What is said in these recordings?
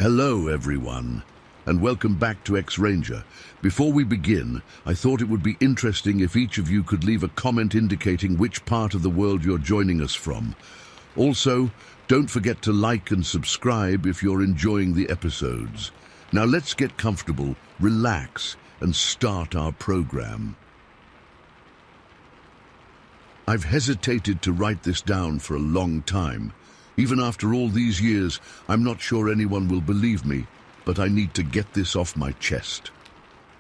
Hello everyone, and welcome back to X-Ranger. Before we begin, I thought it would be interesting if each of you could leave a comment indicating which part of the world you're joining us from. Also, don't forget to like and subscribe if you're enjoying the episodes. Now let's get comfortable, relax, and start our program. I've hesitated to write this down for a long time. Even after all these years, I'm not sure anyone will believe me, but I need to get this off my chest.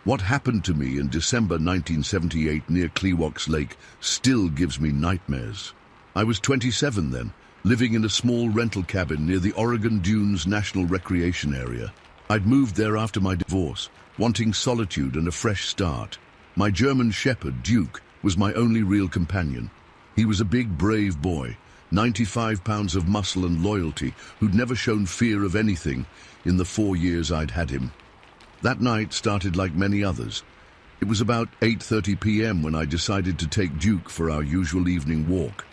What happened to me in December 1978 near Cleewox Lake still gives me nightmares. I was 27 then, living in a small rental cabin near the Oregon Dunes National Recreation Area. I'd moved there after my divorce, wanting solitude and a fresh start. My German shepherd, Duke, was my only real companion. He was a big, brave boy, 95 pounds of muscle and loyalty, who'd never shown fear of anything in the 4 years I'd had him. That night started like many others. It was about 8:30 p.m. when I decided to take Duke for our usual evening walk.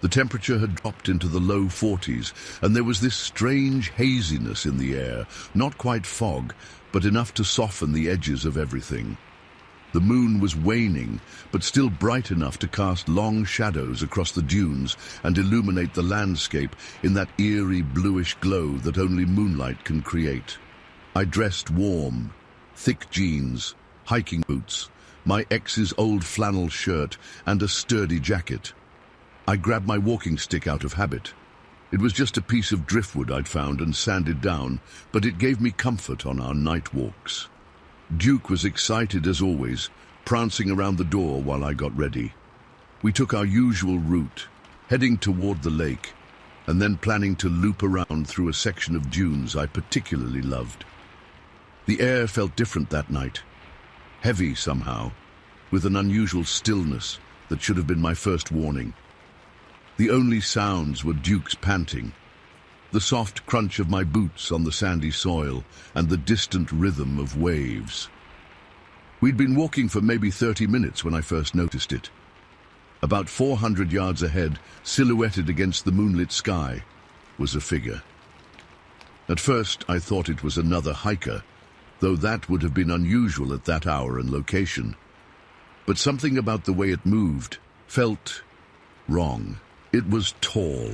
The temperature had dropped into the low 40s, and there was this strange haziness in the air, not quite fog, but enough to soften the edges of everything. The moon was waning, but still bright enough to cast long shadows across the dunes and illuminate the landscape in that eerie bluish glow that only moonlight can create. I dressed warm, thick jeans, hiking boots, my ex's old flannel shirt, and a sturdy jacket. I grabbed my walking stick out of habit. It was just a piece of driftwood I'd found and sanded down, but it gave me comfort on our night walks. Duke was excited as always, prancing around the door while I got ready. We took our usual route, heading toward the lake, and then planning to loop around through a section of dunes I particularly loved. The air felt different that night, heavy somehow, with an unusual stillness that should have been my first warning. The only sounds were Duke's panting, the soft crunch of my boots on the sandy soil, and the distant rhythm of waves. We'd been walking for maybe 30 minutes when I first noticed it. About 400 yards ahead, silhouetted against the moonlit sky, was a figure. At first, I thought it was another hiker, though that would have been unusual at that hour and location. But something about the way it moved felt wrong. It was tall.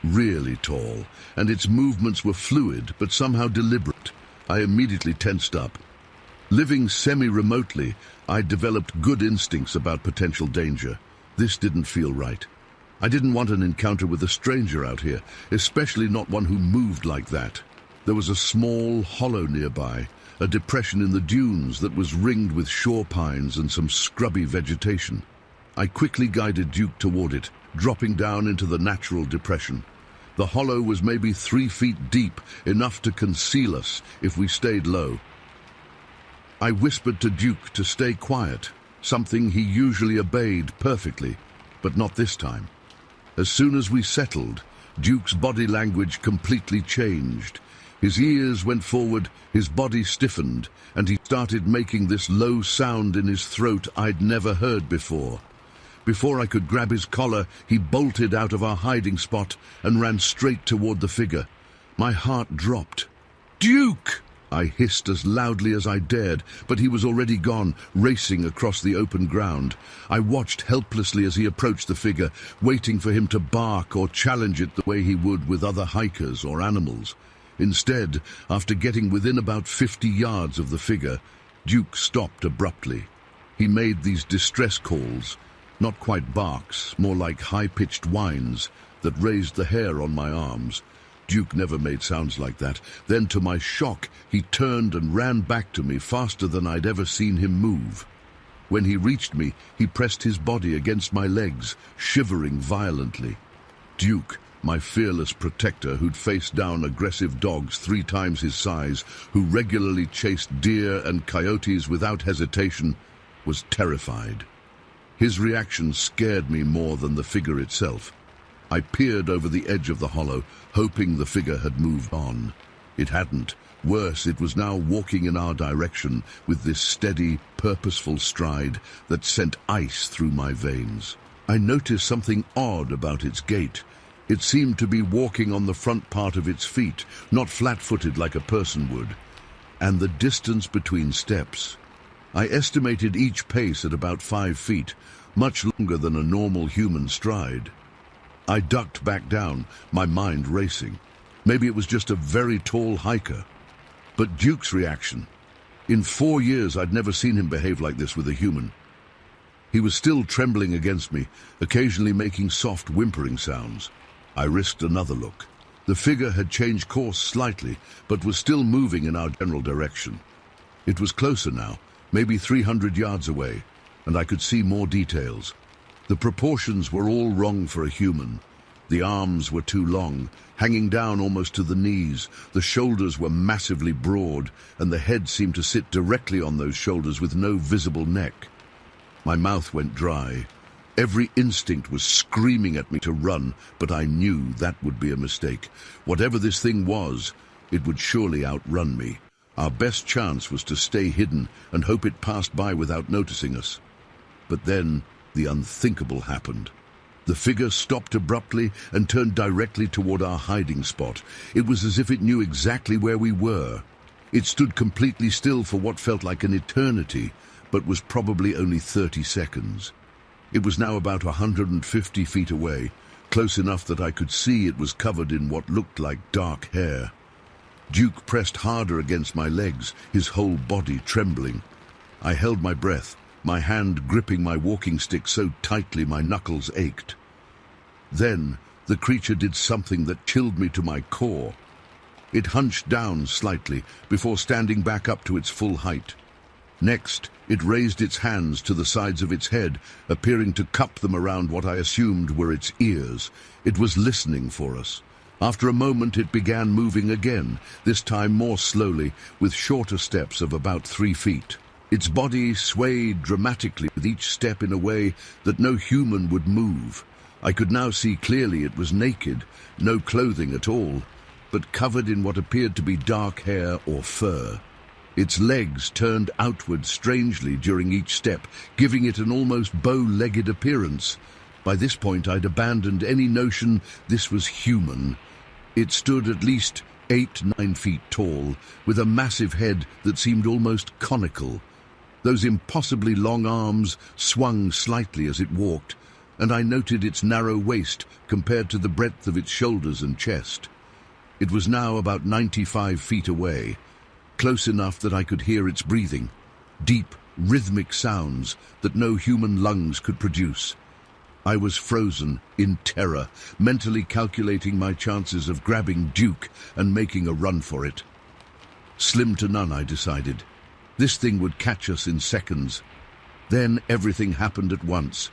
Really tall, and its movements were fluid but somehow deliberate. I immediately tensed up. Living semi-remotely, I developed good instincts about potential danger. This didn't feel right. I didn't want an encounter with a stranger out here, especially not one who moved like that. There was a small hollow nearby, a depression in the dunes that was ringed with shore pines and some scrubby vegetation. I quickly guided Duke toward it, dropping down into the natural depression. The hollow was maybe 3 feet deep, enough to conceal us if we stayed low. I whispered to Duke to stay quiet, something he usually obeyed perfectly, but not this time. As soon as we settled, Duke's body language completely changed. His ears went forward, his body stiffened, and he started making this low sound in his throat I'd never heard before. Before I could grab his collar, he bolted out of our hiding spot and ran straight toward the figure. My heart dropped. "Duke!" I hissed as loudly as I dared, but he was already gone, racing across the open ground. I watched helplessly as he approached the figure, waiting for him to bark or challenge it the way he would with other hikers or animals. Instead, after getting within about 50 yards of the figure, Duke stopped abruptly. He made these distress calls, not quite barks, more like high-pitched whines that raised the hair on my arms. Duke never made sounds like that. Then, to my shock, he turned and ran back to me faster than I'd ever seen him move. When he reached me, he pressed his body against my legs, shivering violently. Duke, my fearless protector who'd faced down aggressive dogs 3 times his size, who regularly chased deer and coyotes without hesitation, was terrified. His reaction scared me more than the figure itself. I peered over the edge of the hollow, hoping the figure had moved on. It hadn't. Worse, it was now walking in our direction with this steady, purposeful stride that sent ice through my veins. I noticed something odd about its gait. It seemed to be walking on the front part of its feet, not flat-footed like a person would. And the distance between steps. I estimated each pace at about 5 feet, much longer than a normal human stride. I ducked back down, my mind racing. Maybe it was just a very tall hiker. But Duke's reaction. In 4 years, I'd never seen him behave like this with a human. He was still trembling against me, occasionally making soft whimpering sounds. I risked another look. The figure had changed course slightly, but was still moving in our general direction. It was closer now, maybe 300 yards away, and I could see more details. The proportions were all wrong for a human. The arms were too long, hanging down almost to the knees. The shoulders were massively broad, and the head seemed to sit directly on those shoulders with no visible neck. My mouth went dry. Every instinct was screaming at me to run, but I knew that would be a mistake. Whatever this thing was, it would surely outrun me. Our best chance was to stay hidden and hope it passed by without noticing us. But then the unthinkable happened. The figure stopped abruptly and turned directly toward our hiding spot. It was as if it knew exactly where we were. It stood completely still for what felt like an eternity, but was probably only 30 seconds. It was now about 150 feet away, close enough that I could see it was covered in what looked like dark hair. Duke pressed harder against my legs, his whole body trembling. I held my breath, my hand gripping my walking stick so tightly my knuckles ached. Then the creature did something that chilled me to my core. It hunched down slightly before standing back up to its full height. Next, it raised its hands to the sides of its head, appearing to cup them around what I assumed were its ears. It was listening for us. After a moment, it began moving again, this time more slowly, with shorter steps of about 3 feet. Its body swayed dramatically with each step in a way that no human would move. I could now see clearly it was naked, no clothing at all, but covered in what appeared to be dark hair or fur. Its legs turned outward strangely during each step, giving it an almost bow-legged appearance. By this point, I'd abandoned any notion this was human. It stood at least 8-9 feet tall, with a massive head that seemed almost conical. Those impossibly long arms swung slightly as it walked, and I noted its narrow waist compared to the breadth of its shoulders and chest. It was now about 95 feet away, close enough that I could hear its breathing, deep, rhythmic sounds that no human lungs could produce. I was frozen in terror, mentally calculating my chances of grabbing Duke and making a run for it. Slim to none, I decided. This thing would catch us in seconds. Then everything happened at once.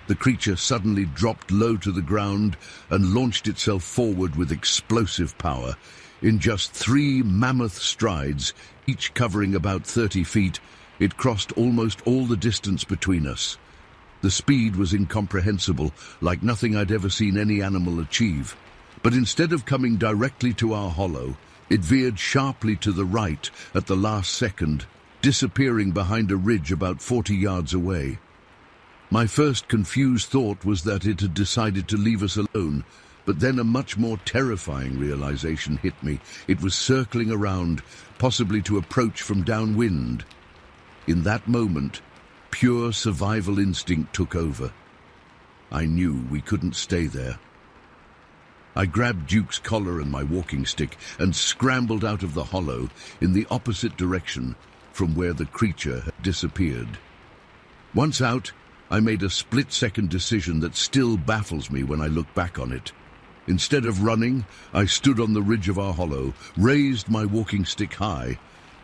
The creature suddenly dropped low to the ground and launched itself forward with explosive power. In just 3 mammoth strides, each covering about 30 feet, it crossed almost all the distance between us. The speed was incomprehensible, like nothing I'd ever seen any animal achieve. But instead of coming directly to our hollow, it veered sharply to the right at the last second, disappearing behind a ridge about 40 yards away. My first confused thought was that it had decided to leave us alone, but then a much more terrifying realization hit me. It was circling around, possibly to approach from downwind. In that moment, pure survival instinct took over. I knew we couldn't stay there. I grabbed Duke's collar and my walking stick and scrambled out of the hollow in the opposite direction from where the creature had disappeared. Once out, I made a split-second decision that still baffles me when I look back on it. Instead of running, I stood on the ridge of our hollow, raised my walking stick high,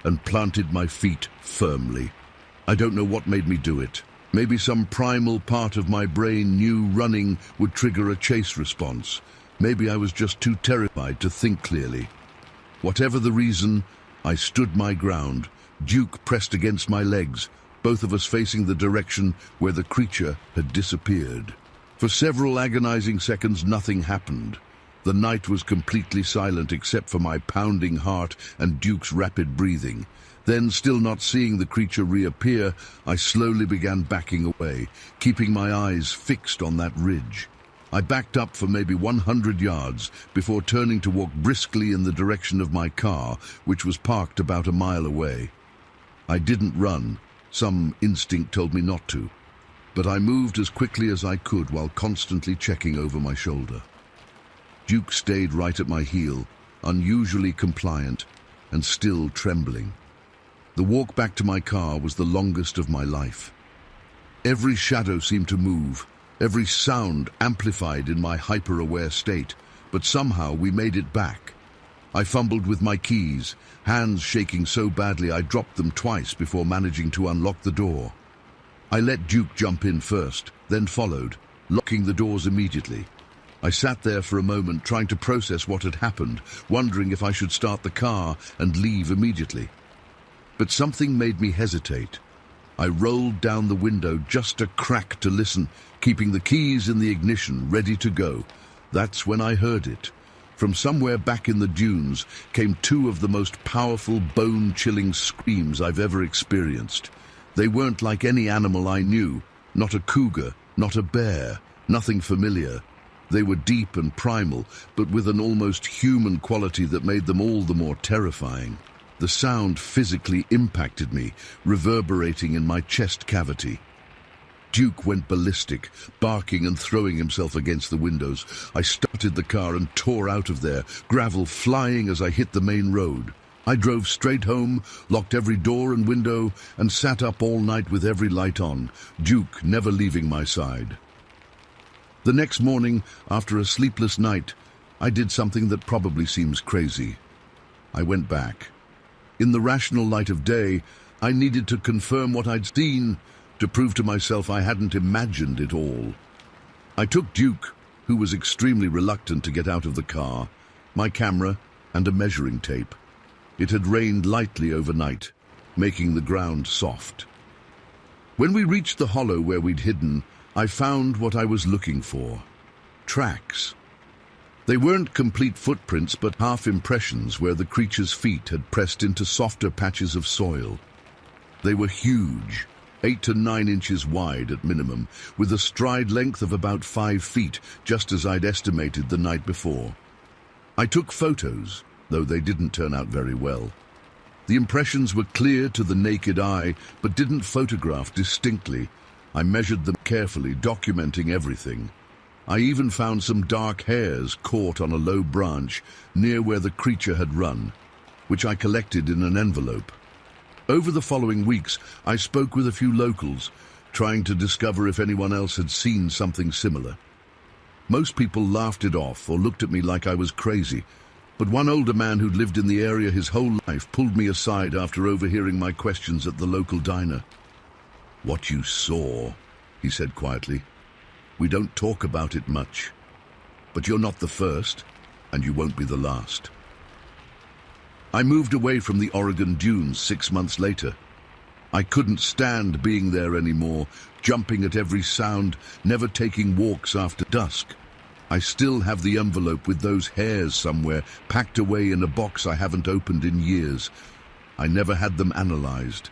and planted my feet firmly. I don't know what made me do it. Maybe some primal part of my brain knew running would trigger a chase response. Maybe I was just too terrified to think clearly. Whatever the reason, I stood my ground. Duke pressed against my legs, both of us facing the direction where the creature had disappeared. For several agonizing seconds, nothing happened. The night was completely silent except for my pounding heart and Duke's rapid breathing. Then, still not seeing the creature reappear, I slowly began backing away, keeping my eyes fixed on that ridge. I backed up for maybe 100 yards before turning to walk briskly in the direction of my car, which was parked about a mile away. I didn't run. Some instinct told me not to. But I moved as quickly as I could while constantly checking over my shoulder. Duke stayed right at my heel, unusually compliant and still trembling. The walk back to my car was the longest of my life. Every shadow seemed to move, every sound amplified in my hyper-aware state, but somehow we made it back. I fumbled with my keys, hands shaking so badly I dropped them twice before managing to unlock the door. I let Duke jump in first, then followed, locking the doors immediately. I sat there for a moment trying to process what had happened, wondering if I should start the car and leave immediately. But something made me hesitate. I rolled down the window just a crack to listen, keeping the keys in the ignition ready to go. That's when I heard it. From somewhere back in the dunes came two of the most powerful, bone-chilling screams I've ever experienced. They weren't like any animal I knew, not a cougar, not a bear, nothing familiar. They were deep and primal, but with an almost human quality that made them all the more terrifying. The sound physically impacted me, reverberating in my chest cavity. Duke went ballistic, barking and throwing himself against the windows. I started the car and tore out of there, gravel flying as I hit the main road. I drove straight home, locked every door and window, and sat up all night with every light on, Duke never leaving my side. The next morning, after a sleepless night, I did something that probably seems crazy. I went back. In the rational light of day, I needed to confirm what I'd seen, to prove to myself I hadn't imagined it all. I took Duke, who was extremely reluctant to get out of the car, my camera, and a measuring tape. It had rained lightly overnight, making the ground soft. When we reached the hollow where we'd hidden, I found what I was looking for. Tracks. They weren't complete footprints, but half impressions where the creature's feet had pressed into softer patches of soil. They were huge, 8 to 9 inches wide at minimum, with a stride length of about 5 feet, just as I'd estimated the night before. I took photos, though they didn't turn out very well. The impressions were clear to the naked eye, but didn't photograph distinctly. I measured them carefully, documenting everything. I even found some dark hairs caught on a low branch near where the creature had run, which I collected in an envelope. Over the following weeks, I spoke with a few locals, trying to discover if anyone else had seen something similar. Most people laughed it off or looked at me like I was crazy, but one older man who'd lived in the area his whole life pulled me aside after overhearing my questions at the local diner. "What you saw," he said quietly. "We don't talk about it much, but you're not the first, and you won't be the last." I moved away from the Oregon dunes 6 months later. I couldn't stand being there anymore, jumping at every sound, never taking walks after dusk. I still have the envelope with those hairs somewhere, packed away in a box I haven't opened in years. I never had them analyzed.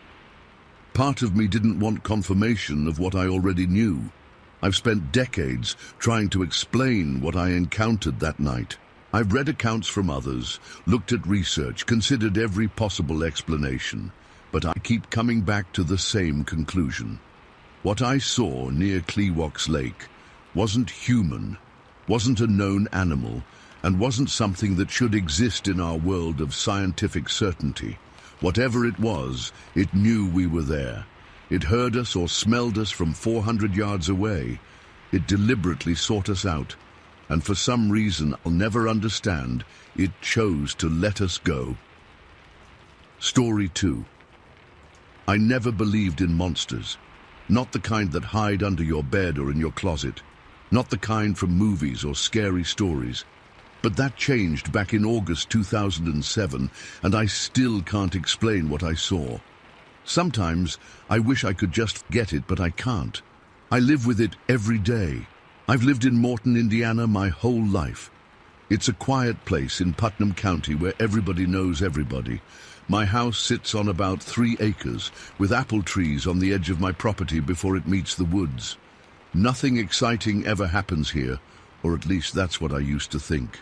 Part of me didn't want confirmation of what I already knew. I've spent decades trying to explain what I encountered that night. I've read accounts from others, looked at research, considered every possible explanation, but I keep coming back to the same conclusion. What I saw near Kleewocks Lake wasn't human, wasn't a known animal, and wasn't something that should exist in our world of scientific certainty. Whatever it was, it knew we were there. It heard us or smelled us from 400 yards away. It deliberately sought us out, and for some reason I'll never understand, it chose to let us go. Story 2. I never believed in monsters. Not the kind that hide under your bed or in your closet. Not the kind from movies or scary stories. But that changed back in August 2007, and I still can't explain what I saw. Sometimes I wish I could just forget it, but I can't. I live with it every day. I've lived in Morton, Indiana my whole life. It's a quiet place in Putnam County where everybody knows everybody. My house sits on about 3 acres, with apple trees on the edge of my property before it meets the woods. Nothing exciting ever happens here. or at least that's what I used to think.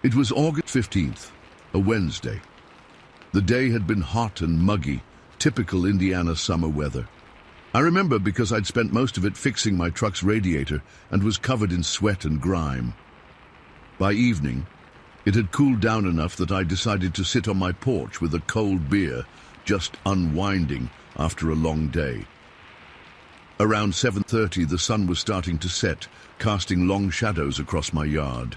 It was August 15th, a Wednesday. The day had been hot and muggy, typical Indiana summer weather. I remember because I'd spent most of it fixing my truck's radiator and was covered in sweat and grime. By evening, it had cooled down enough that I decided to sit on my porch with a cold beer, just unwinding after a long day. Around 7:30, the sun was starting to set, casting long shadows across my yard.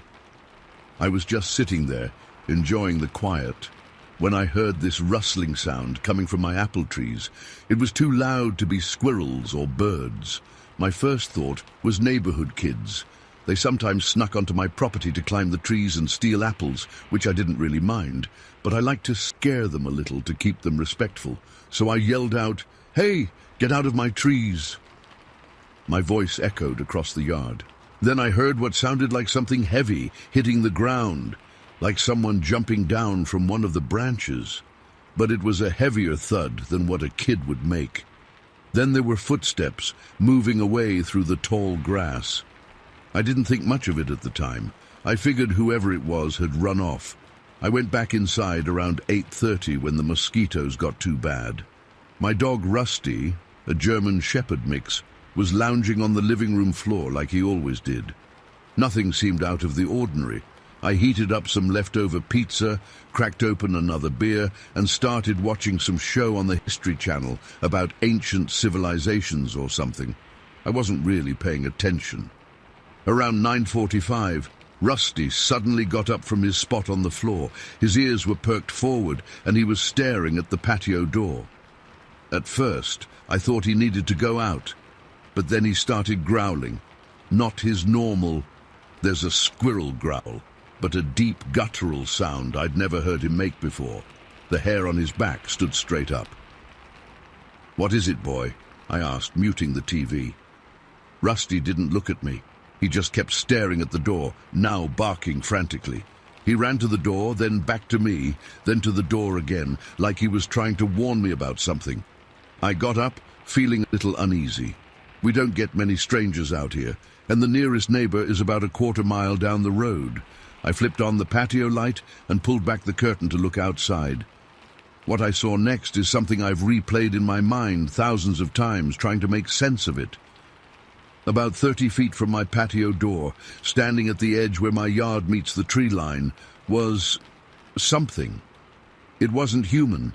I was just sitting there, enjoying the quiet, when I heard this rustling sound coming from my apple trees. It was too loud to be squirrels or birds. My first thought was neighborhood kids. They sometimes snuck onto my property to climb the trees and steal apples, which I didn't really mind, but I liked to scare them a little to keep them respectful. So I yelled out, "Hey, get out of my trees!" My voice echoed across the yard. Then I heard what sounded like something heavy hitting the ground, like someone jumping down from one of the branches. But it was a heavier thud than what a kid would make. Then there were footsteps moving away through the tall grass. I didn't think much of it at the time. I figured whoever it was had run off. I went back inside around 8:30 when the mosquitoes got too bad. My dog Rusty, a German Shepherd mix, was lounging on the living room floor like he always did. Nothing seemed out of the ordinary. I heated up some leftover pizza, cracked open another beer, and started watching some show on the History Channel about ancient civilizations or something. I wasn't really paying attention. Around 9:45, Rusty suddenly got up from his spot on the floor. His ears were perked forward, and he was staring at the patio door. At first, I thought he needed to go out, but then he started growling. Not his normal, "there's a squirrel" growl, but a deep guttural sound I'd never heard him make before. The hair on his back stood straight up. "What is it, boy?" I asked, muting the TV. Rusty didn't look at me. He just kept staring at the door, now barking frantically. He ran to the door, then back to me, then to the door again, like he was trying to warn me about something. I got up, feeling a little uneasy. We don't get many strangers out here, and the nearest neighbor is about a quarter mile down the road. I flipped on the patio light and pulled back the curtain to look outside. What I saw next is something I've replayed in my mind thousands of times, trying to make sense of it. About 30 feet from my patio door, standing at the edge where my yard meets the tree line, was something. It wasn't human.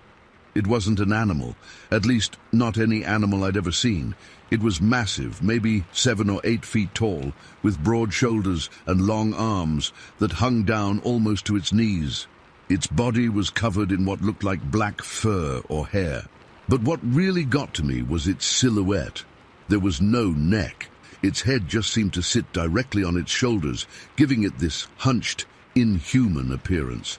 It wasn't an animal, at least not any animal I'd ever seen. It was massive, maybe 7 or 8 feet tall, with broad shoulders and long arms that hung down almost to its knees. Its body was covered in what looked like black fur or hair. But what really got to me was its silhouette. There was no neck. Its head just seemed to sit directly on its shoulders, giving it this hunched, inhuman appearance.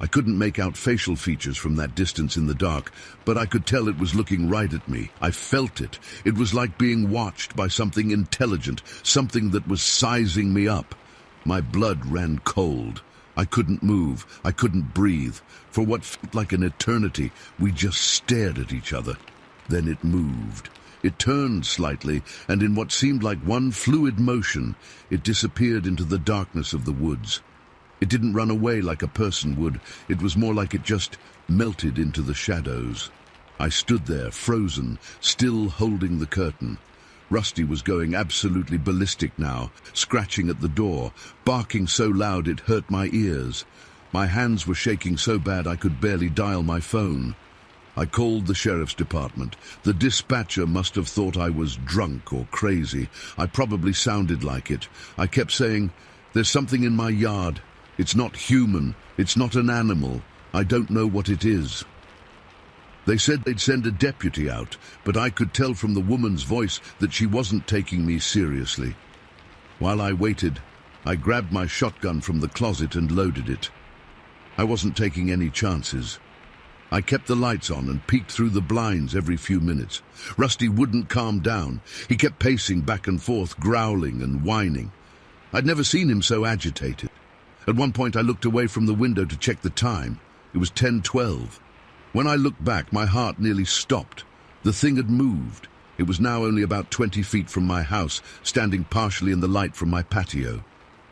I couldn't make out facial features from that distance in the dark, but I could tell it was looking right at me. I felt it. It was like being watched by something intelligent, something that was sizing me up. My blood ran cold. I couldn't move. I couldn't breathe. For what felt like an eternity, we just stared at each other. Then it moved. It turned slightly, and in what seemed like one fluid motion, it disappeared into the darkness of the woods. It didn't run away like a person would. It was more like it just melted into the shadows. I stood there, frozen, still holding the curtain. Rusty was going absolutely ballistic now, scratching at the door, barking so loud it hurt my ears. My hands were shaking so bad I could barely dial my phone. I called the sheriff's department. The dispatcher must have thought I was drunk or crazy. I probably sounded like it. I kept saying, "There's something in my yard. It's not human. It's not an animal. I don't know what it is." They said they'd send a deputy out, but I could tell from the woman's voice that she wasn't taking me seriously. While I waited, I grabbed my shotgun from the closet and loaded it. I wasn't taking any chances. I kept the lights on and peeked through the blinds every few minutes. Rusty wouldn't calm down. He kept pacing back and forth, growling and whining. I'd never seen him so agitated. At one point I looked away from the window to check the time. It was 10:12. When I looked back, my heart nearly stopped. The thing had moved. It was now only about 20 feet from my house, standing partially in the light from my patio.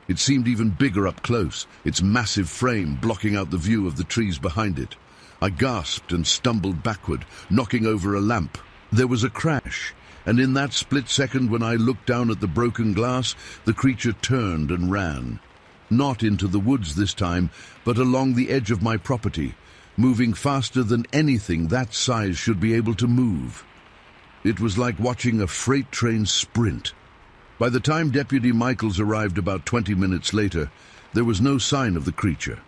It seemed even bigger up close, its massive frame blocking out the view of the trees behind it. I gasped and stumbled backward, knocking over a lamp. There was a crash, and in that split second when I looked down at the broken glass, the creature turned and ran. Not into the woods this time, but along the edge of my property, moving faster than anything that size should be able to move. It was like watching a freight train sprint. By the time Deputy Michaels arrived about 20 minutes later, there was no sign of the creature.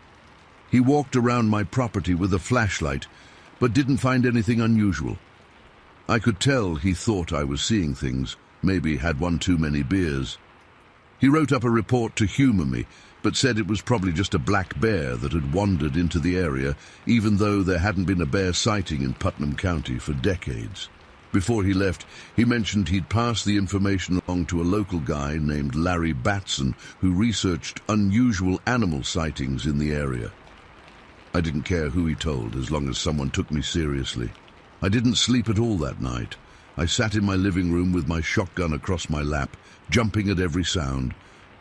He walked around my property with a flashlight, but didn't find anything unusual. I could tell he thought I was seeing things, maybe had one too many beers. He wrote up a report to humor me, but said it was probably just a black bear that had wandered into the area, even though there hadn't been a bear sighting in Putnam County for decades. Before he left, he mentioned he'd passed the information along to a local guy named Larry Batson, who researched unusual animal sightings in the area. I didn't care who he told, as long as someone took me seriously. I didn't sleep at all that night. I sat in my living room with my shotgun across my lap, jumping at every sound.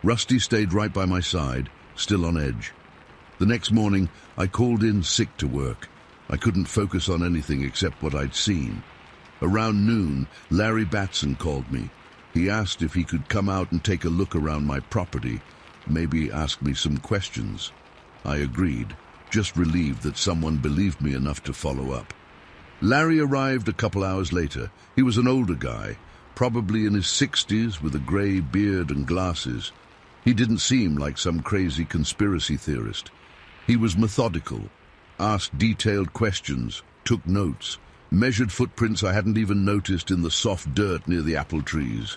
Rusty stayed right by my side, still on edge. The next morning, I called in sick to work. I couldn't focus on anything except what I'd seen. Around noon, Larry Batson called me. He asked if he could come out and take a look around my property, maybe ask me some questions. I agreed, just relieved that someone believed me enough to follow up. Larry arrived a couple hours later. He was an older guy, probably in his 60s, with a grey beard and glasses. He didn't seem like some crazy conspiracy theorist. He was methodical, asked detailed questions, took notes, measured footprints I hadn't even noticed in the soft dirt near the apple trees.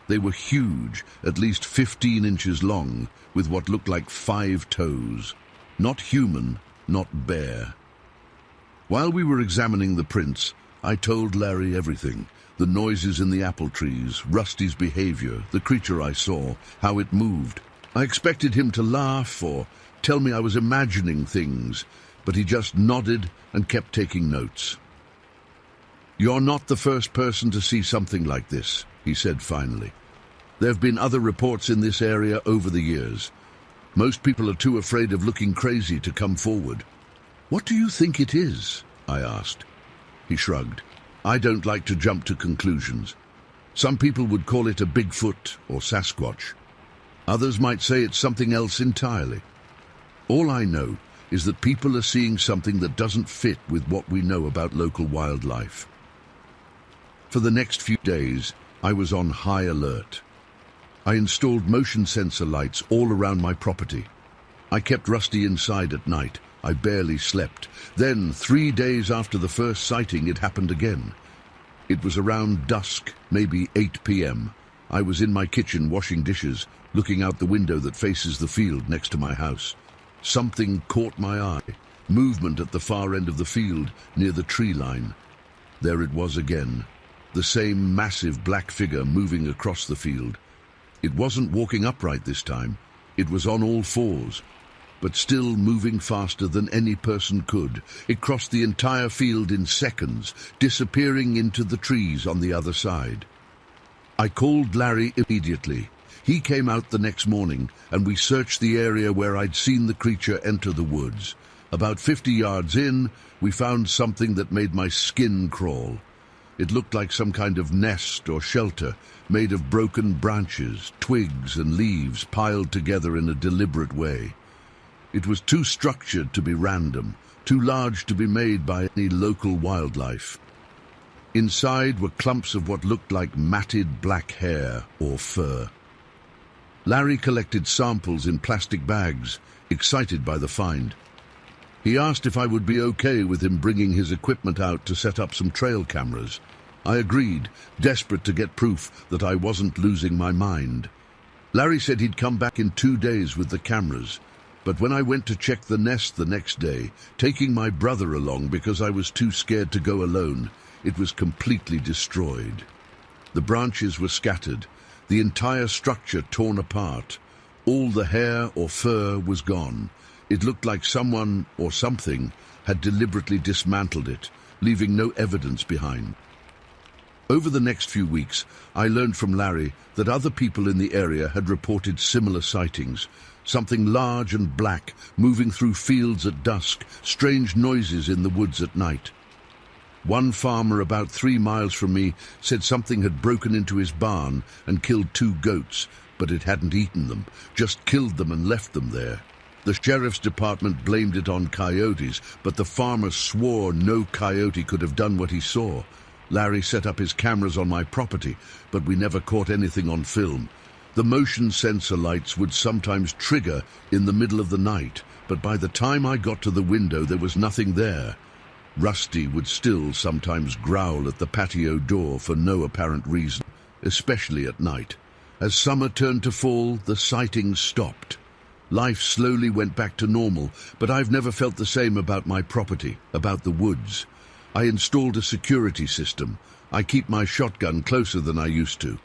They were huge, at least 15 inches long, with what looked like 5 toes. Not human, not bear. While we were examining the prints, I told Larry everything. The noises in the apple trees, Rusty's behavior, the creature I saw, how it moved. I expected him to laugh or tell me I was imagining things, but he just nodded and kept taking notes. "You're not the first person to see something like this," he said finally. "There have been other reports in this area over the years. Most people are too afraid of looking crazy to come forward." "What do you think it is?" I asked. He shrugged. "I don't like to jump to conclusions. Some people would call it a Bigfoot or Sasquatch. Others might say it's something else entirely. All I know is that people are seeing something that doesn't fit with what we know about local wildlife." For the next few days, I was on high alert. I installed motion sensor lights all around my property. I kept Rusty inside at night. I barely slept. Then, 3 days after the first sighting, it happened again. It was around dusk, maybe 8 p.m. I was in my kitchen washing dishes, looking out the window that faces the field next to my house. Something caught my eye. Movement at the far end of the field, near the tree line. There it was again. The same massive black figure moving across the field. It wasn't walking upright this time. It was on all fours, but still moving faster than any person could. It crossed the entire field in seconds, disappearing into the trees on the other side. I called Larry immediately. He came out the next morning, and we searched the area where I'd seen the creature enter the woods. About 50 yards in, we found something that made my skin crawl. It looked like some kind of nest or shelter, made of broken branches, twigs and leaves piled together in a deliberate way. It was too structured to be random, too large to be made by any local wildlife. Inside were clumps of what looked like matted black hair or fur. Larry collected samples in plastic bags, excited by the find. He asked if I would be okay with him bringing his equipment out to set up some trail cameras. I agreed, desperate to get proof that I wasn't losing my mind. Larry said he'd come back in 2 days with the cameras, but when I went to check the nest the next day, taking my brother along because I was too scared to go alone, it was completely destroyed. The branches were scattered, the entire structure torn apart. All the hair or fur was gone. It looked like someone or something had deliberately dismantled it, leaving no evidence behind. Over the next few weeks, I learned from Larry that other people in the area had reported similar sightings. Something large and black, moving through fields at dusk, strange noises in the woods at night. One farmer about 3 miles from me said something had broken into his barn and killed 2 goats, but it hadn't eaten them, just killed them and left them there. The sheriff's department blamed it on coyotes, but the farmer swore no coyote could have done what he saw. Larry set up his cameras on my property, but we never caught anything on film. The motion sensor lights would sometimes trigger in the middle of the night, but by the time I got to the window there was nothing there. Rusty would still sometimes growl at the patio door for no apparent reason, especially at night. As summer turned to fall, the sightings stopped. Life slowly went back to normal, but I've never felt the same about my property, about the woods. I installed a security system. I keep my shotgun closer than I used to.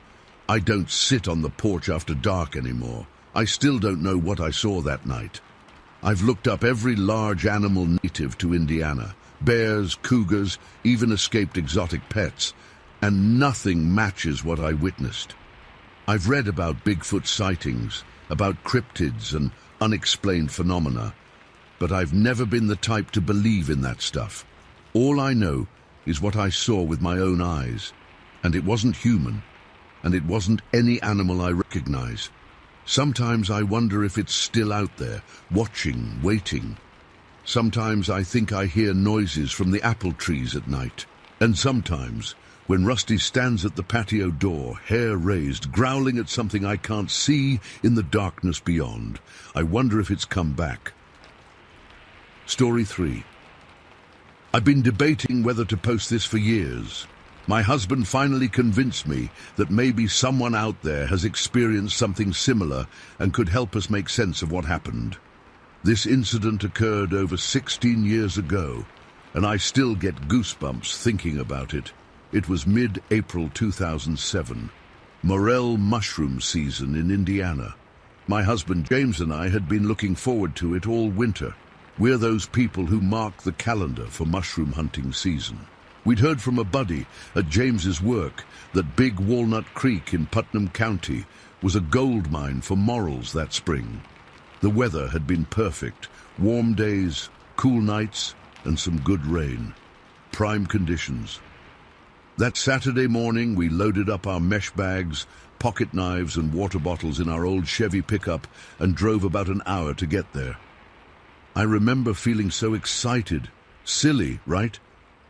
I don't sit on the porch after dark anymore. I still don't know what I saw that night. I've looked up every large animal native to Indiana. Bears, cougars, even escaped exotic pets, and nothing matches what I witnessed. I've read about Bigfoot sightings, about cryptids and unexplained phenomena, but I've never been the type to believe in that stuff. All I know is what I saw with my own eyes, and it wasn't human, and it wasn't any animal I recognize. Sometimes I wonder if it's still out there, watching, waiting. Sometimes I think I hear noises from the apple trees at night. And sometimes, when Rusty stands at the patio door, hair raised, growling at something I can't see in the darkness beyond, I wonder if it's come back. Story 3. I've been debating whether to post this for years. My husband finally convinced me that maybe someone out there has experienced something similar and could help us make sense of what happened. This incident occurred over 16 years ago, and I still get goosebumps thinking about it. It was mid-April 2007, Morel mushroom season in Indiana. My husband James and I had been looking forward to it all winter. We're those people who mark the calendar for mushroom hunting season. We'd heard from a buddy at James's work that Big Walnut Creek in Putnam County was a gold mine for Morels that spring. The weather had been perfect, warm days, cool nights, and some good rain. Prime conditions. That Saturday morning, we loaded up our mesh bags, pocket knives, and water bottles in our old Chevy pickup and drove about an hour to get there. I remember feeling so excited. Silly, right?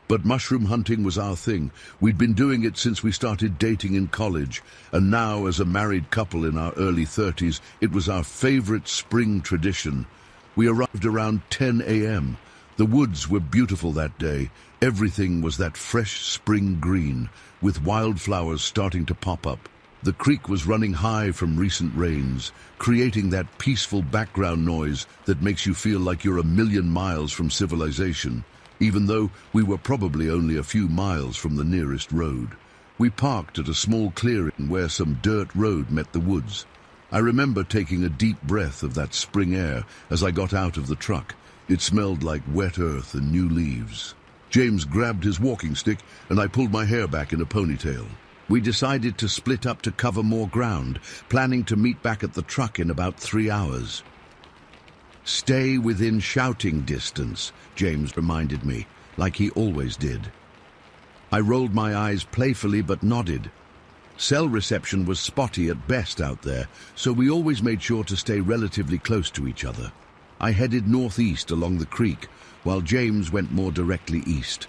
But mushroom hunting was our thing. We'd been doing it since we started dating in college, and now, as a married couple in our early 30s, it was our favorite spring tradition. We arrived around 10 a.m. The woods were beautiful that day. Everything was that fresh spring green, with wildflowers starting to pop up. The creek was running high from recent rains, creating that peaceful background noise that makes you feel like you're a million miles from civilization. Even though we were probably only a few miles from the nearest road. We parked at a small clearing where some dirt road met the woods. I remember taking a deep breath of that spring air as I got out of the truck. It smelled like wet earth and new leaves. James grabbed his walking stick and I pulled my hair back in a ponytail. We decided to split up to cover more ground, planning to meet back at the truck in about 3 hours. Stay within shouting distance, James reminded me, like he always did. I rolled my eyes playfully but nodded. Cell reception was spotty at best out there, so we always made sure to stay relatively close to each other. I headed northeast along the creek, while James went more directly east.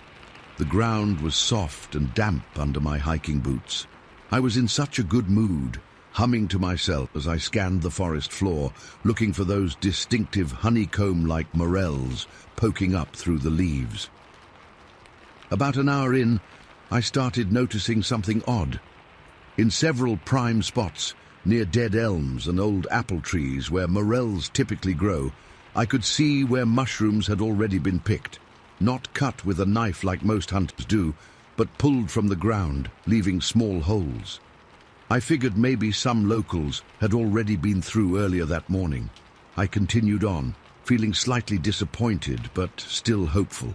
The ground was soft and damp under my hiking boots. I was in such a good mood, humming to myself as I scanned the forest floor, looking for those distinctive honeycomb-like morels poking up through the leaves. About an hour in, I started noticing something odd. In several prime spots, near dead elms and old apple trees where morels typically grow, I could see where mushrooms had already been picked, not cut with a knife like most hunters do, but pulled from the ground, leaving small holes. I figured maybe some locals had already been through earlier that morning. I continued on, feeling slightly disappointed but still hopeful.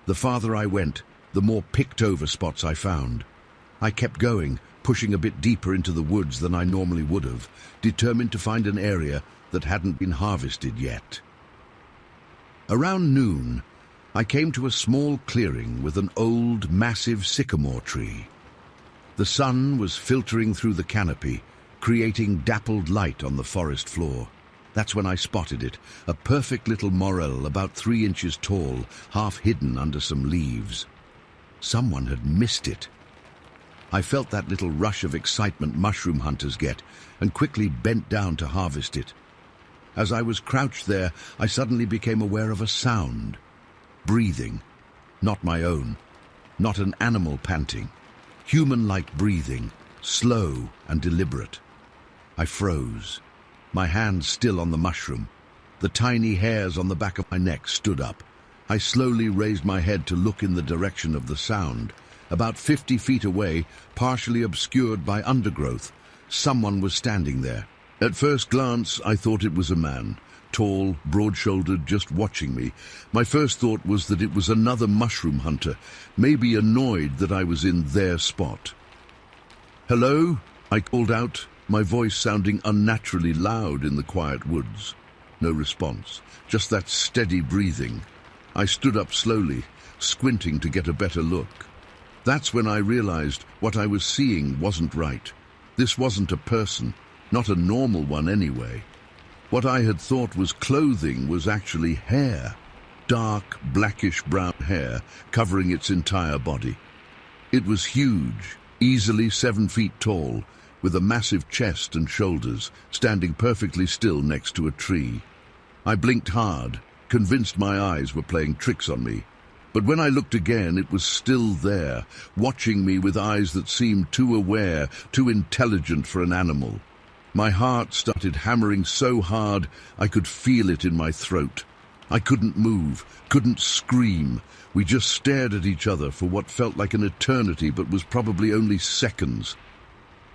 The farther I went, the more picked over spots I found. I kept going, pushing a bit deeper into the woods than I normally would have, determined to find an area that hadn't been harvested yet. Around noon, I came to a small clearing with an old, massive sycamore tree. The sun was filtering through the canopy, creating dappled light on the forest floor. That's when I spotted it, a perfect little morel about 3 inches tall, half hidden under some leaves. Someone had missed it. I felt that little rush of excitement mushroom hunters get, and quickly bent down to harvest it. As I was crouched there, I suddenly became aware of a sound. Breathing. Not my own. Not an animal panting. Human-like breathing, slow and deliberate. I froze, my hand still on the mushroom. The tiny hairs on the back of my neck stood up. I slowly raised my head to look in the direction of the sound. About 50 feet away, partially obscured by undergrowth, someone was standing there. At first glance, I thought it was a man, tall, broad-shouldered, just watching me. My first thought was that it was another mushroom hunter, maybe annoyed that I was in their spot. "Hello?" I called out, my voice sounding unnaturally loud in the quiet woods. No response, just that steady breathing. I stood up slowly, squinting to get a better look. That's when I realized what I was seeing wasn't right. This wasn't a person, not a normal one anyway. What I had thought was clothing was actually hair. Dark, blackish-brown hair covering its entire body. It was huge, easily 7 feet tall, with a massive chest and shoulders, standing perfectly still next to a tree. I blinked hard, convinced my eyes were playing tricks on me. But when I looked again, it was still there, watching me with eyes that seemed too aware, too intelligent for an animal. My heart started hammering so hard I could feel it in my throat. I couldn't move, couldn't scream. We just stared at each other for what felt like an eternity but was probably only seconds.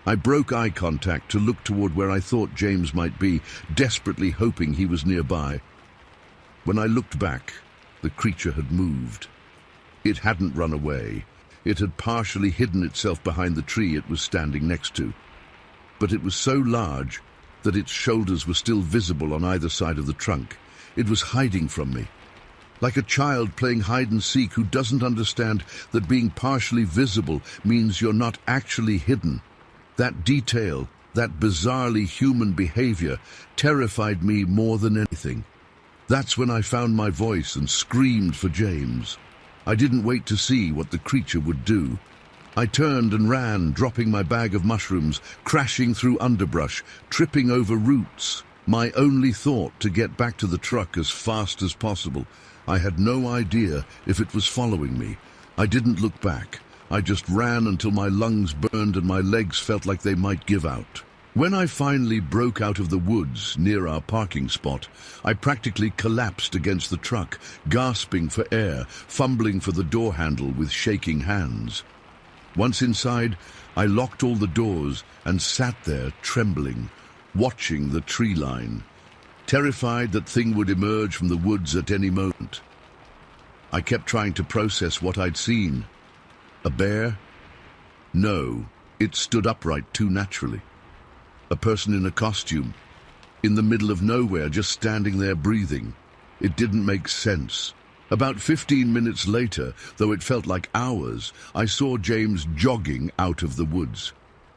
I broke eye contact to look toward where I thought James might be, desperately hoping he was nearby. When I looked back, the creature had moved. It hadn't run away. It had partially hidden itself behind the tree it was standing next to. But it was so large that its shoulders were still visible on either side of the trunk. It was hiding from me. Like a child playing hide-and-seek who doesn't understand that being partially visible means you're not actually hidden. That detail, that bizarrely human behavior, terrified me more than anything. That's when I found my voice and screamed for James. I didn't wait to see what the creature would do. I turned and ran, dropping my bag of mushrooms, crashing through underbrush, tripping over roots. My only thought to get back to the truck as fast as possible. I had no idea if it was following me. I didn't look back. I just ran until my lungs burned and my legs felt like they might give out. When I finally broke out of the woods near our parking spot, I practically collapsed against the truck, gasping for air, fumbling for the door handle with shaking hands. Once inside, I locked all the doors and sat there trembling, watching the tree line, terrified that thing would emerge from the woods at any moment. I kept trying to process what I'd seen. A bear? No, it stood upright too naturally. A person in a costume, in the middle of nowhere, just standing there breathing. It didn't make sense. About 15 minutes later, though it felt like hours, I saw James jogging out of the woods.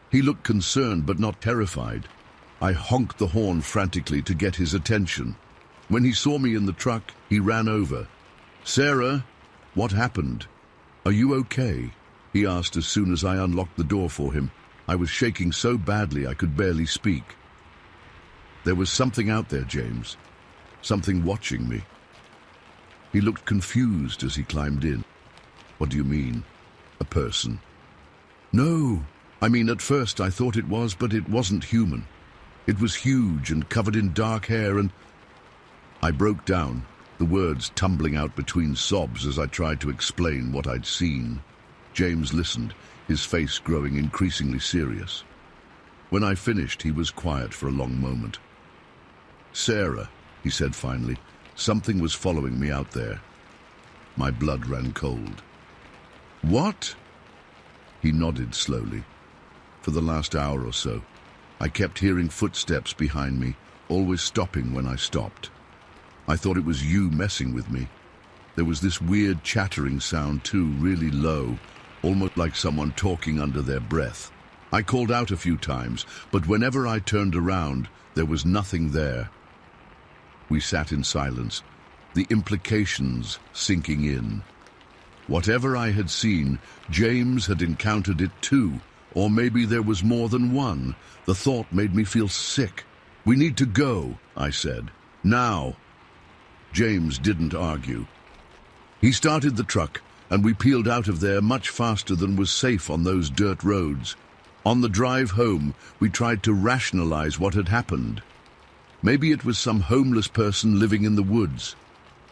He looked concerned but not terrified. I honked the horn frantically to get his attention. When he saw me in the truck, he ran over. "Sarah, what happened? Are you okay?" he asked as soon as I unlocked the door for him. I was shaking so badly I could barely speak. There was something out there, James. Something watching me. He looked confused as he climbed in. "What do you mean? A person?" "No. I mean, at first I thought it was, but it wasn't human. It was huge and covered in dark hair and..." I broke down, the words tumbling out between sobs as I tried to explain what I'd seen. James listened, his face growing increasingly serious. When I finished, he was quiet for a long moment. "Sarah," he said finally, "something was following me out there." My blood ran cold. "What?" He nodded slowly. For the last hour or so, I kept hearing footsteps behind me, always stopping when I stopped. I thought it was you messing with me. There was this weird chattering sound too, really low, almost like someone talking under their breath. I called out a few times, but whenever I turned around, there was nothing there. We sat in silence, the implications sinking in. Whatever I had seen, James had encountered it too, or maybe there was more than one. The thought made me feel sick. "We need to go," I said. "Now." James didn't argue. He started the truck, and we peeled out of there much faster than was safe on those dirt roads. On the drive home, we tried to rationalize what had happened. Maybe it was some homeless person living in the woods.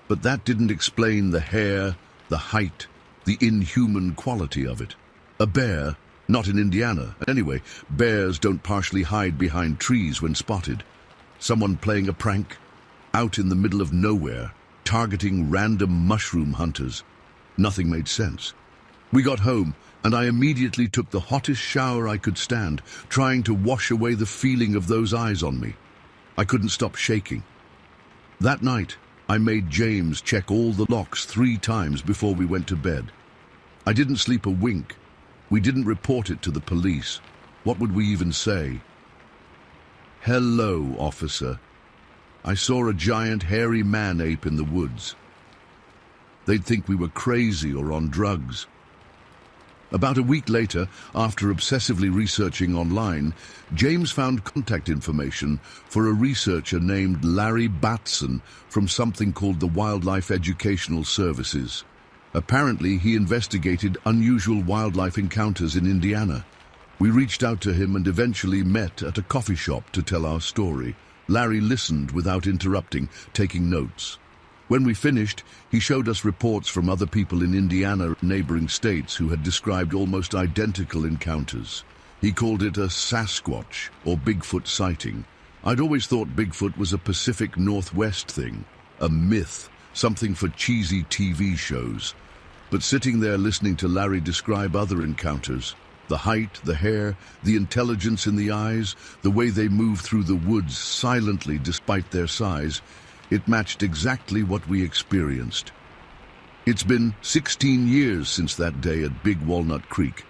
But that didn't explain the hair, the height, the inhuman quality of it. A bear, not in Indiana. Anyway, bears don't partially hide behind trees when spotted. Someone playing a prank, out in the middle of nowhere, targeting random mushroom hunters. Nothing made sense. We got home, and I immediately took the hottest shower I could stand, trying to wash away the feeling of those eyes on me. I couldn't stop shaking. That night, I made James check all the locks 3 times before we went to bed. I didn't sleep a wink. We didn't report it to the police. What would we even say? "Hello, officer. I saw a giant hairy man-ape in the woods." They'd think we were crazy or on drugs. About a week later, after obsessively researching online, James found contact information for a researcher named Larry Batson from something called the Wildlife Educational Services. Apparently, he investigated unusual wildlife encounters in Indiana. We reached out to him and eventually met at a coffee shop to tell our story. Larry listened without interrupting, taking notes. When we finished, he showed us reports from other people in Indiana and neighboring states who had described almost identical encounters. He called it a Sasquatch, or Bigfoot sighting. I'd always thought Bigfoot was a Pacific Northwest thing, a myth, something for cheesy TV shows. But sitting there listening to Larry describe other encounters, the height, the hair, the intelligence in the eyes, the way they move through the woods silently despite their size, it matched exactly what we experienced. It's been 16 years since that day at Big Walnut Creek.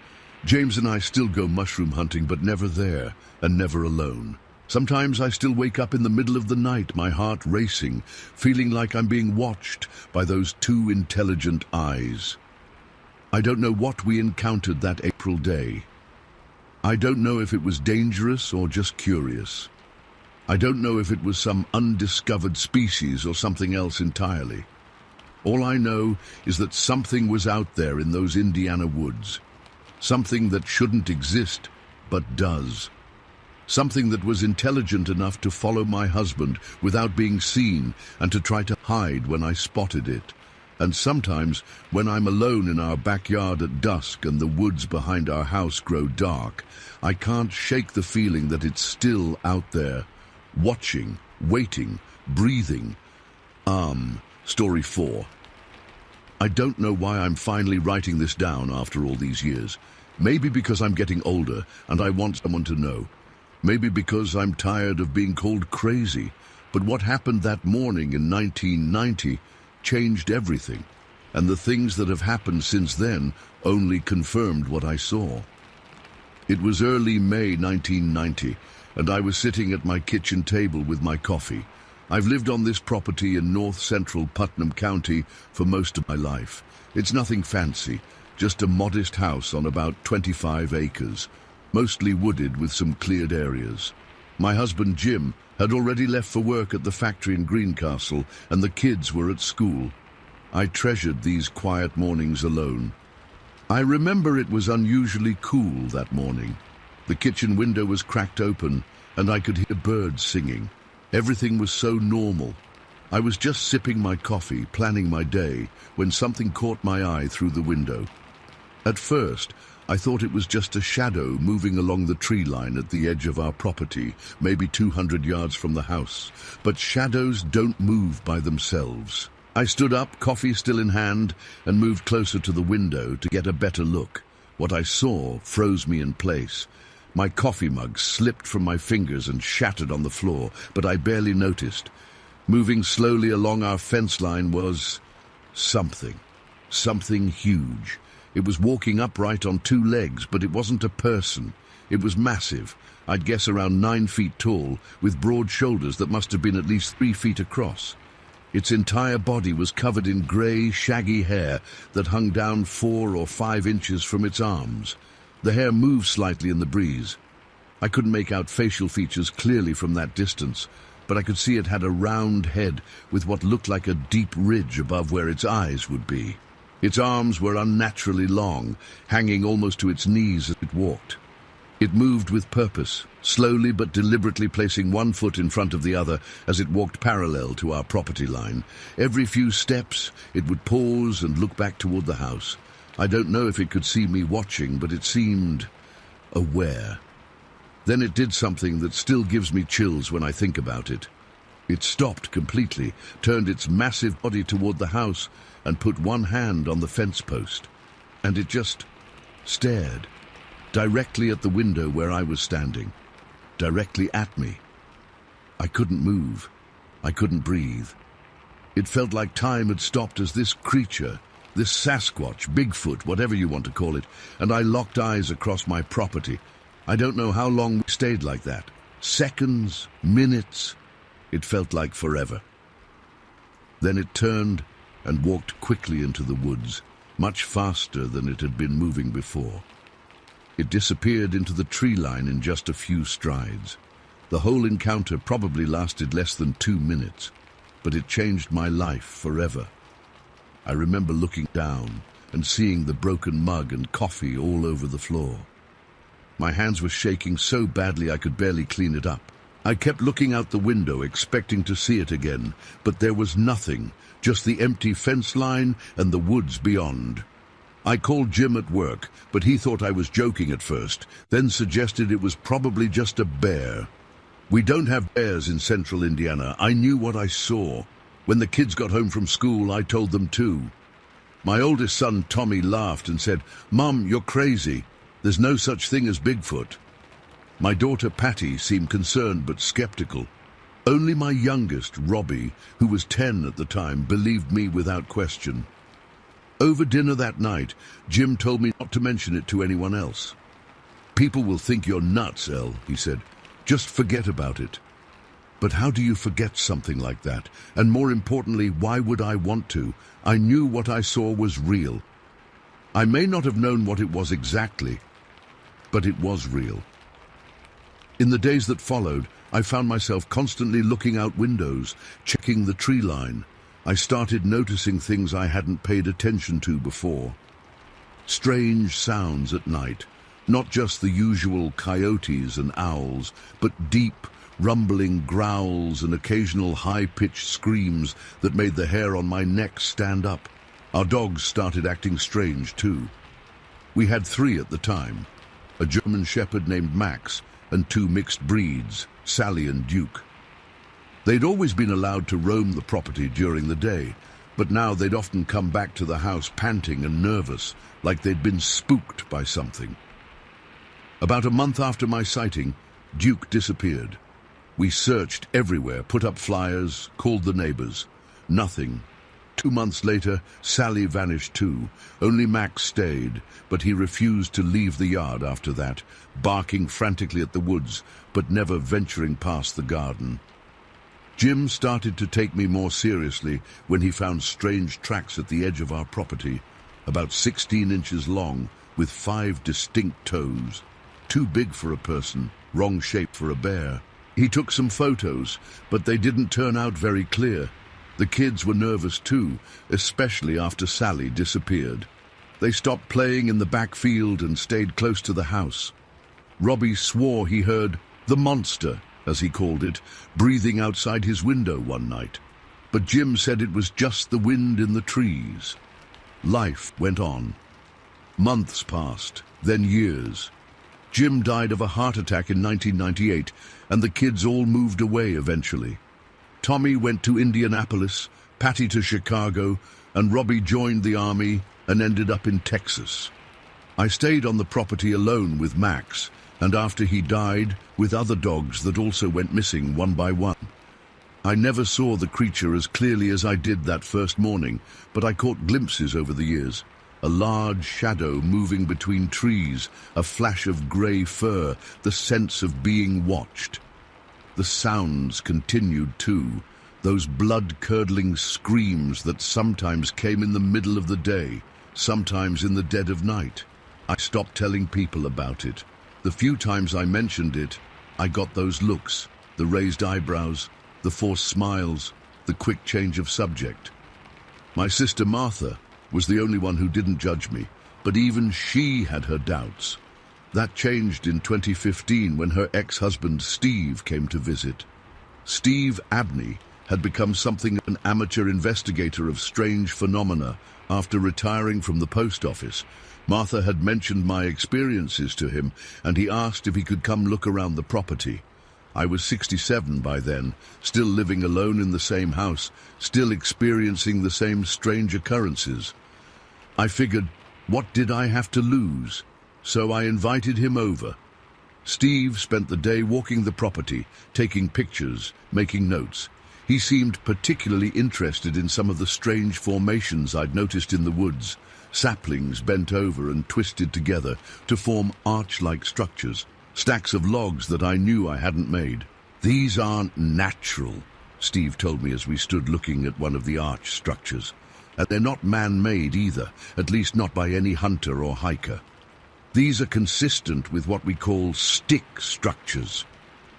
James and I still go mushroom hunting, but never there, and never alone. Sometimes I still wake up in the middle of the night, my heart racing, feeling like I'm being watched by those 2 intelligent eyes. I don't know what we encountered that April day. I don't know if it was dangerous or just curious. I don't know if it was some undiscovered species or something else entirely. All I know is that something was out there in those Indiana woods. Something that shouldn't exist, but does. Something that was intelligent enough to follow my husband without being seen and to try to hide when I spotted it. And sometimes, when I'm alone in our backyard at dusk and the woods behind our house grow dark, I can't shake the feeling that it's still out there, watching, waiting, breathing. Story 4. I don't know why I'm finally writing this down after all these years. Maybe because I'm getting older and I want someone to know. Maybe because I'm tired of being called crazy. But what happened that morning in 1990 changed everything. And the things that have happened since then only confirmed what I saw. It was early May 1990, and I was sitting at my kitchen table with my coffee. I've lived on this property in north-central Putnam County for most of my life. It's nothing fancy, just a modest house on about 25 acres, mostly wooded with some cleared areas. My husband Jim had already left for work at the factory in Greencastle, and the kids were at school. I treasured these quiet mornings alone. I remember it was unusually cool that morning. The kitchen window was cracked open, and I could hear birds singing. Everything was so normal. I was just sipping my coffee, planning my day, when something caught my eye through the window. At first, I thought it was just a shadow moving along the tree line at the edge of our property, maybe 200 yards from the house. But shadows don't move by themselves. I stood up, coffee still in hand, and moved closer to the window to get a better look. What I saw froze me in place. My coffee mug slipped from my fingers and shattered on the floor, but I barely noticed. Moving slowly along our fence line was something huge. It was walking upright on two legs, but it wasn't a person. It was massive, I'd guess around 9 feet tall, with broad shoulders that must have been at least 3 feet across. Its entire body was covered in grey, shaggy hair that hung down 4 or 5 inches from its arms. The hair moved slightly in the breeze. I couldn't make out facial features clearly from that distance, but I could see it had a round head with what looked like a deep ridge above where its eyes would be. Its arms were unnaturally long, hanging almost to its knees as it walked. It moved with purpose, slowly but deliberately placing one foot in front of the other as it walked parallel to our property line. Every few steps, it would pause and look back toward the house. I don't know if it could see me watching, but it seemed aware. Then it did something that still gives me chills when I think about it. It stopped completely, turned its massive body toward the house, and put one hand on the fence post. And it just stared, directly at the window where I was standing, directly at me. I couldn't move. I couldn't breathe. It felt like time had stopped as this creature, this Sasquatch, Bigfoot, whatever you want to call it, and I locked eyes across my property. I don't know how long we stayed like that. Seconds, minutes. It felt like forever. Then it turned and walked quickly into the woods, much faster than it had been moving before. It disappeared into the tree line in just a few strides. The whole encounter probably lasted less than 2 minutes, but it changed my life forever. I remember looking down and seeing the broken mug and coffee all over the floor. My hands were shaking so badly I could barely clean it up. I kept looking out the window, expecting to see it again, but there was nothing, just the empty fence line and the woods beyond. I called Jim at work, but he thought I was joking at first, then suggested it was probably just a bear. We don't have bears in central Indiana. I knew what I saw. When the kids got home from school, I told them too. My oldest son, Tommy, laughed and said, "Mom, you're crazy. There's no such thing as Bigfoot." My daughter, Patty, seemed concerned but skeptical. Only my youngest, Robbie, who was 10 at the time, believed me without question. Over dinner that night, Jim told me not to mention it to anyone else. "People will think you're nuts, El," he said. "Just forget about it." But how do you forget something like that? And more importantly, why would I want to? I knew what I saw was real. I may not have known what it was exactly, but it was real. In the days that followed, I found myself constantly looking out windows, checking the tree line. I started noticing things I hadn't paid attention to before. Strange sounds at night, not just the usual coyotes and owls, but deep, rumbling growls and occasional high-pitched screams that made the hair on my neck stand up. Our dogs started acting strange too. We had 3 at the time, a German Shepherd named Max and 2 mixed breeds, Sally and Duke. They'd always been allowed to roam the property during the day, but now they'd often come back to the house panting and nervous, like they'd been spooked by something. About a month after my sighting, Duke disappeared. We searched everywhere, put up flyers, called the neighbors. Nothing. 2 months later, Sally vanished too. Only Max stayed, but he refused to leave the yard after that, barking frantically at the woods, but never venturing past the garden. Jim started to take me more seriously when he found strange tracks at the edge of our property, about 16 inches long, with 5 distinct toes. Too big for a person, wrong shape for a bear. He took some photos, but they didn't turn out very clear. The kids were nervous too, especially after Sally disappeared. They stopped playing in the backfield and stayed close to the house. Robbie swore he heard the monster, as he called it, breathing outside his window one night. But Jim said it was just the wind in the trees. Life went on. Months passed, then years. Jim died of a heart attack in 1998, and the kids all moved away eventually. Tommy went to Indianapolis, Patty to Chicago, and Robbie joined the army and ended up in Texas. I stayed on the property alone with Max, and after he died, with other dogs that also went missing one by one. I never saw the creature as clearly as I did that first morning, but I caught glimpses over the years. A large shadow moving between trees, a flash of grey fur, the sense of being watched. The sounds continued too, those blood-curdling screams that sometimes came in the middle of the day, sometimes in the dead of night. I stopped telling people about it. The few times I mentioned it, I got those looks, the raised eyebrows, the forced smiles, the quick change of subject. My sister Martha was the only one who didn't judge me, but even she had her doubts. That changed in 2015 when her ex-husband Steve came to visit. Steve Abney had become something of an amateur investigator of strange phenomena after retiring from the post office. Martha had mentioned my experiences to him, and he asked if he could come look around the property. I was 67 by then, still living alone in the same house, still experiencing the same strange occurrences. I figured, what did I have to lose? So I invited him over. Steve spent the day walking the property, taking pictures, making notes. He seemed particularly interested in some of the strange formations I'd noticed in the woods, saplings bent over and twisted together to form arch-like structures. Stacks of logs that I knew I hadn't made. These aren't natural, Steve told me as we stood looking at one of the arch structures. And they're not man-made either, at least not by any hunter or hiker. These are consistent with what we call stick structures,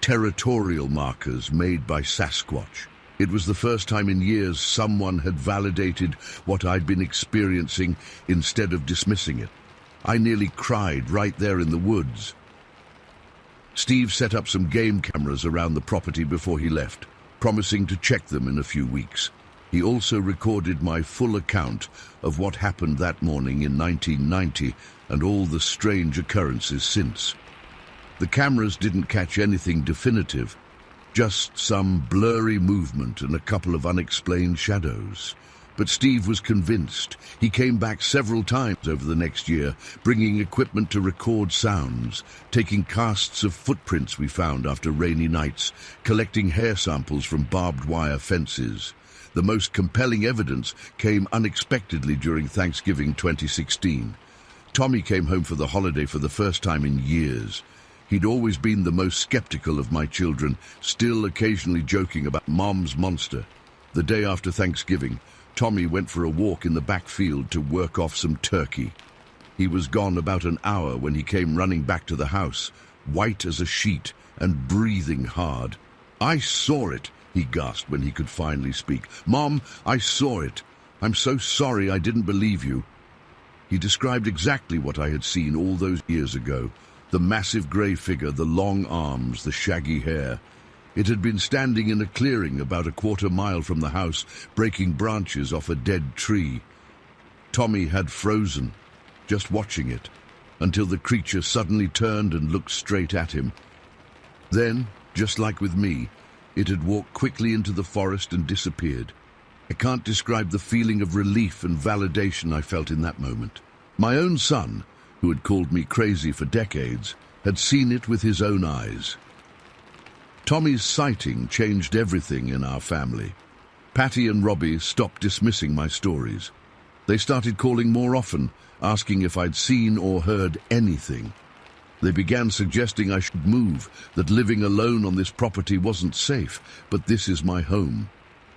territorial markers made by Sasquatch. It was the first time in years someone had validated what I'd been experiencing instead of dismissing it. I nearly cried right there in the woods. Steve set up some game cameras around the property before he left, promising to check them in a few weeks. He also recorded my full account of what happened that morning in 1990 and all the strange occurrences since. The cameras didn't catch anything definitive, just some blurry movement and a couple of unexplained shadows. But Steve was convinced. He came back several times over the next year, bringing equipment to record sounds, taking casts of footprints we found after rainy nights, collecting hair samples from barbed wire fences. The most compelling evidence came unexpectedly during Thanksgiving 2016. Tommy came home for the holiday for the first time in years. He'd always been the most skeptical of my children, still occasionally joking about Mom's monster. The day after Thanksgiving, Tommy went for a walk in the back field to work off some turkey. He was gone about an hour when he came running back to the house, white as a sheet and breathing hard. "I saw it," he gasped when he could finally speak. "Mom, I saw it. I'm so sorry I didn't believe you." He described exactly what I had seen all those years ago. The massive grey figure, the long arms, the shaggy hair. It had been standing in a clearing about a quarter-mile from the house, breaking branches off a dead tree. Tommy had frozen, just watching it, until the creature suddenly turned and looked straight at him. Then, just like with me, it had walked quickly into the forest and disappeared. I can't describe the feeling of relief and validation I felt in that moment. My own son, who had called me crazy for decades, had seen it with his own eyes. Tommy's sighting changed everything in our family. Patty and Robbie stopped dismissing my stories. They started calling more often, asking if I'd seen or heard anything. They began suggesting I should move, that living alone on this property wasn't safe, but this is my home.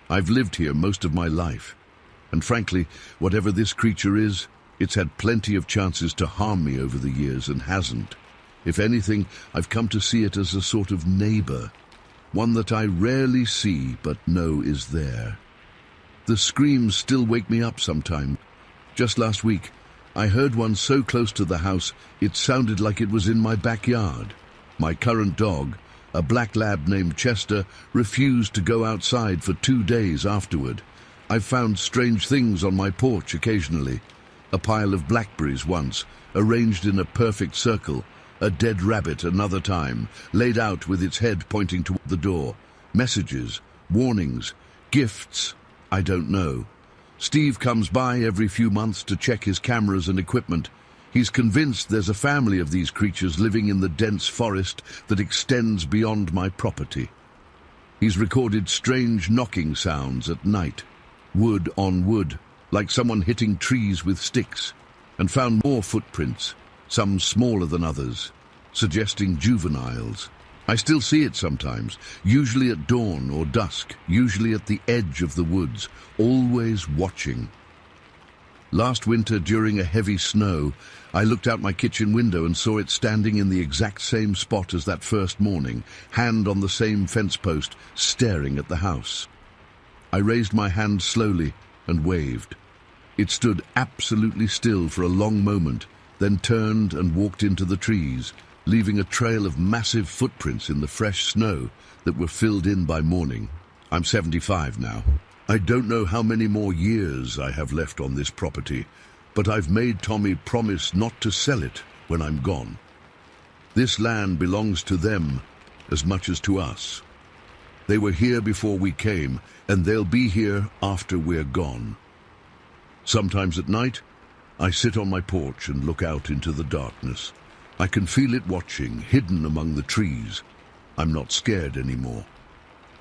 I've lived here most of my life. And frankly, whatever this creature is, it's had plenty of chances to harm me over the years and hasn't. If anything, I've come to see it as a sort of neighbor, one that I rarely see but know is there. The screams still wake me up sometimes. Just last week, I heard one so close to the house it sounded like it was in my backyard. My current dog, a black lab named Chester, refused to go outside for 2 days afterward. I've found strange things on my porch occasionally. A pile of blackberries once, arranged in a perfect circle. A dead rabbit another time, laid out with its head pointing toward the door. Messages, warnings, gifts, I don't know. Steve comes by every few months to check his cameras and equipment. He's convinced there's a family of these creatures living in the dense forest that extends beyond my property. He's recorded strange knocking sounds at night, wood on wood, like someone hitting trees with sticks, and found more footprints, some smaller than others, suggesting juveniles. I still see it sometimes, usually at dawn or dusk, usually at the edge of the woods, always watching. Last winter, during a heavy snow, I looked out my kitchen window and saw it standing in the exact same spot as that first morning, hand on the same fence post, staring at the house. I raised my hand slowly and waved. It stood absolutely still for a long moment, then turned and walked into the trees, leaving a trail of massive footprints in the fresh snow that were filled in by morning. I'm 75 now. I don't know how many more years I have left on this property, but I've made Tommy promise not to sell it when I'm gone. This land belongs to them as much as to us. They were here before we came, and they'll be here after we're gone. Sometimes at night, I sit on my porch and look out into the darkness. I can feel it watching, hidden among the trees. I'm not scared anymore,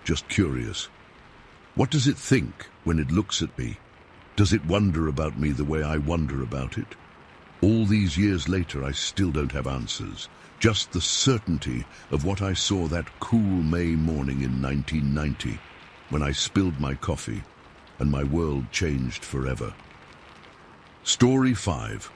just curious. What does it think when it looks at me? Does it wonder about me the way I wonder about it? All these years later, I still don't have answers. Just the certainty of what I saw that cool May morning in 1990, when I spilled my coffee and my world changed forever. Story 5.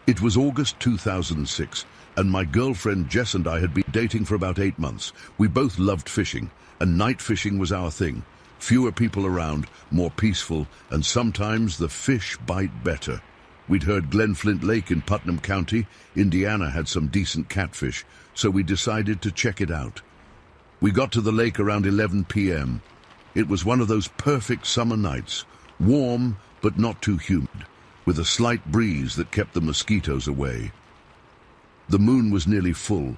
It was August 2006, and my girlfriend Jess and I had been dating for about 8 months. We both loved fishing, and night fishing was our thing. Fewer people around, more peaceful, and sometimes the fish bite better. We'd heard Glen Flint Lake in Putnam County, Indiana, had some decent catfish, so we decided to check it out. We got to the lake around 11 p.m. It was one of those perfect summer nights, warm but not too humid, with a slight breeze that kept the mosquitoes away. The moon was nearly full,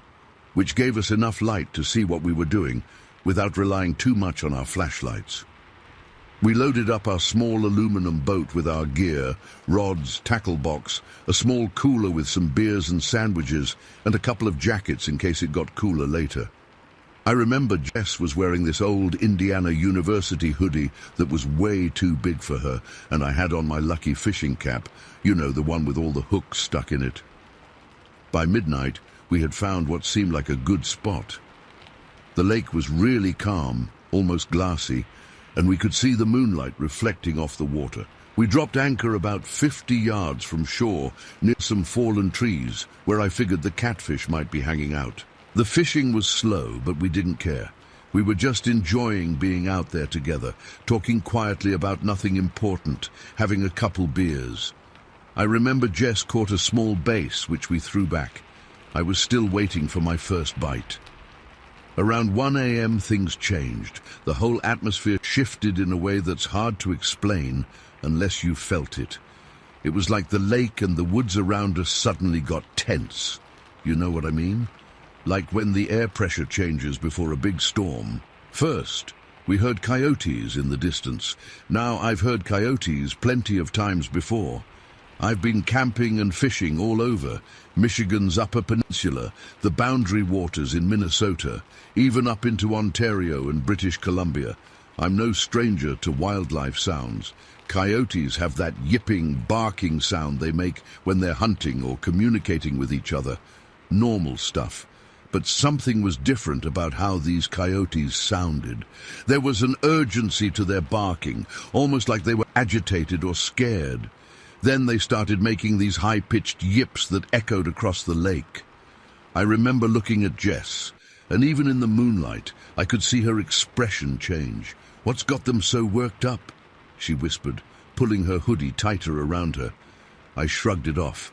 which gave us enough light to see what we were doing without relying too much on our flashlights. We loaded up our small aluminum boat with our gear, rods, tackle box, a small cooler with some beers and sandwiches, and a couple of jackets in case it got cooler later. I remember Jess was wearing this old Indiana University hoodie that was way too big for her, and I had on my lucky fishing cap, you know, the one with all the hooks stuck in it. By midnight, we had found what seemed like a good spot. The lake was really calm, almost glassy, and we could see the moonlight reflecting off the water. We dropped anchor about 50 yards from shore, near some fallen trees, where I figured the catfish might be hanging out. The fishing was slow, but we didn't care. We were just enjoying being out there together, talking quietly about nothing important, having a couple beers. I remember Jess caught a small bass, which we threw back. I was still waiting for my first bite. Around 1 a.m. things changed. The whole atmosphere shifted in a way that's hard to explain unless you felt it. It was like the lake and the woods around us suddenly got tense. You know what I mean? Like when the air pressure changes before a big storm. First, we heard coyotes in the distance. Now I've heard coyotes plenty of times before. I've been camping and fishing all over, Michigan's Upper Peninsula, the boundary waters in Minnesota, even up into Ontario and British Columbia. I'm no stranger to wildlife sounds. Coyotes have that yipping, barking sound they make when they're hunting or communicating with each other. Normal stuff. But something was different about how these coyotes sounded. There was an urgency to their barking, almost like they were agitated or scared. Then they started making these high-pitched yips that echoed across the lake. I remember looking at Jess, and even in the moonlight, I could see her expression change. "What's got them so worked up?" she whispered, pulling her hoodie tighter around her. I shrugged it off.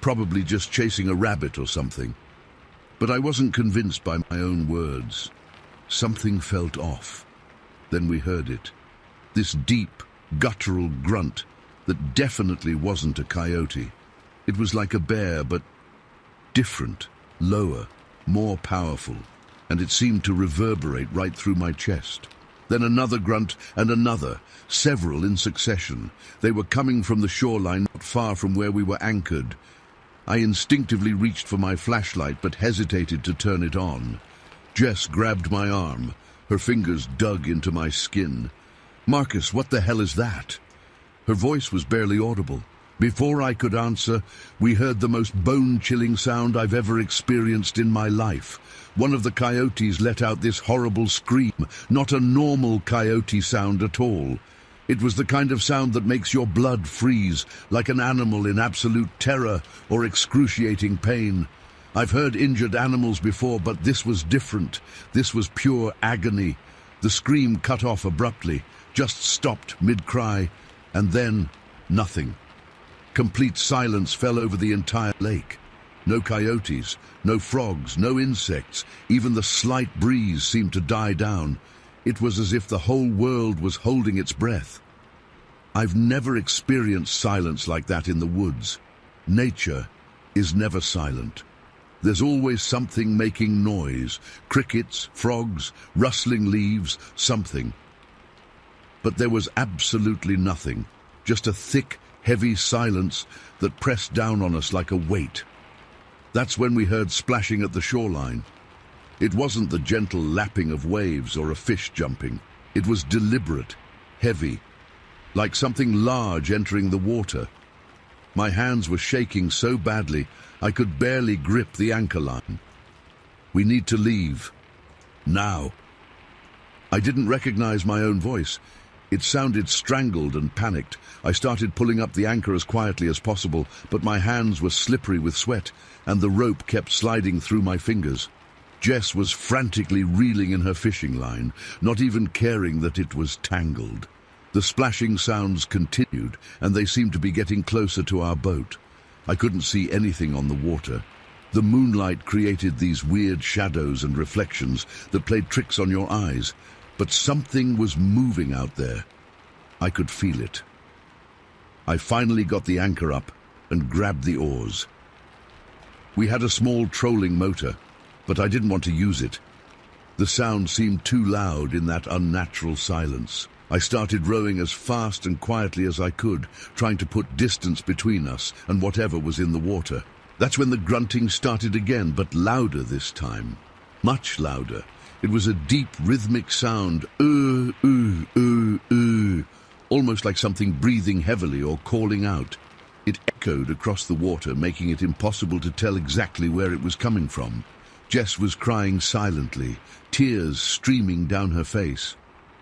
Probably just chasing a rabbit or something. But I wasn't convinced by my own words. Something felt off. Then we heard it. This deep, guttural grunt that definitely wasn't a coyote. It was like a bear, but different, lower, more powerful, and it seemed to reverberate right through my chest. Then another grunt and another, several in succession. They were coming from the shoreline not far from where we were anchored. I instinctively reached for my flashlight but hesitated to turn it on. Jess grabbed my arm. Her fingers dug into my skin. "Marcus, what the hell is that?" Her voice was barely audible. Before I could answer, we heard the most bone-chilling sound I've ever experienced in my life. One of the coyotes let out this horrible scream, not a normal coyote sound at all. It was the kind of sound that makes your blood freeze, like an animal in absolute terror or excruciating pain. I've heard injured animals before, but this was different. This was pure agony. The scream cut off abruptly, just stopped mid-cry, and then nothing. Complete silence fell over the entire lake. No coyotes, no frogs, no insects. Even the slight breeze seemed to die down. It was as if the whole world was holding its breath. I've never experienced silence like that in the woods. Nature is never silent. There's always something making noise. Crickets, frogs, rustling leaves, something. But there was absolutely nothing. Just a thick, heavy silence that pressed down on us like a weight. That's when we heard splashing at the shoreline. It wasn't the gentle lapping of waves or a fish jumping. It was deliberate, heavy, like something large entering the water. My hands were shaking so badly I could barely grip the anchor line. "We need to leave. Now." I didn't recognize my own voice. It sounded strangled and panicked. I started pulling up the anchor as quietly as possible, but my hands were slippery with sweat, and the rope kept sliding through my fingers. Jess was frantically reeling in her fishing line, not even caring that it was tangled. The splashing sounds continued, and they seemed to be getting closer to our boat. I couldn't see anything on the water. The moonlight created these weird shadows and reflections that played tricks on your eyes, but something was moving out there. I could feel it. I finally got the anchor up and grabbed the oars. We had a small trolling motor, but I didn't want to use it. The sound seemed too loud in that unnatural silence. I started rowing as fast and quietly as I could, trying to put distance between us and whatever was in the water. That's when the grunting started again, but louder this time. Much louder. It was a deep, rhythmic sound, almost like something breathing heavily or calling out. It echoed across the water, making it impossible to tell exactly where it was coming from. Jess was crying silently, tears streaming down her face.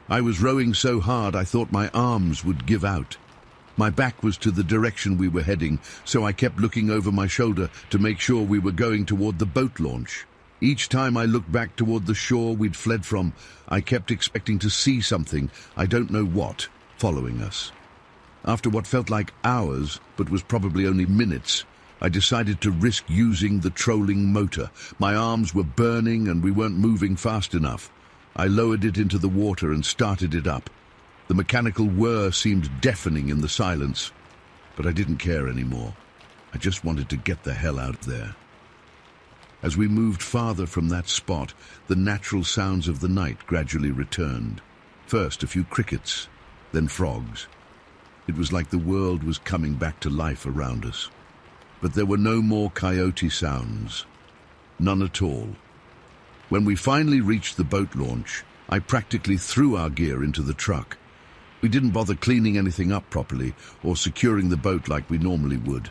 I was rowing so hard I thought my arms would give out. My back was to the direction we were heading, so I kept looking over my shoulder to make sure we were going toward the boat launch. Each time I looked back toward the shore we'd fled from, I kept expecting to see something, I don't know what, following us. After what felt like hours, but was probably only minutes, I decided to risk using the trolling motor. My arms were burning and we weren't moving fast enough. I lowered it into the water and started it up. The mechanical whir seemed deafening in the silence, but I didn't care anymore. I just wanted to get the hell out of there. As we moved farther from that spot, the natural sounds of the night gradually returned. First, a few crickets, then frogs. It was like the world was coming back to life around us. But there were no more coyote sounds. None at all. When we finally reached the boat launch, I practically threw our gear into the truck. We didn't bother cleaning anything up properly or securing the boat like we normally would.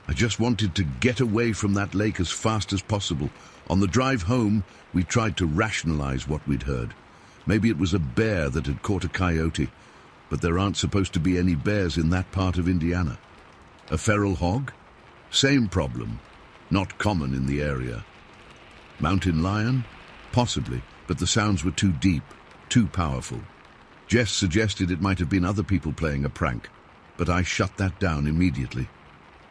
I just wanted to get away from that lake as fast as possible. On the drive home, we tried to rationalize what we'd heard. Maybe it was a bear that had caught a coyote, but there aren't supposed to be any bears in that part of Indiana. A feral hog? Same problem. Not common in the area. Mountain lion? Possibly, but the sounds were too deep, too powerful. Jess suggested it might have been other people playing a prank, but I shut that down immediately.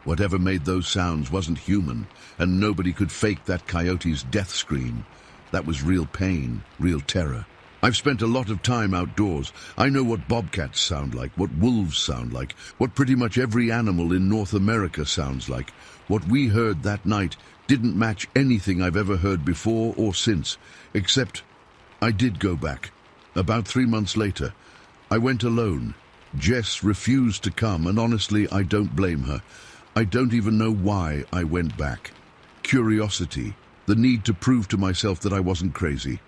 Whatever made those sounds wasn't human, and nobody could fake that coyote's death scream. That was real pain, real terror. I've spent a lot of time outdoors. I know what bobcats sound like, what wolves sound like, what pretty much every animal in North America sounds like. What we heard that night didn't match anything I've ever heard before or since, except I did go back. About 3 months later, I went alone. Jess refused to come, and honestly, I don't blame her. I don't even know why I went back. Curiosity, the need to prove to myself that I wasn't crazy.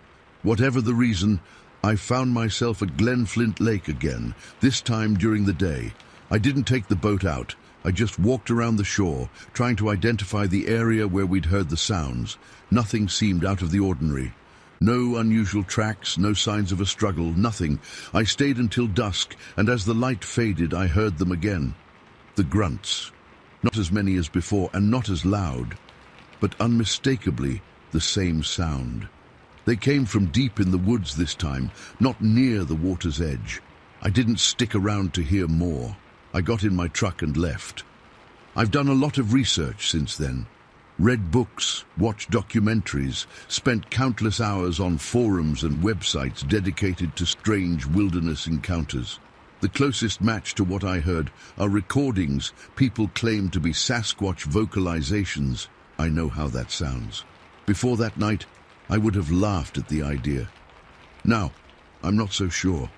Whatever the reason, I found myself at Glen Flint Lake again, this time during the day. I didn't take the boat out. I just walked around the shore, trying to identify the area where we'd heard the sounds. Nothing seemed out of the ordinary. No unusual tracks, no signs of a struggle, nothing. I stayed until dusk, and as the light faded, I heard them again. The grunts. Not as many as before, and not as loud, but unmistakably the same sound. They came from deep in the woods this time, not near the water's edge. I didn't stick around to hear more. I got in my truck and left. I've done a lot of research since then. Read books, watched documentaries, spent countless hours on forums and websites dedicated to strange wilderness encounters. The closest match to what I heard are recordings people claim to be Sasquatch vocalizations. I know how that sounds. Before that night, I would have laughed at the idea. Now, I'm not so sure.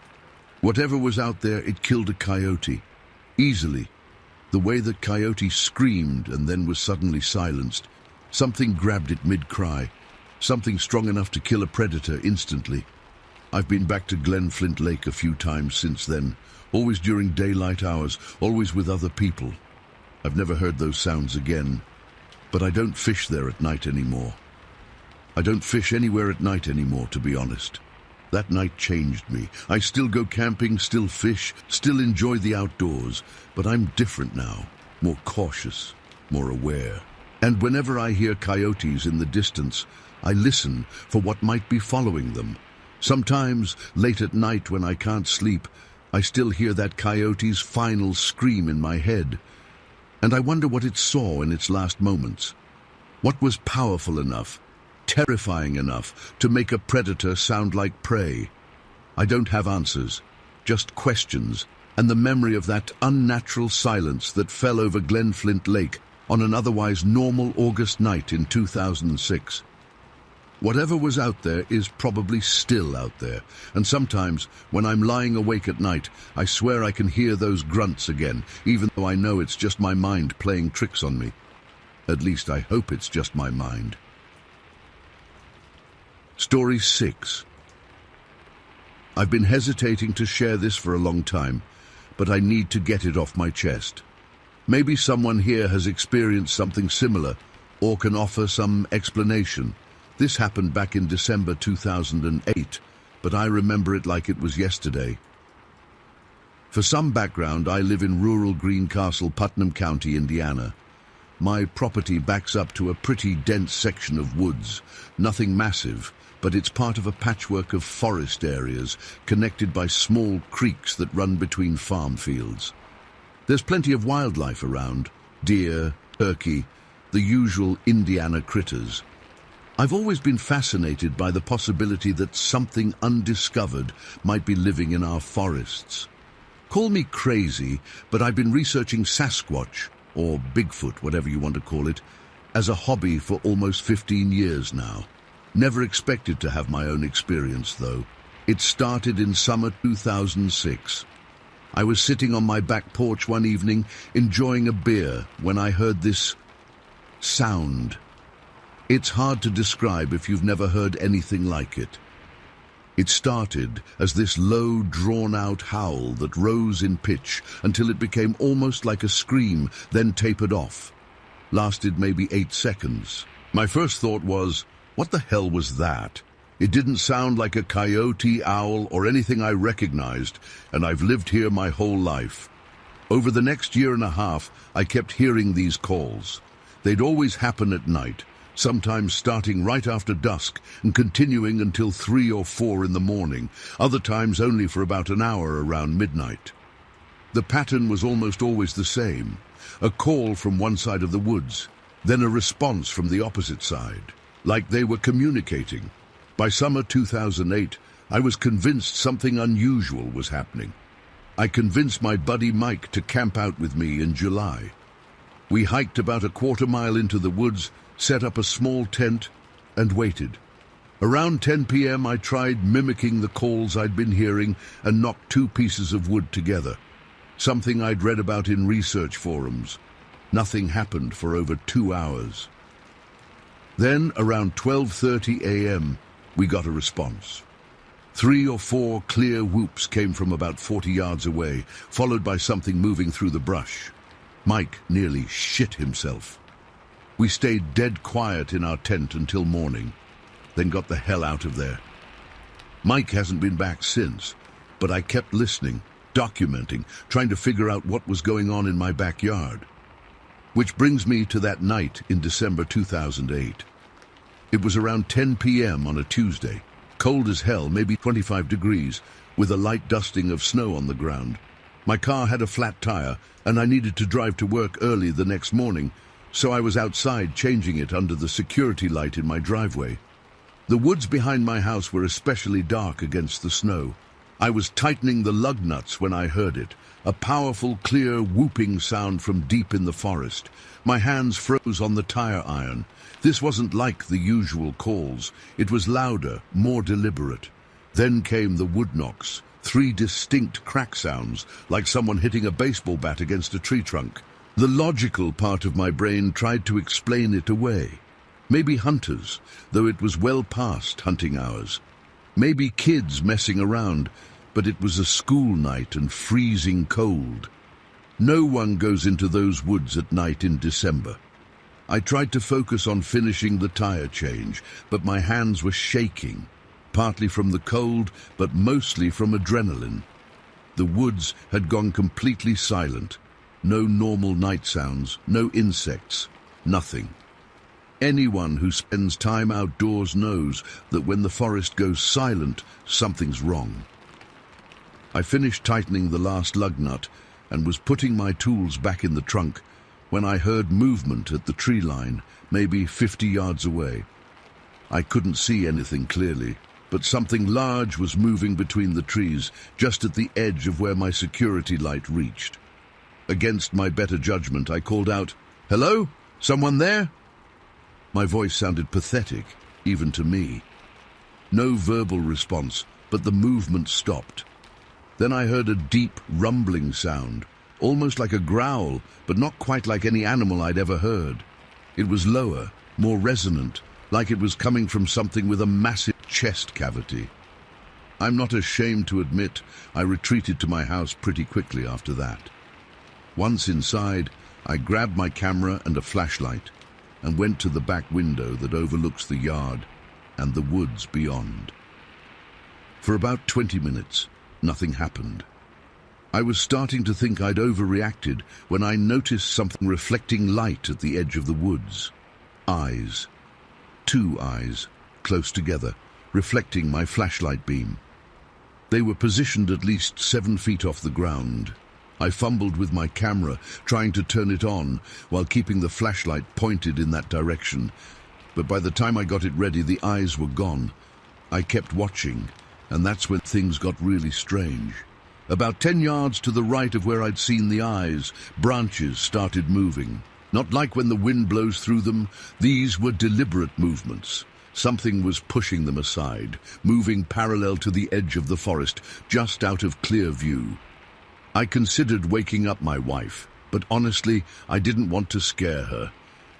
Whatever was out there, it killed a coyote. Easily. The way that coyote screamed and then was suddenly silenced. Something grabbed it mid-cry. Something strong enough to kill a predator instantly. I've been back to Glen Flint Lake a few times since then. Always during daylight hours, always with other people. I've never heard those sounds again. But I don't fish there at night anymore. I don't fish anywhere at night anymore, to be honest. That night changed me. I still go camping, still fish, still enjoy the outdoors, but I'm different now, more cautious, more aware. And whenever I hear coyotes in the distance, I listen for what might be following them. Sometimes, late at night when I can't sleep, I still hear that coyote's final scream in my head. And I wonder what it saw in its last moments. What was powerful enough, terrifying enough to make a predator sound like prey? I don't have answers, just questions, and the memory of that unnatural silence that fell over Glen Flint Lake on an otherwise normal August night in 2006. Whatever was out there is probably still out there, and sometimes, when I'm lying awake at night, I swear I can hear those grunts again, even though I know it's just my mind playing tricks on me. At least I hope it's just my mind. Story 6. I've been hesitating to share this for a long time, but I need to get it off my chest. Maybe someone here has experienced something similar, or can offer some explanation. This happened back in December 2008, but I remember it like it was yesterday. For some background, I live in rural Greencastle, Putnam County, Indiana. My property backs up to a pretty dense section of woods, nothing massive, but it's part of a patchwork of forest areas connected by small creeks that run between farm fields. There's plenty of wildlife around, deer, turkey, the usual Indiana critters. I've always been fascinated by the possibility that something undiscovered might be living in our forests. Call me crazy, but I've been researching Sasquatch, or Bigfoot, whatever you want to call it, as a hobby for almost 15 years now. Never expected to have my own experience, though. It started in summer 2006. I was sitting on my back porch one evening, enjoying a beer, when I heard this sound. It's hard to describe if you've never heard anything like it. It started as this low, drawn-out howl that rose in pitch until it became almost like a scream, then tapered off. Lasted maybe 8 seconds. My first thought was, what the hell was that? It didn't sound like a coyote, owl, or anything I recognized, and I've lived here my whole life. Over the next year and a half, I kept hearing these calls. They'd always happen at night, sometimes starting right after dusk and continuing until 3 or 4 in the morning, other times only for about an hour around midnight. The pattern was almost always the same, a call from one side of the woods, then a response from the opposite side, like they were communicating. By summer 2008, I was convinced something unusual was happening. I convinced my buddy Mike to camp out with me in July. We hiked about a 1/4 mile into the woods, set up a small tent, and waited. Around 10 p.m. I tried mimicking the calls I'd been hearing and knocked 2 pieces of wood together. Something I'd read about in research forums. Nothing happened for over 2 hours. Then, around 12:30 a.m., we got a response. 3 or 4 clear whoops came from about 40 yards away, followed by something moving through the brush. Mike nearly shit himself. We stayed dead quiet in our tent until morning, then got the hell out of there. Mike hasn't been back since, but I kept listening, documenting, trying to figure out what was going on in my backyard. Which brings me to that night in December 2008. It was around 10 p.m. on a Tuesday, cold as hell, maybe 25 degrees, with a light dusting of snow on the ground. My car had a flat tire, and I needed to drive to work early the next morning, so I was outside changing it under the security light in my driveway. The woods behind my house were especially dark against the snow. I was tightening the lug nuts when I heard it, a powerful, clear, whooping sound from deep in the forest. My hands froze on the tire iron. This wasn't like the usual calls. It was louder, more deliberate. Then came the wood knocks, 3 distinct crack sounds, like someone hitting a baseball bat against a tree trunk. The logical part of my brain tried to explain it away. Maybe hunters, though it was well past hunting hours. Maybe kids messing around, but it was a school night and freezing cold. No one goes into those woods at night in December. I tried to focus on finishing the tire change, but my hands were shaking, partly from the cold, but mostly from adrenaline. The woods had gone completely silent. No normal night sounds, no insects, nothing. Anyone who spends time outdoors knows that when the forest goes silent, something's wrong. I finished tightening the last lug nut and was putting my tools back in the trunk when I heard movement at the tree line, maybe 50 yards away. I couldn't see anything clearly, but something large was moving between the trees, just at the edge of where my security light reached. Against my better judgment, I called out, "Hello? Someone there?" My voice sounded pathetic, even to me. No verbal response, but the movement stopped. Then I heard a deep, rumbling sound, almost like a growl, but not quite like any animal I'd ever heard. It was lower, more resonant, like it was coming from something with a massive chest cavity. I'm not ashamed to admit I retreated to my house pretty quickly after that. Once inside, I grabbed my camera and a flashlight and went to the back window that overlooks the yard and the woods beyond. For about 20 minutes, nothing happened. I was starting to think I'd overreacted when I noticed something reflecting light at the edge of the woods. Eyes. 2 eyes, close together, reflecting my flashlight beam. They were positioned at least 7 feet off the ground. I fumbled with my camera, trying to turn it on while keeping the flashlight pointed in that direction. But by the time I got it ready, the eyes were gone. I kept watching, and that's when things got really strange. About 10 yards to the right of where I'd seen the eyes, branches started moving. Not like when the wind blows through them. These were deliberate movements. Something was pushing them aside, moving parallel to the edge of the forest, just out of clear view. I considered waking up my wife, but honestly, I didn't want to scare her.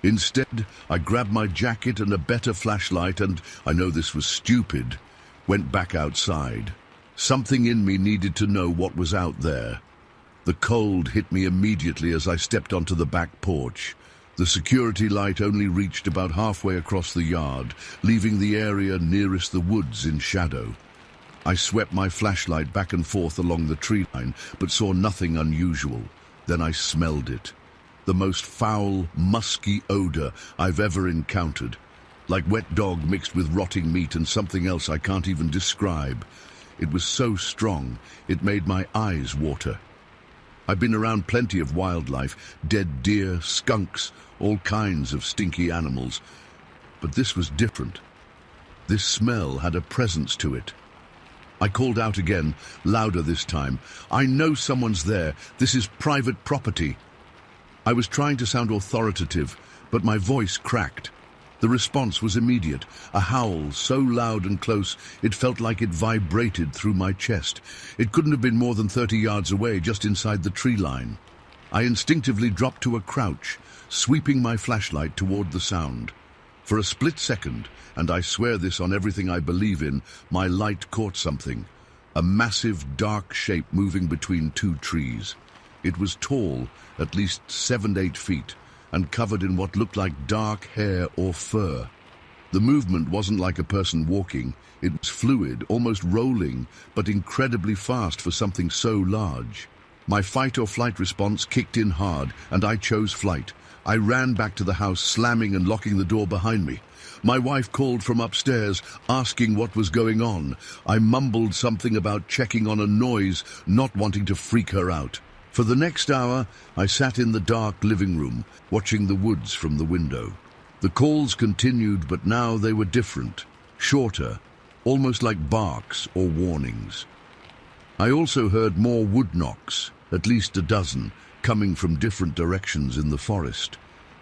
Instead, I grabbed my jacket and a better flashlight and, I know this was stupid, went back outside. Something in me needed to know what was out there. The cold hit me immediately as I stepped onto the back porch. The security light only reached about halfway across the yard, leaving the area nearest the woods in shadow. I swept my flashlight back and forth along the tree line, but saw nothing unusual. Then I smelled it. The most foul, musky odor I've ever encountered. Like wet dog mixed with rotting meat and something else I can't even describe. It was so strong, it made my eyes water. I've been around plenty of wildlife, dead deer, skunks, all kinds of stinky animals. But this was different. This smell had a presence to it. I called out again, louder this time. "I know someone's there. This is private property." I was trying to sound authoritative, but my voice cracked. The response was immediate, a howl so loud and close it felt like it vibrated through my chest. It couldn't have been more than 30 yards away, just inside the tree line. I instinctively dropped to a crouch, sweeping my flashlight toward the sound. For a split second, and I swear this on everything I believe in, my light caught something. A massive, dark shape moving between two trees. It was tall, at least 7-8 feet, and covered in what looked like dark hair or fur. The movement wasn't like a person walking. It was fluid, almost rolling, but incredibly fast for something so large. My fight or flight response kicked in hard, and I chose flight. I ran back to the house, slamming and locking the door behind me. My wife called from upstairs, asking what was going on. I mumbled something about checking on a noise, not wanting to freak her out. For the next hour, I sat in the dark living room, watching the woods from the window. The calls continued, but now they were different, shorter, almost like barks or warnings. I also heard more wood knocks, at least a dozen, coming from different directions in the forest.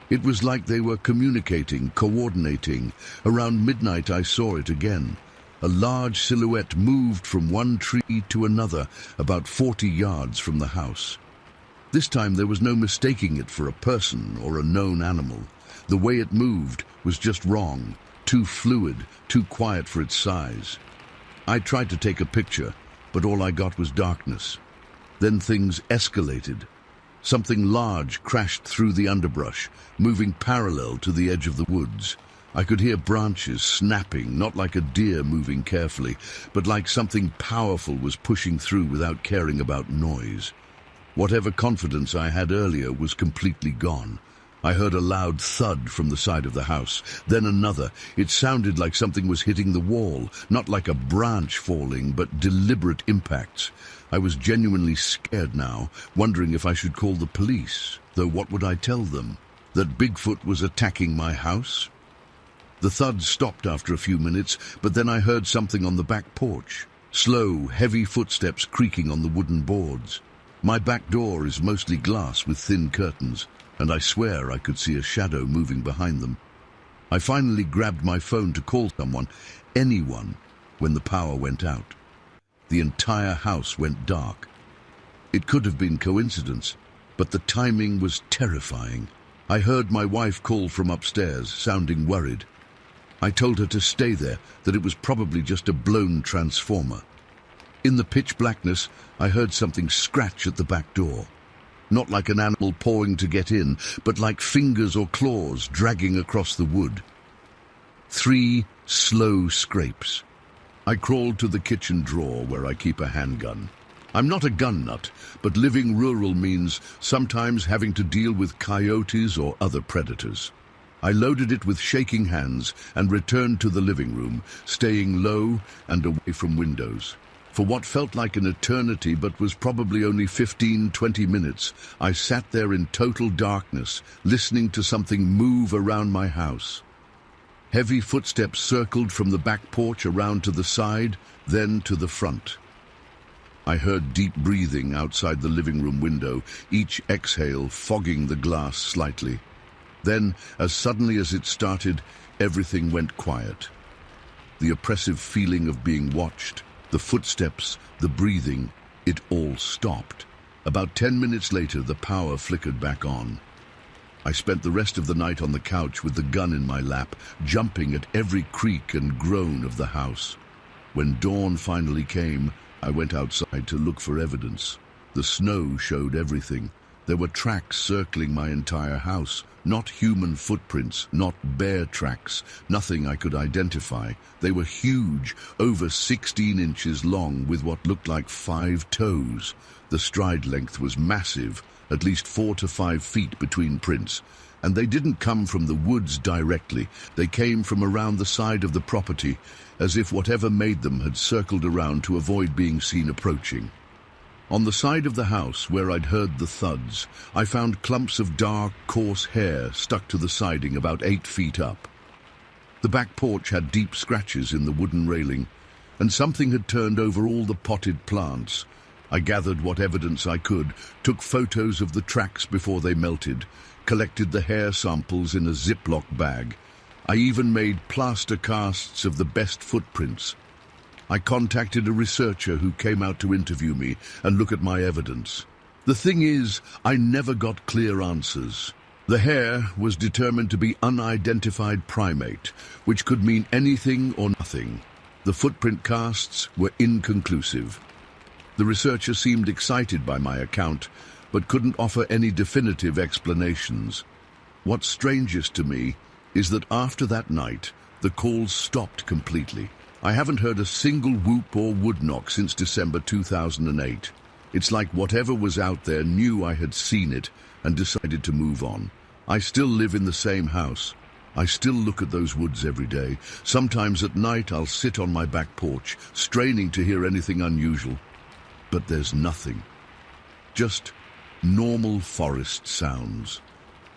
It was like they were communicating, coordinating. Around midnight I saw it again. A large silhouette moved from one tree to another, about 40 yards from the house. This time there was no mistaking it for a person or a known animal. The way it moved was just wrong, too fluid, too quiet for its size. I tried to take a picture, but all I got was darkness. Then things escalated. Something large crashed through the underbrush, moving parallel to the edge of the woods. I could hear branches snapping, not like a deer moving carefully, but like something powerful was pushing through without caring about noise. Whatever confidence I had earlier was completely gone. I heard a loud thud from the side of the house, then another. It sounded like something was hitting the wall, not like a branch falling, but deliberate impacts. I was genuinely scared now, wondering if I should call the police, though what would I tell them? That Bigfoot was attacking my house? The thud stopped after a few minutes, but then I heard something on the back porch. Slow, heavy footsteps creaking on the wooden boards. My back door is mostly glass with thin curtains, and I swear I could see a shadow moving behind them. I finally grabbed my phone to call someone, anyone, when the power went out. The entire house went dark. It could have been coincidence, but the timing was terrifying. I heard my wife call from upstairs, sounding worried. I told her to stay there, that it was probably just a blown transformer. In the pitch blackness, I heard something scratch at the back door. Not like an animal pawing to get in, but like fingers or claws dragging across the wood. 3 slow scrapes. I crawled to the kitchen drawer where I keep a handgun. I'm not a gun nut, but living rural means sometimes having to deal with coyotes or other predators. I loaded it with shaking hands and returned to the living room, staying low and away from windows. For what felt like an eternity but was probably only 15-20 minutes, I sat there in total darkness, listening to something move around my house. Heavy footsteps circled from the back porch around to the side, then to the front. I heard deep breathing outside the living room window, each exhale fogging the glass slightly. Then, as suddenly as it started, everything went quiet. The oppressive feeling of being watched, the footsteps, the breathing, it all stopped. About 10 minutes later, the power flickered back on. I spent the rest of the night on the couch with the gun in my lap, jumping at every creak and groan of the house. When dawn finally came, I went outside to look for evidence. The snow showed everything. There were tracks circling my entire house, not human footprints, not bear tracks, nothing I could identify. They were huge, over 16 inches long with what looked like 5 toes. The stride length was massive, at least 4 to 5 feet between prints, and they didn't come from the woods directly. They came from around the side of the property, as if whatever made them had circled around to avoid being seen approaching. On the side of the house where I'd heard the thuds, I found clumps of dark, coarse hair stuck to the siding about 8 feet up. The back porch had deep scratches in the wooden railing, and something had turned over all the potted plants. I gathered what evidence I could, took photos of the tracks before they melted, collected the hair samples in a Ziploc bag. I even made plaster casts of the best footprints. I contacted a researcher who came out to interview me and look at my evidence. The thing is, I never got clear answers. The hair was determined to be unidentified primate, which could mean anything or nothing. The footprint casts were inconclusive. The researcher seemed excited by my account, but couldn't offer any definitive explanations. What's strangest to me is that after that night, the calls stopped completely. I haven't heard a single whoop or wood knock since December 2008. It's like whatever was out there knew I had seen it and decided to move on. I still live in the same house. I still look at those woods every day. Sometimes at night I'll sit on my back porch, straining to hear anything unusual. But there's nothing. Just normal forest sounds.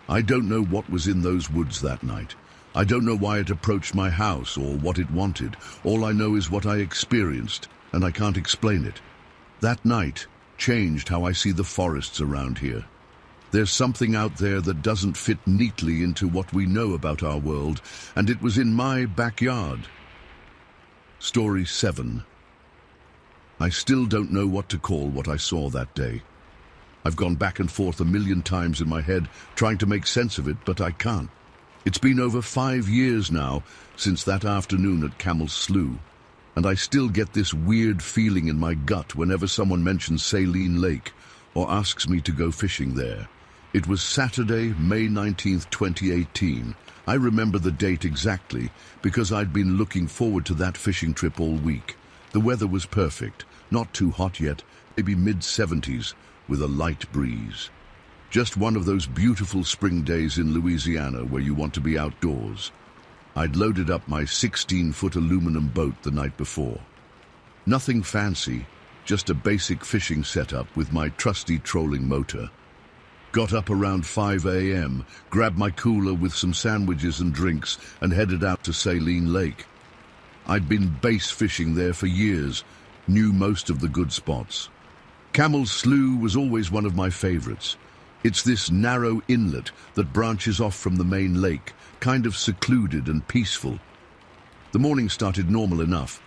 I don't know what was in those woods that night. I don't know why it approached my house or what it wanted. All I know is what I experienced, and I can't explain it. That night changed how I see the forests around here. There's something out there that doesn't fit neatly into what we know about our world, and it was in my backyard. Story 7. I still don't know what to call what I saw that day. I've gone back and forth a million times in my head, trying to make sense of it, but I can't. It's been over 5 years now since that afternoon at Camel Slough, and I still get this weird feeling in my gut whenever someone mentions Saline Lake or asks me to go fishing there. It was Saturday, May 19th, 2018. I remember the date exactly because I'd been looking forward to that fishing trip all week. The weather was perfect, not too hot yet, maybe mid-70s, with a light breeze. Just one of those beautiful spring days in Louisiana where you want to be outdoors. I'd loaded up my 16-foot aluminum boat the night before. Nothing fancy, just a basic fishing setup with my trusty trolling motor. Got up around 5 a.m., grabbed my cooler with some sandwiches and drinks, and headed out to Saline Lake. I'd been bass fishing there for years, knew most of the good spots. Camel Slough was always one of my favorites. It's this narrow inlet that branches off from the main lake, kind of secluded and peaceful. The morning started normal enough.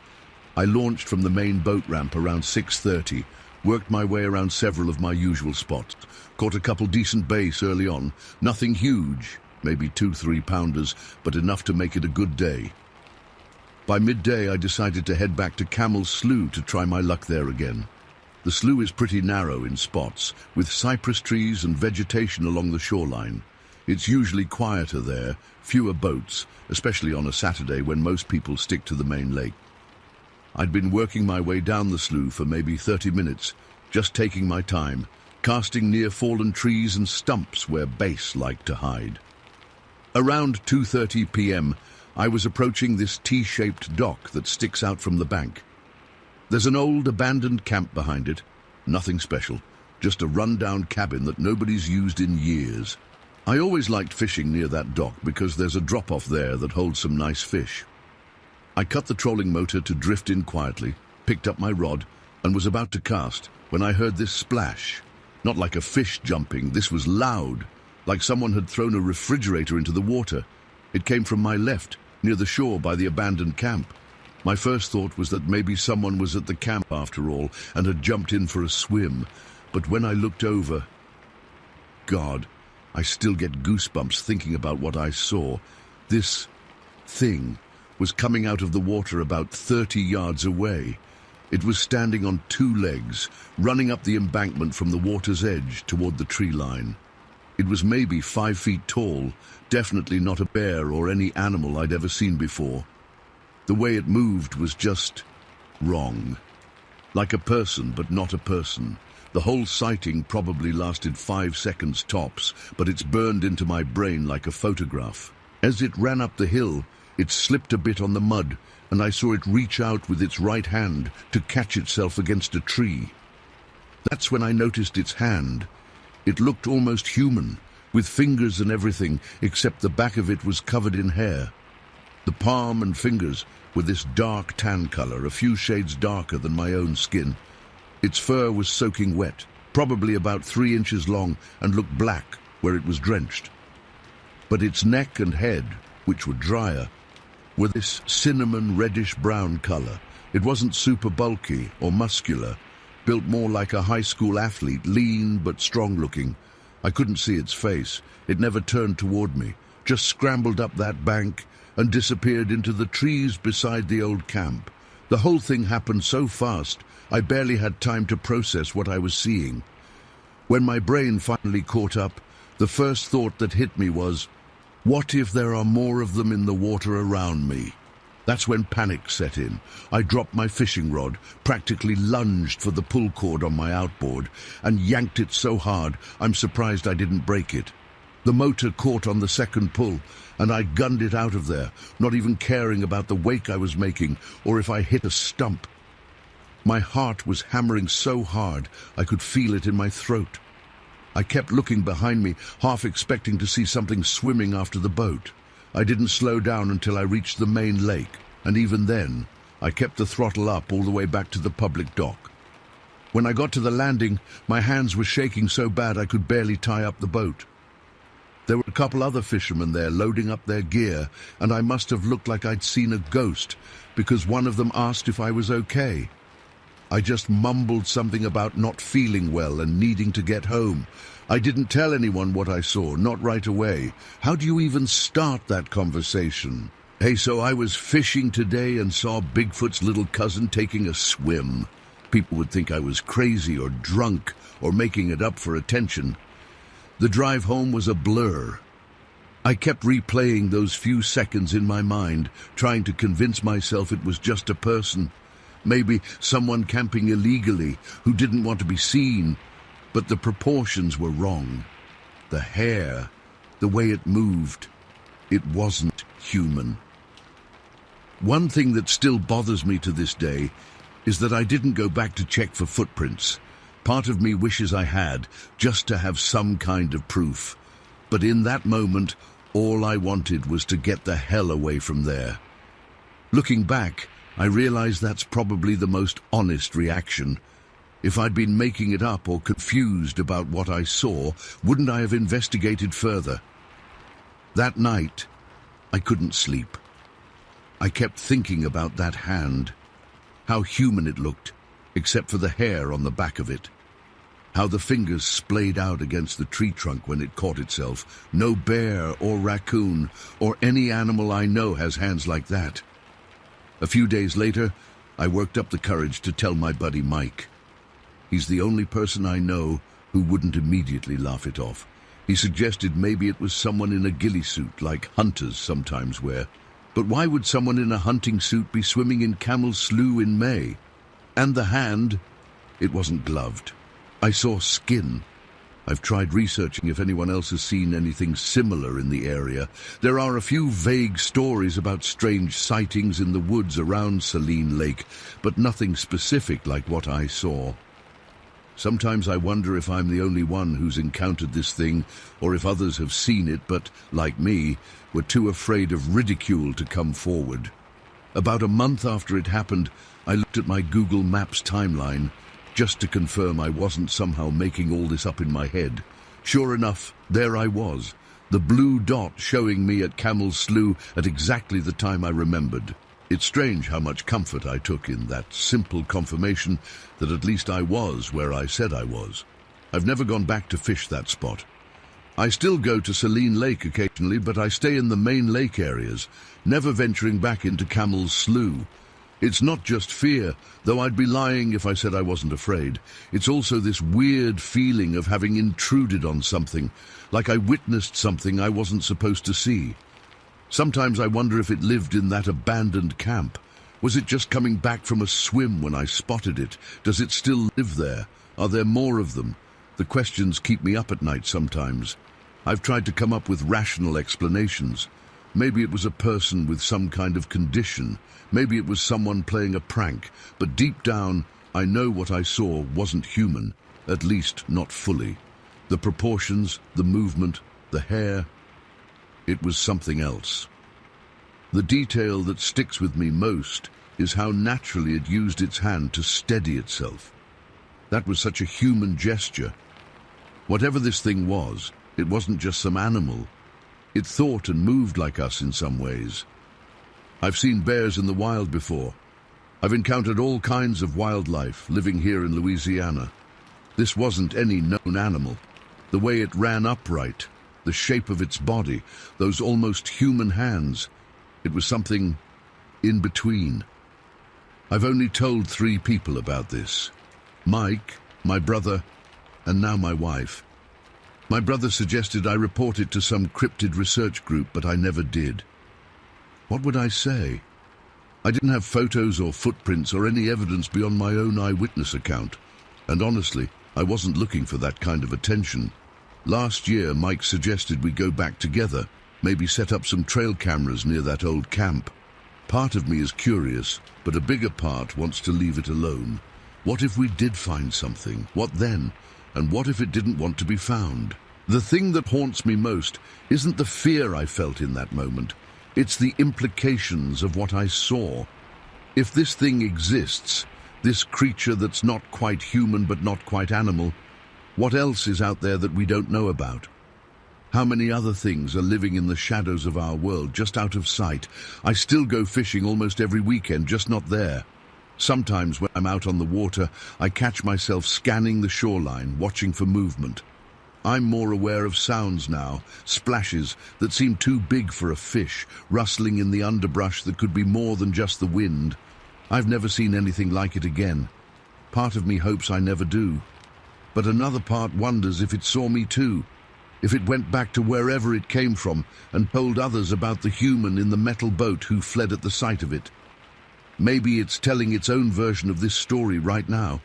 I launched from the main boat ramp around 6:30, worked my way around several of my usual spots, caught a couple decent bass early on, nothing huge, maybe 2-3 pounders, but enough to make it a good day. By midday I decided to head back to Camel Slough to try my luck there again. The slough is pretty narrow in spots, with cypress trees and vegetation along the shoreline. It's usually quieter there, fewer boats, especially on a Saturday when most people stick to the main lake. I'd been working my way down the slough for maybe 30 minutes, just taking my time, casting near fallen trees and stumps where bass liked to hide. Around 2:30 p.m., I was approaching this T-shaped dock that sticks out from the bank. There's an old abandoned camp behind it, nothing special, just a run-down cabin that nobody's used in years. I always liked fishing near that dock because there's a drop-off there that holds some nice fish. I cut the trolling motor to drift in quietly, picked up my rod, and was about to cast when I heard this splash. Not like a fish jumping, this was loud, like someone had thrown a refrigerator into the water. It came from my left, near the shore by the abandoned camp. My first thought was that maybe someone was at the camp after all and had jumped in for a swim. But when I looked over, God, I still get goosebumps thinking about what I saw. This thing was coming out of the water about 30 yards away. It was standing on 2 legs, running up the embankment from the water's edge toward the tree line. It was maybe 5 feet tall, definitely not a bear or any animal I'd ever seen before. The way it moved was just wrong. Like a person, but not a person. The whole sighting probably lasted 5 seconds tops, but it's burned into my brain like a photograph. As it ran up the hill, it slipped a bit on the mud, and I saw it reach out with its right hand to catch itself against a tree. That's when I noticed its hand. It looked almost human, with fingers and everything, except the back of it was covered in hair. The palm and fingers were this dark tan color, a few shades darker than my own skin. Its fur was soaking wet, probably about 3 inches long, and looked black where it was drenched. But its neck and head which were drier, were this cinnamon reddish-brown color. It wasn't super bulky or muscular, built more like a high school athlete, lean but strong-looking. I couldn't see its face. It never turned toward me, just scrambled up that bank and disappeared into the trees beside the old camp. The whole thing happened so fast, I barely had time to process what I was seeing. When my brain finally caught up, the first thought that hit me was, what if there are more of them in the water around me? That's when panic set in. I dropped my fishing rod, practically lunged for the pull cord on my outboard, and yanked it so hard I'm surprised I didn't break it. The motor caught on the second pull, and I gunned it out of there, not even caring about the wake I was making or if I hit a stump. My heart was hammering so hard I could feel it in my throat. I kept looking behind me, half expecting to see something swimming after the boat. I didn't slow down until I reached the main lake, and even then, I kept the throttle up all the way back to the public dock. When I got to the landing, my hands were shaking so bad I could barely tie up the boat. There were a couple other fishermen there loading up their gear, and I must have looked like I'd seen a ghost, because one of them asked if I was okay. I just mumbled something about not feeling well and needing to get home. I didn't tell anyone what I saw, not right away. How do you even start that conversation? Hey, so I was fishing today and saw Bigfoot's little cousin taking a swim. People would think I was crazy or drunk or making it up for attention. The drive home was a blur. I kept replaying those few seconds in my mind, trying to convince myself it was just a person. Maybe someone camping illegally who didn't want to be seen, but the proportions were wrong. The hair, the way it moved, it wasn't human. One thing that still bothers me to this day is that I didn't go back to check for footprints. Part of me wishes I had, just to have some kind of proof. But in that moment, all I wanted was to get the hell away from there. Looking back, I realize that's probably the most honest reaction. If I'd been making it up or confused about what I saw, wouldn't I have investigated further? That night, I couldn't sleep. I kept thinking about that hand, how human it looked, except for the hair on the back of it. How the fingers splayed out against the tree trunk when it caught itself. No bear or raccoon or any animal I know has hands like that. A few days later, I worked up the courage to tell my buddy Mike. He's the only person I know who wouldn't immediately laugh it off. He suggested maybe it was someone in a ghillie suit like hunters sometimes wear. But why would someone in a hunting suit be swimming in Camel Slough in May? And the hand, it wasn't gloved. I saw skin. I've tried researching if anyone else has seen anything similar in the area. There are a few vague stories about strange sightings in the woods around Glen Lake, but nothing specific like what I saw. Sometimes I wonder if I'm the only one who's encountered this thing, or if others have seen it but, like me, were too afraid of ridicule to come forward. About a month after it happened, I looked at my Google Maps timeline, just to confirm I wasn't somehow making all this up in my head. Sure enough, there I was, the blue dot showing me at Camel Slough at exactly the time I remembered. It's strange how much comfort I took in that simple confirmation that at least I was where I said I was. I've never gone back to fish that spot. I still go to Glen Lake occasionally, but I stay in the main lake areas, never venturing back into Camel Slough. It's not just fear, though I'd be lying if I said I wasn't afraid. It's also this weird feeling of having intruded on something, like I witnessed something I wasn't supposed to see. Sometimes I wonder if it lived in that abandoned camp. Was it just coming back from a swim when I spotted it? Does it still live there? Are there more of them? The questions keep me up at night sometimes. I've tried to come up with rational explanations. Maybe it was a person with some kind of condition. Maybe it was someone playing a prank. But deep down, I know what I saw wasn't human, at least not fully. The proportions, the movement, the hair, it was something else. The detail that sticks with me most is how naturally it used its hand to steady itself. That was such a human gesture. Whatever this thing was, it wasn't just some animal. It thought and moved like us in some ways. I've seen bears in the wild before. I've encountered all kinds of wildlife living here in Louisiana. This wasn't any known animal. The way it ran upright, the shape of its body, those almost human hands, it was something in between. I've only told 3 people about this. Mike, my brother, and now my wife. My brother suggested I report it to some cryptid research group, but I never did. What would I say? I didn't have photos or footprints or any evidence beyond my own eyewitness account. And honestly, I wasn't looking for that kind of attention. Last year, Mike suggested we go back together, maybe set up some trail cameras near that old camp. Part of me is curious, but a bigger part wants to leave it alone. What if we did find something? What then? And what if it didn't want to be found? The thing that haunts me most isn't the fear I felt in that moment. It's the implications of what I saw. If this thing exists, this creature that's not quite human but not quite animal, what else is out there that we don't know about? How many other things are living in the shadows of our world, just out of sight? I still go fishing almost every weekend, just not there. Sometimes when I'm out on the water, I catch myself scanning the shoreline, watching for movement. I'm more aware of sounds now, splashes that seem too big for a fish, rustling in the underbrush that could be more than just the wind. I've never seen anything like it again. Part of me hopes I never do. But another part wonders if it saw me too, if it went back to wherever it came from and told others about the human in the metal boat who fled at the sight of it. Maybe it's telling its own version of this story right now.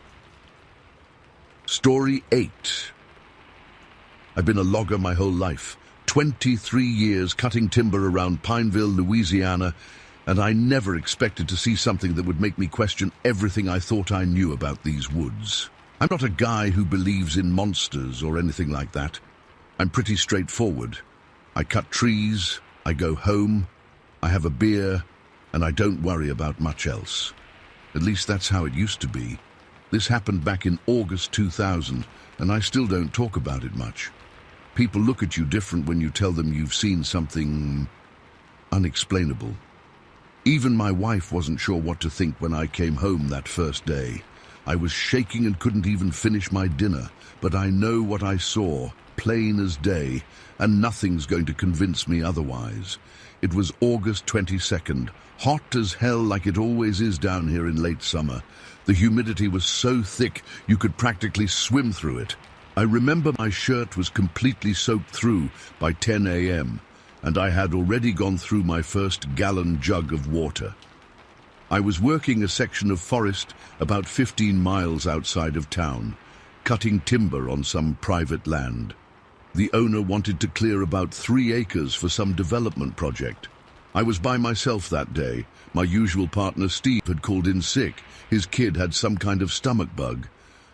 Story 8. I've been a logger my whole life, 23 years cutting timber around Pineville, Louisiana, and I never expected to see something that would make me question everything I thought I knew about these woods. I'm not a guy who believes in monsters or anything like that. I'm pretty straightforward. I cut trees, I go home, I have a beer, and I don't worry about much else. At least that's how it used to be. This happened back in August 2000, and I still don't talk about it much. People look at you different when you tell them you've seen something unexplainable. Even my wife wasn't sure what to think when I came home that first day. I was shaking and couldn't even finish my dinner, but I know what I saw, plain as day, and nothing's going to convince me otherwise. It was August 22nd, hot as hell like it always is down here in late summer. The humidity was so thick you could practically swim through it. I remember my shirt was completely soaked through by 10 a.m., and I had already gone through my first gallon jug of water. I was working a section of forest about 15 miles outside of town, cutting timber on some private land. The owner wanted to clear about 3 acres for some development project. I was by myself that day. My usual partner Steve had called in sick. His kid had some kind of stomach bug.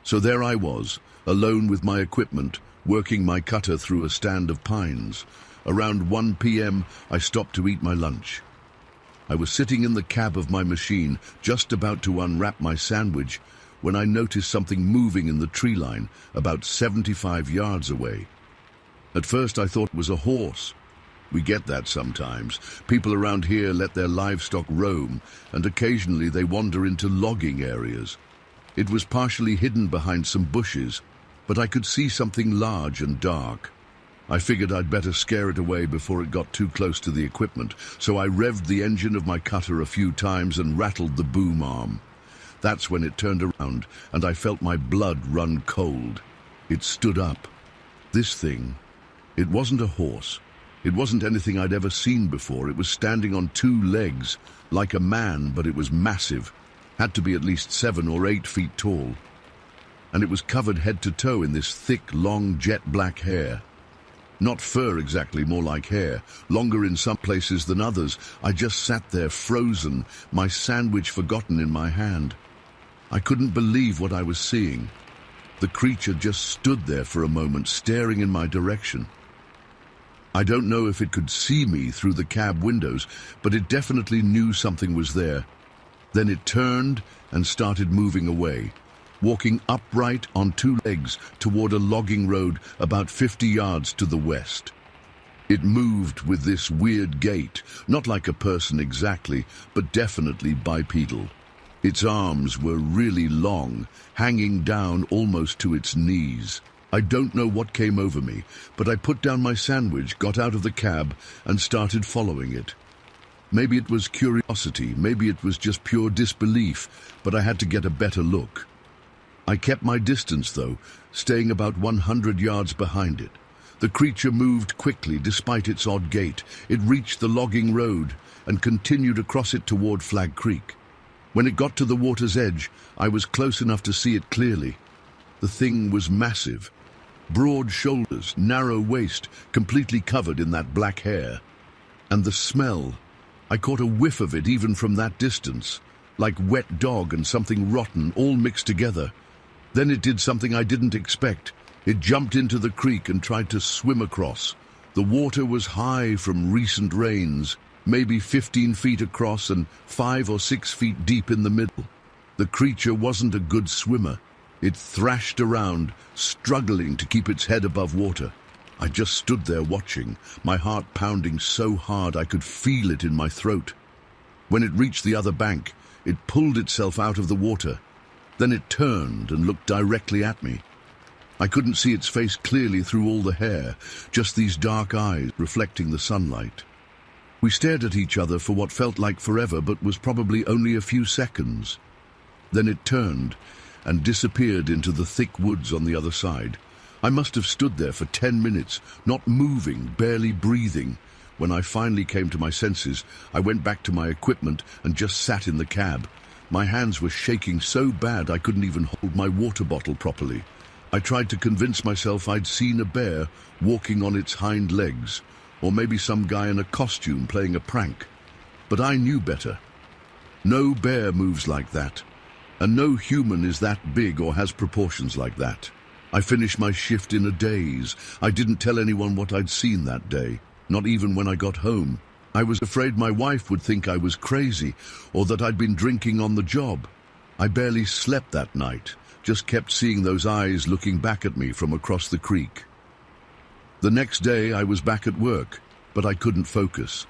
So there I was, alone with my equipment, working my cutter through a stand of pines. Around 1 p.m., I stopped to eat my lunch. I was sitting in the cab of my machine, just about to unwrap my sandwich, when I noticed something moving in the tree line, about 75 yards away. At first I thought it was a horse. We get that sometimes. People around here let their livestock roam, and occasionally they wander into logging areas. It was partially hidden behind some bushes, but I could see something large and dark. I figured I'd better scare it away before it got too close to the equipment, so I revved the engine of my cutter a few times and rattled the boom arm. That's when it turned around, and I felt my blood run cold. It stood up. This thing, it wasn't a horse. It wasn't anything I'd ever seen before. It was standing on 2 legs, like a man, but it was massive. Had to be at least 7 or 8 feet tall. And it was covered head to toe in this thick, long, jet black hair. Not fur exactly, more like hair, longer in some places than others. I just sat there frozen, my sandwich forgotten in my hand. I couldn't believe what I was seeing. The creature just stood there for a moment, staring in my direction. I don't know if it could see me through the cab windows, but it definitely knew something was there. Then it turned and started moving away, walking upright on 2 legs toward a logging road about 50 yards to the west. It moved with this weird gait, not like a person exactly, but definitely bipedal. Its arms were really long, hanging down almost to its knees. I don't know what came over me, but I put down my sandwich, got out of the cab, and started following it. Maybe it was curiosity, maybe it was just pure disbelief, but I had to get a better look. I kept my distance, though, staying about 100 yards behind it. The creature moved quickly despite its odd gait. It reached the logging road and continued across it toward Flag Creek. When it got to the water's edge, I was close enough to see it clearly. The thing was massive. Broad shoulders, narrow waist, completely covered in that black hair. And the smell, I caught a whiff of it even from that distance, like wet dog and something rotten all mixed together. Then it did something I didn't expect. It jumped into the creek and tried to swim across. The water was high from recent rains, maybe 15 feet across and 5 or 6 feet deep in the middle. The creature wasn't a good swimmer. It thrashed around, struggling to keep its head above water. I just stood there watching, my heart pounding so hard I could feel it in my throat. When it reached the other bank, it pulled itself out of the water. Then it turned and looked directly at me. I couldn't see its face clearly through all the hair, just these dark eyes reflecting the sunlight. We stared at each other for what felt like forever, but was probably only a few seconds. Then it turned and disappeared into the thick woods on the other side. I must have stood there for 10 minutes, not moving, barely breathing. When I finally came to my senses, I went back to my equipment and just sat in the cab. My hands were shaking so bad I couldn't even hold my water bottle properly. I tried to convince myself I'd seen a bear walking on its hind legs, or maybe some guy in a costume playing a prank. But I knew better. No bear moves like that, and no human is that big or has proportions like that. I finished my shift in a daze. I didn't tell anyone what I'd seen that day, not even when I got home. I was afraid my wife would think I was crazy, or that I'd been drinking on the job. I barely slept that night. Just kept seeing those eyes looking back at me from across the creek. The next day I was back at work, but I couldn't focus.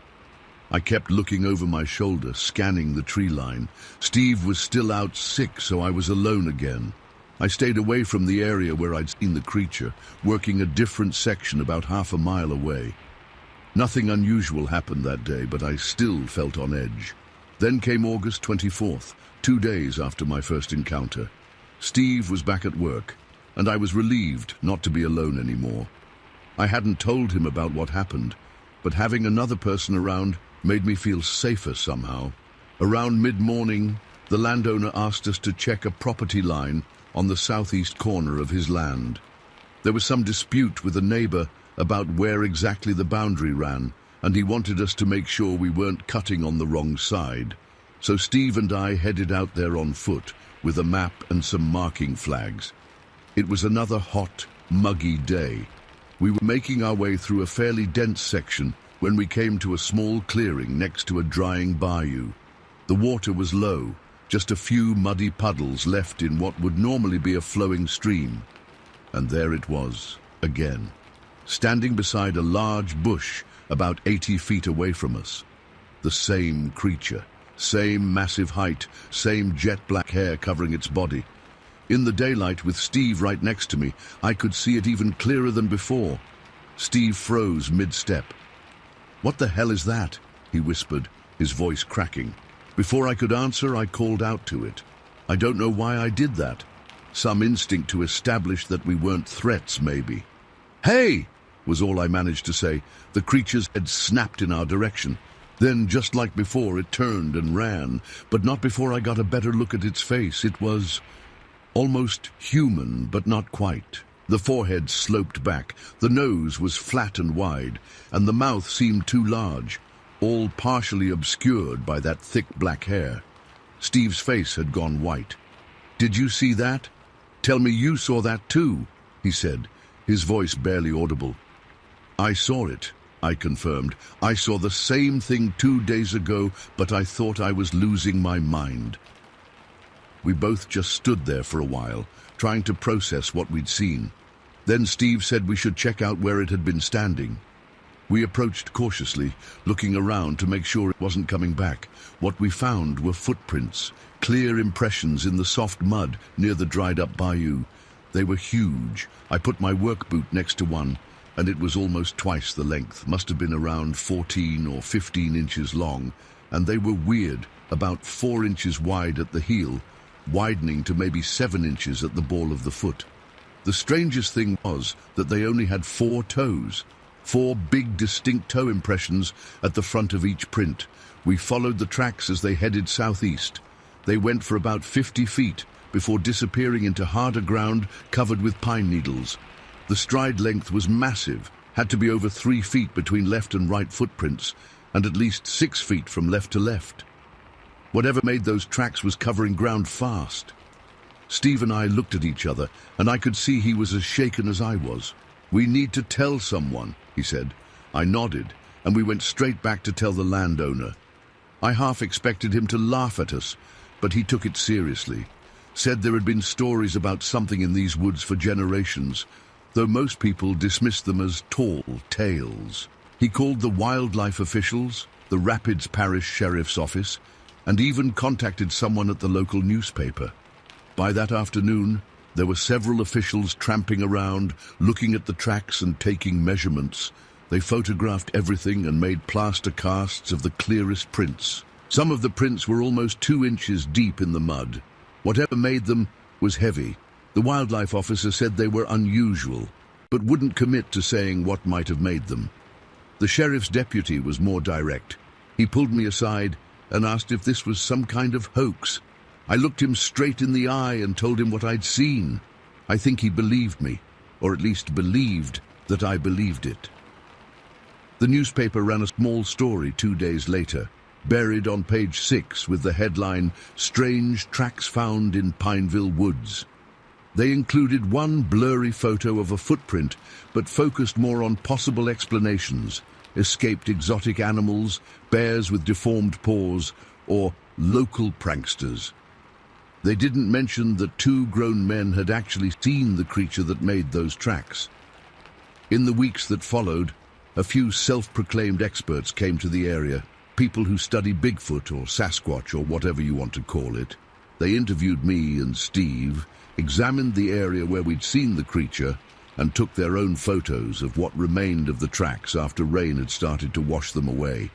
I kept looking over my shoulder, scanning the tree line. Steve was still out sick, so I was alone again. I stayed away from the area where I'd seen the creature, working a different section about half a mile away. Nothing unusual happened that day, but I still felt on edge. Then came August 24th, 2 days after my first encounter. Steve was back at work, and I was relieved not to be alone anymore. I hadn't told him about what happened, but having another person around made me feel safer somehow. Around mid-morning, the landowner asked us to check a property line on the southeast corner of his land. There was some dispute with a neighbor about where exactly the boundary ran, and he wanted us to make sure we weren't cutting on the wrong side. So Steve and I headed out there on foot, with a map and some marking flags. It was another hot, muggy day. We were making our way through a fairly dense section when we came to a small clearing next to a drying bayou. The water was low, just a few muddy puddles left in what would normally be a flowing stream. And there it was, again, standing beside a large bush about 80 feet away from us. The same creature. Same massive height, same jet black hair covering its body. In the daylight, with Steve right next to me, I could see it even clearer than before. Steve froze mid-step. "What the hell is that?" he whispered, his voice cracking. Before I could answer, I called out to it. I don't know why I did that. Some instinct to establish that we weren't threats, maybe. "Hey!" was all I managed to say. The creature's head snapped in our direction. Then, just like before, it turned and ran, but not before I got a better look at its face. It was almost human, but not quite. The forehead sloped back, the nose was flat and wide, and the mouth seemed too large, all partially obscured by that thick black hair. Steve's face had gone white. "Did you see that? Tell me you saw that too," he said, his voice barely audible. "I saw it," I confirmed. "I saw the same thing 2 days ago, but I thought I was losing my mind." We both just stood there for a while, trying to process what we'd seen. Then Steve said we should check out where it had been standing. We approached cautiously, looking around to make sure it wasn't coming back. What we found were footprints, clear impressions in the soft mud near the dried-up bayou. They were huge. I put my work boot next to one, and it was almost twice the length, must have been around 14 or 15 inches long, and they were weird, about 4 inches wide at the heel, widening to maybe 7 inches at the ball of the foot. The strangest thing was that they only had 4 toes, 4 big distinct toe impressions at the front of each print. We followed the tracks as they headed southeast. They went for about 50 feet before disappearing into harder ground covered with pine needles. The stride length was massive, had to be over 3 feet between left and right footprints, and at least 6 feet from left to left. Whatever made those tracks was covering ground fast. Steve and I looked at each other, and I could see he was as shaken as I was. "We need to tell someone," he said. I nodded, and we went straight back to tell the landowner. I half expected him to laugh at us, but he took it seriously. Said there had been stories about something in these woods for generations, though most people dismissed them as tall tales. He called the wildlife officials, the Rapids Parish Sheriff's Office, and even contacted someone at the local newspaper. By that afternoon, there were several officials tramping around, looking at the tracks and taking measurements. They photographed everything and made plaster casts of the clearest prints. Some of the prints were almost 2 inches deep in the mud. Whatever made them was heavy. The wildlife officer said they were unusual, but wouldn't commit to saying what might have made them. The sheriff's deputy was more direct. He pulled me aside and asked if this was some kind of hoax. I looked him straight in the eye and told him what I'd seen. I think he believed me, or at least believed that I believed it. The newspaper ran a small story 2 days later, buried on page 6 with the headline, "Strange Tracks Found in Pineville Woods." They included one blurry photo of a footprint, but focused more on possible explanations: escaped exotic animals, bears with deformed paws, or local pranksters. They didn't mention that 2 grown men had actually seen the creature that made those tracks. In the weeks that followed, a few self-proclaimed experts came to the area, people who study Bigfoot or Sasquatch or whatever you want to call it. They interviewed me and Steve, examined the area where we'd seen the creature, and took their own photos of what remained of the tracks after rain had started to wash them away.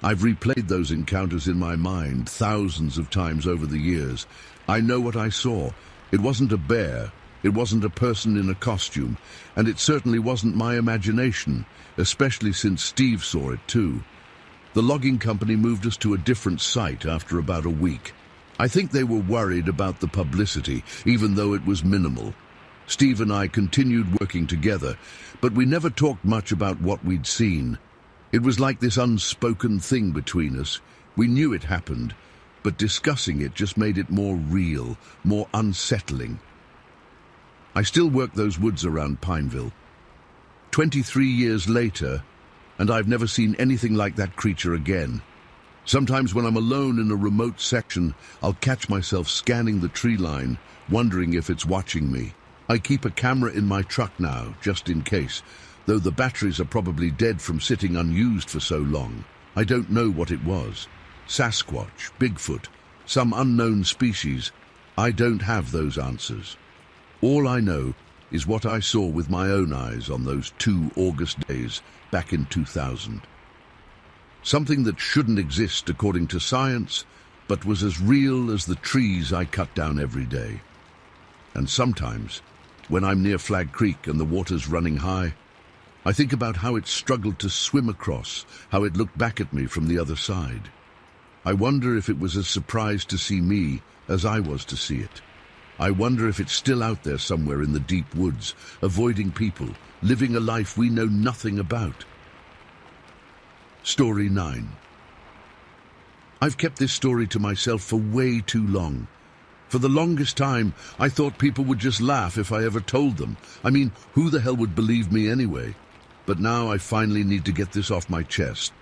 I've replayed those encounters in my mind thousands of times over the years. I know what I saw. It wasn't a bear, it wasn't a person in a costume, and it certainly wasn't my imagination, especially since Steve saw it too. The logging company moved us to a different site after about a week. I think they were worried about the publicity, even though it was minimal. Steve and I continued working together, but we never talked much about what we'd seen. It was like this unspoken thing between us. We knew it happened, but discussing it just made it more real, more unsettling. I still work those woods around Pineville. 23 years later, and I've never seen anything like that creature again. Sometimes when I'm alone in a remote section, I'll catch myself scanning the tree line, wondering if it's watching me. I keep a camera in my truck now, just in case, though the batteries are probably dead from sitting unused for so long. I don't know what it was. Sasquatch, Bigfoot, some unknown species. I don't have those answers. All I know is what I saw with my own eyes on those 2 August days back in 2000. Something that shouldn't exist according to science, but was as real as the trees I cut down every day. And sometimes, when I'm near Flag Creek and the water's running high, I think about how it struggled to swim across, how it looked back at me from the other side. I wonder if it was as surprised to see me as I was to see it. I wonder if it's still out there somewhere in the deep woods, avoiding people, living a life we know nothing about. Story 9. I've kept this story to myself for way too long. For the longest time, I thought people would just laugh if I ever told them. I mean, who the hell would believe me anyway? But now I finally need to get this off my chest.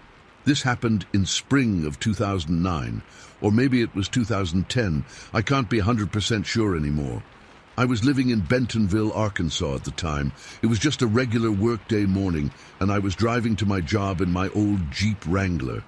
This happened in spring of 2009, or maybe it was 2010. I can't be 100% sure anymore. I was living in Bentonville, Arkansas at the time. It was just a regular workday morning, and I was driving to my job in my old Jeep Wrangler.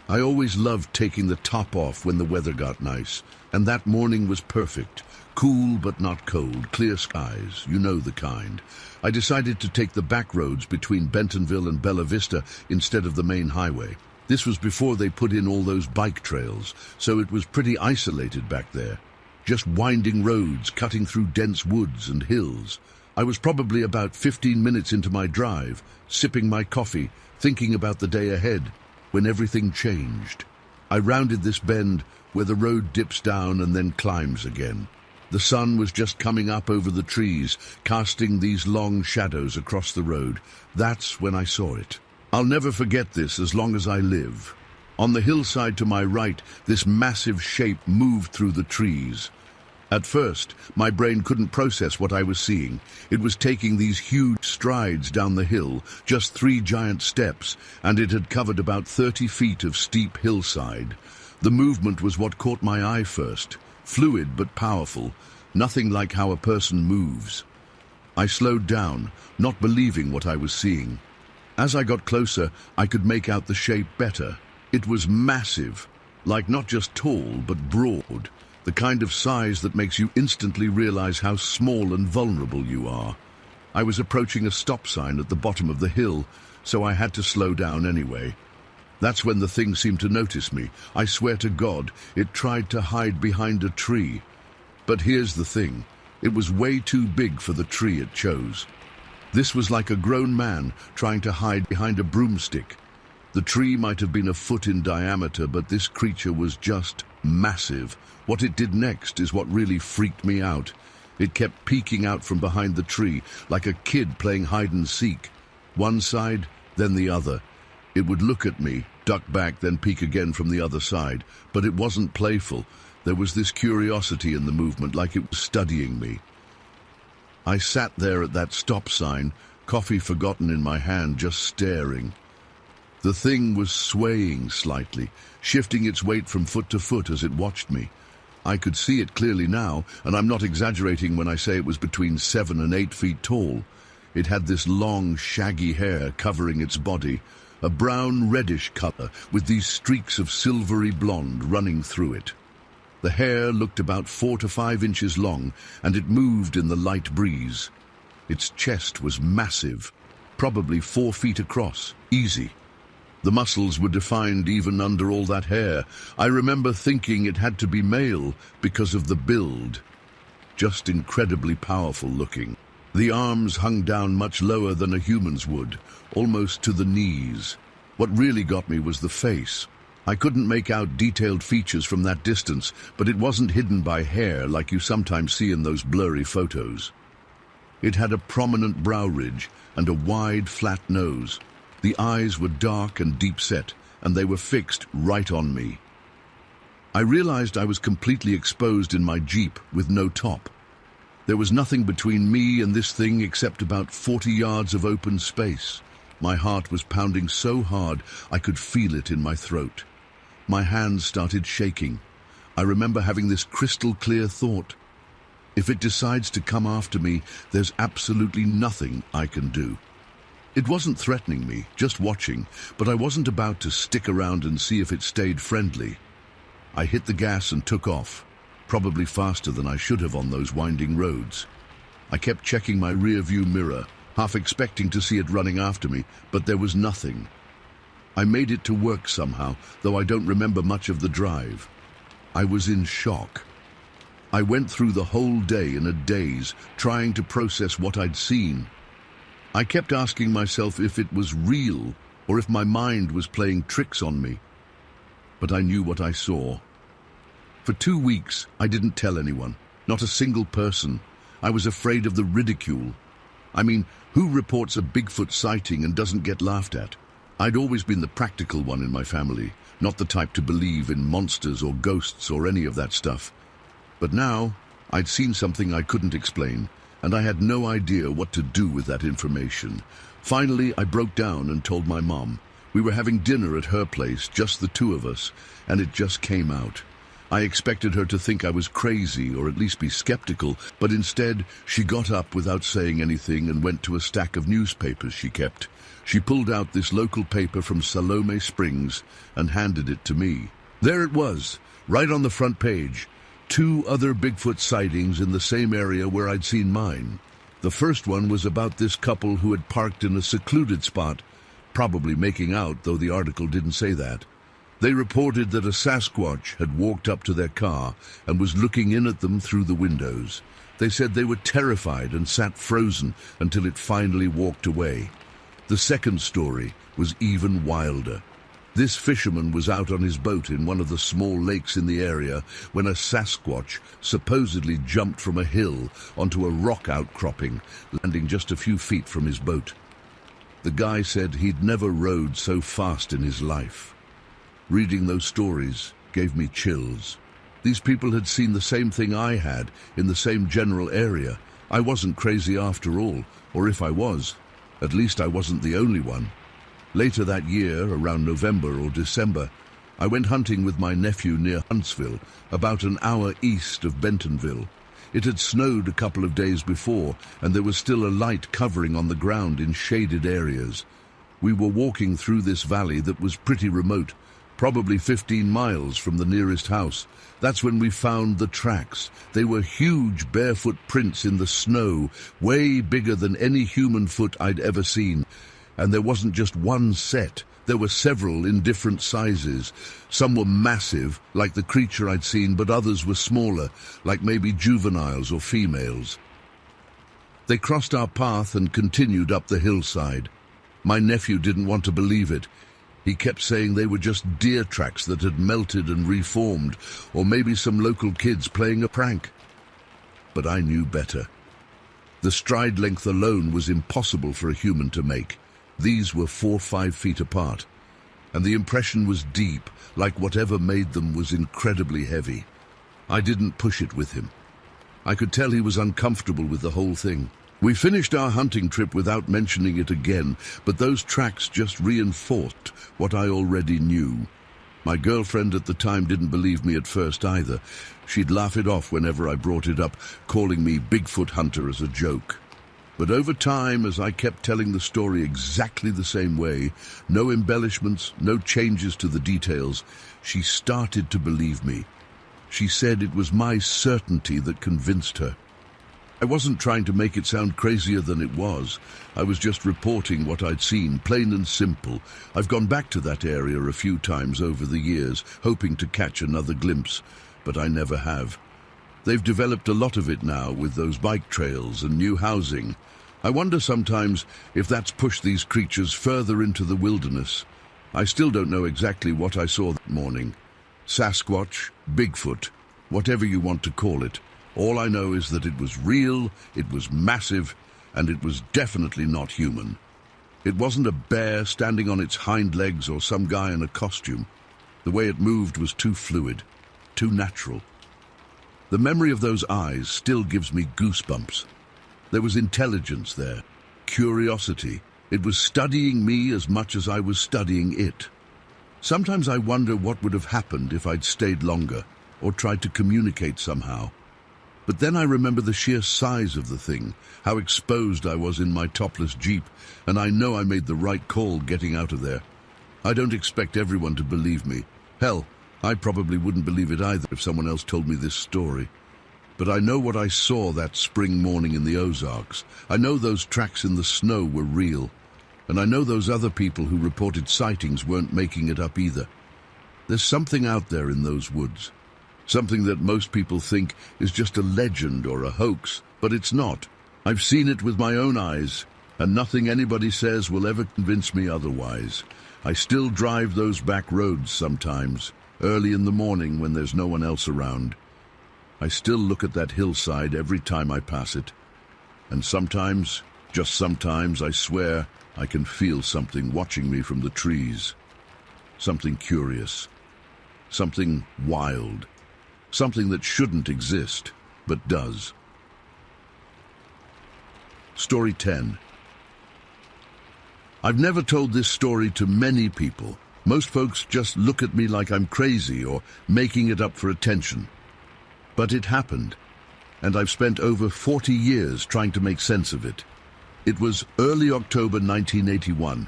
I always loved taking the top off when the weather got nice, and that morning was perfect. Cool but not cold, clear skies, you know the kind. I decided to take the back roads between Bentonville and Bella Vista instead of the main highway. This was before they put in all those bike trails, so it was pretty isolated back there. Just winding roads cutting through dense woods and hills. I was probably about 15 minutes into my drive, sipping my coffee, thinking about the day ahead, when everything changed. I rounded this bend where the road dips down and then climbs again. The sun was just coming up over the trees, casting these long shadows across the road. That's when I saw it. I'll never forget this as long as I live. On the hillside to my right, this massive shape moved through the trees. At first, my brain couldn't process what I was seeing. It was taking these huge strides down the hill, just 3 giant steps, and it had covered about 30 feet of steep hillside. The movement was what caught my eye first. Fluid but powerful, nothing like how a person moves. I slowed down, not believing what I was seeing. As I got closer, I could make out the shape better. It was massive, like not just tall, but broad, the kind of size that makes you instantly realize how small and vulnerable you are. I was approaching a stop sign at the bottom of the hill, so I had to slow down anyway. That's when the thing seemed to notice me. I swear to God, it tried to hide behind a tree. But here's the thing, it was way too big for the tree it chose. This was like a grown man trying to hide behind a broomstick. The tree might have been a foot in diameter, but this creature was just massive. What it did next is what really freaked me out. It kept peeking out from behind the tree, like a kid playing hide and seek. One side, then the other. It would look at me, duck back, then peek again from the other side. But it wasn't playful. There was this curiosity in the movement, like it was studying me. I sat there at that stop sign, coffee forgotten in my hand, just staring. The thing was swaying slightly, shifting its weight from foot to foot as it watched me. I could see it clearly now, and I'm not exaggerating when I say it was between 7 and 8 feet tall. It had this long, shaggy hair covering its body, a brown-reddish color with these streaks of silvery blonde running through it. The hair looked about 4 to 5 inches long, and it moved in the light breeze. Its chest was massive, probably 4 feet across, easy. The muscles were defined even under all that hair. I remember thinking it had to be male because of the build. Just incredibly powerful looking. The arms hung down much lower than a human's would, almost to the knees. What really got me was the face. I couldn't make out detailed features from that distance, but it wasn't hidden by hair like you sometimes see in those blurry photos. It had a prominent brow ridge and a wide, flat nose. The eyes were dark and deep-set, and they were fixed right on me. I realized I was completely exposed in my Jeep with no top. There was nothing between me and this thing except about 40 yards of open space. My heart was pounding so hard I could feel it in my throat. My hands started shaking. I remember having this crystal-clear thought. If it decides to come after me, there's absolutely nothing I can do. It wasn't threatening me, just watching, but I wasn't about to stick around and see if it stayed friendly. I hit the gas and took off, probably faster than I should have on those winding roads. I kept checking my rear-view mirror, half expecting to see it running after me, but there was nothing. I made it to work somehow, though I don't remember much of the drive. I was in shock. I went through the whole day in a daze, trying to process what I'd seen. I kept asking myself if it was real or if my mind was playing tricks on me. But I knew what I saw. For 2 weeks, I didn't tell anyone, not a single person. I was afraid of the ridicule. I mean, who reports a Bigfoot sighting and doesn't get laughed at? I'd always been the practical one in my family, not the type to believe in monsters or ghosts or any of that stuff. But now, I'd seen something I couldn't explain, and I had no idea what to do with that information. Finally, I broke down and told my mom. We were having dinner at her place, just the two of us, and it just came out. I expected her to think I was crazy or at least be skeptical, but instead she got up without saying anything and went to a stack of newspapers she kept. She pulled out this local paper from Salome Springs and handed it to me. There it was, right on the front page. 2 other Bigfoot sightings in the same area where I'd seen mine. The first one was about this couple who had parked in a secluded spot, probably making out, though the article didn't say that. They reported that a Sasquatch had walked up to their car and was looking in at them through the windows. They said they were terrified and sat frozen until it finally walked away. The second story was even wilder. This fisherman was out on his boat in one of the small lakes in the area when a Sasquatch supposedly jumped from a hill onto a rock outcropping, landing just a few feet from his boat. The guy said he'd never rowed so fast in his life. Reading those stories gave me chills. These people had seen the same thing I had in the same general area. I wasn't crazy after all, or if I was, at least I wasn't the only one. Later that year, around November or December, I went hunting with my nephew near Huntsville, about an hour east of Bentonville. It had snowed a couple of days before, and there was still a light covering on the ground in shaded areas. We were walking through this valley that was pretty remote, probably 15 miles from the nearest house. That's when we found the tracks. They were huge barefoot prints in the snow, way bigger than any human foot I'd ever seen. And there wasn't just one set. There were several in different sizes. Some were massive, like the creature I'd seen, but others were smaller, like maybe juveniles or females. They crossed our path and continued up the hillside. My nephew didn't want to believe it. He kept saying they were just deer tracks that had melted and reformed, or maybe some local kids playing a prank. But I knew better. The stride length alone was impossible for a human to make. These were 4 or 5 feet apart, and the impression was deep, like whatever made them was incredibly heavy. I didn't push it with him. I could tell he was uncomfortable with the whole thing. We finished our hunting trip without mentioning it again, but those tracks just reinforced what I already knew. My girlfriend at the time didn't believe me at first either. She'd laugh it off whenever I brought it up, calling me Bigfoot hunter as a joke. But over time, as I kept telling the story exactly the same way, no embellishments, no changes to the details, she started to believe me. She said it was my certainty that convinced her. I wasn't trying to make it sound crazier than it was. I was just reporting what I'd seen, plain and simple. I've gone back to that area a few times over the years, hoping to catch another glimpse, but I never have. They've developed a lot of it now with those bike trails and new housing. I wonder sometimes if that's pushed these creatures further into the wilderness. I still don't know exactly what I saw that morning. Sasquatch, Bigfoot, whatever you want to call it. All I know is that it was real, it was massive, and it was definitely not human. It wasn't a bear standing on its hind legs or some guy in a costume. The way it moved was too fluid, too natural. The memory of those eyes still gives me goosebumps. There was intelligence there, curiosity. It was studying me as much as I was studying it. Sometimes I wonder what would have happened if I'd stayed longer or tried to communicate somehow. But then I remember the sheer size of the thing, how exposed I was in my topless Jeep, and I know I made the right call getting out of there. I don't expect everyone to believe me. Hell, I probably wouldn't believe it either if someone else told me this story. But I know what I saw that spring morning in the Ozarks. I know those tracks in the snow were real. And I know those other people who reported sightings weren't making it up either. There's something out there in those woods. Something that most people think is just a legend or a hoax, but it's not. I've seen it with my own eyes, and nothing anybody says will ever convince me otherwise. I still drive those back roads sometimes, early in the morning when there's no one else around. I still look at that hillside every time I pass it. And sometimes, just sometimes, I swear I can feel something watching me from the trees. Something curious. Something wild. Something that shouldn't exist, but does. Story 10. I've never told this story to many people, Most folks just look at me like I'm crazy or making it up for attention. But it happened, and I've spent over 40 years trying to make sense of it. It was early October 1981,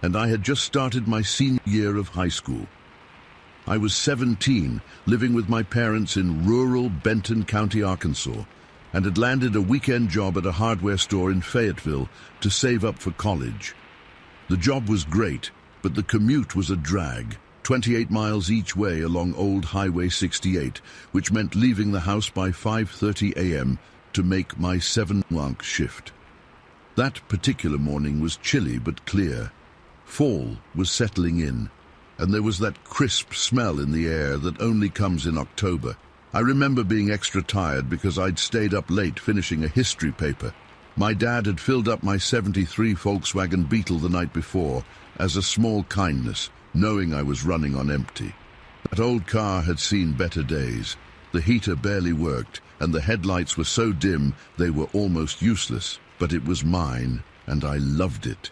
and I had just started my senior year of high school. I was 17, living with my parents in rural Benton County, Arkansas, and had landed a weekend job at a hardware store in Fayetteville to save up for college. The job was great, but the commute was a drag, 28 miles each way along Old Highway 68, which meant leaving the house by 5:30 a.m. to make my 7-month shift. That particular morning was chilly but clear. Fall was settling in, and there was that crisp smell in the air that only comes in October. I remember being extra tired because I'd stayed up late finishing a history paper. My dad had filled up my '73 Volkswagen Beetle the night before as a small kindness, knowing I was running on empty. That old car had seen better days. The heater barely worked, and the headlights were so dim they were almost useless, but it was mine, and I loved it.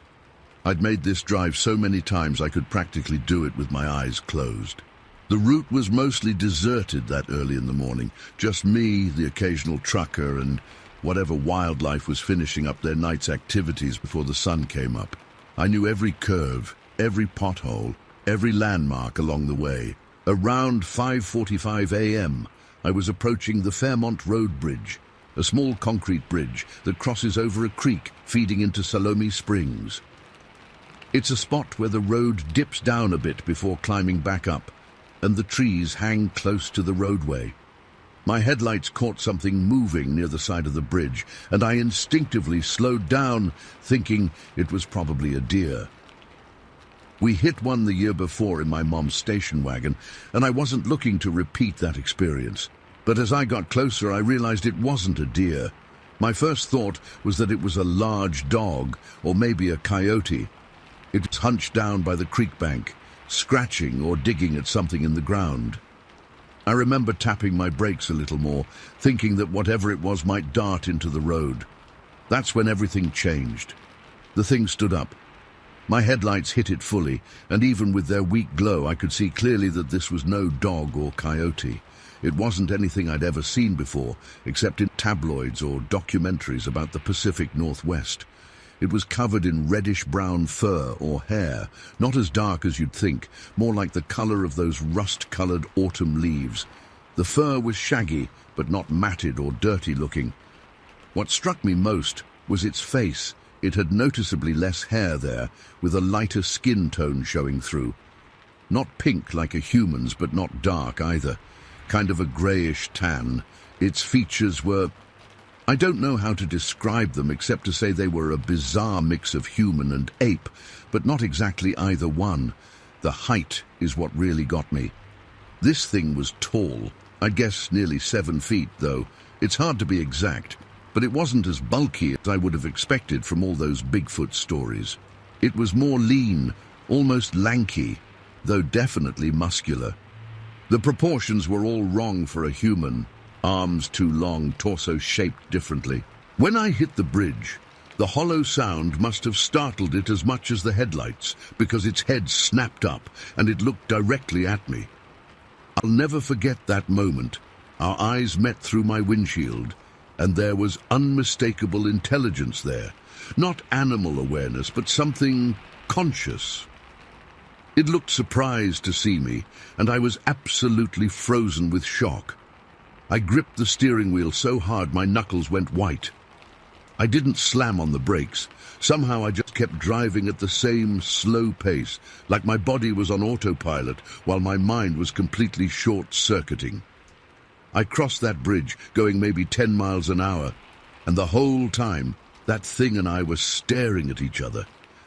I'd made this drive so many times I could practically do it with my eyes closed. The route was mostly deserted that early in the morning, just me, the occasional trucker, and whatever wildlife was finishing up their night's activities before the sun came up. I knew every curve, every pothole, every landmark along the way. Around 5:45 a.m., I was approaching the Fairmont Road Bridge, a small concrete bridge that crosses over a creek feeding into Salome Springs. It's a spot where the road dips down a bit before climbing back up, and the trees hang close to the roadway. My headlights caught something moving near the side of the bridge, and I instinctively slowed down, thinking it was probably a deer. We hit one the year before in my mom's station wagon, and I wasn't looking to repeat that experience. But as I got closer, I realized it wasn't a deer. My first thought was that it was a large dog, or maybe a coyote. It was hunched down by the creek bank, scratching or digging at something in the ground. I remember tapping my brakes a little more, thinking that whatever it was might dart into the road. That's when everything changed. The thing stood up. My headlights hit it fully, and even with their weak glow, I could see clearly that this was no dog or coyote. It wasn't anything I'd ever seen before, except in tabloids or documentaries about the Pacific Northwest. It was covered in reddish-brown fur or hair, not as dark as you'd think, more like the color of those rust-colored autumn leaves. The fur was shaggy, but not matted or dirty-looking. What struck me most was its face. It had noticeably less hair there, with a lighter skin tone showing through. Not pink like a human's, but not dark either. Kind of a grayish tan. Its features were... I don't know how to describe them except to say they were a bizarre mix of human and ape, but not exactly either one. The height is what really got me. This thing was tall, I guess nearly 7 feet, though. It's hard to be exact, but it wasn't as bulky as I would have expected from all those Bigfoot stories. It was more lean, almost lanky, though definitely muscular. The proportions were all wrong for a human. Arms too long, torso shaped differently. When I hit the bridge, the hollow sound must have startled it as much as the headlights, because its head snapped up and it looked directly at me. I'll never forget that moment. Our eyes met through my windshield, and there was unmistakable intelligence there. Not animal awareness, but something conscious. It looked surprised to see me, and I was absolutely frozen with shock. I gripped the steering wheel so hard my knuckles went white. I didn't slam on the brakes. Somehow I just kept driving at the same slow pace, like my body was on autopilot while my mind was completely short-circuiting. I crossed that bridge, going maybe 10 miles an hour, and the whole time, that thing and I were staring at each other.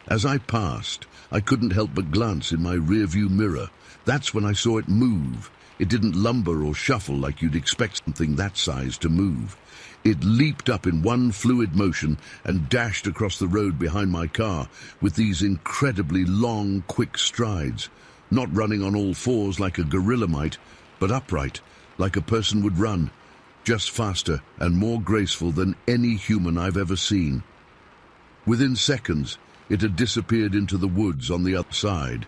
As I passed, I couldn't help but glance in my rearview mirror. That's when I saw it move. It didn't lumber or shuffle like you'd expect something that size to move. It leaped up in one fluid motion and dashed across the road behind my car with these incredibly long, quick strides, not running on all fours like a gorilla might, but upright, like a person would run, just faster and more graceful than any human I've ever seen. Within seconds, it had disappeared into the woods on the other side.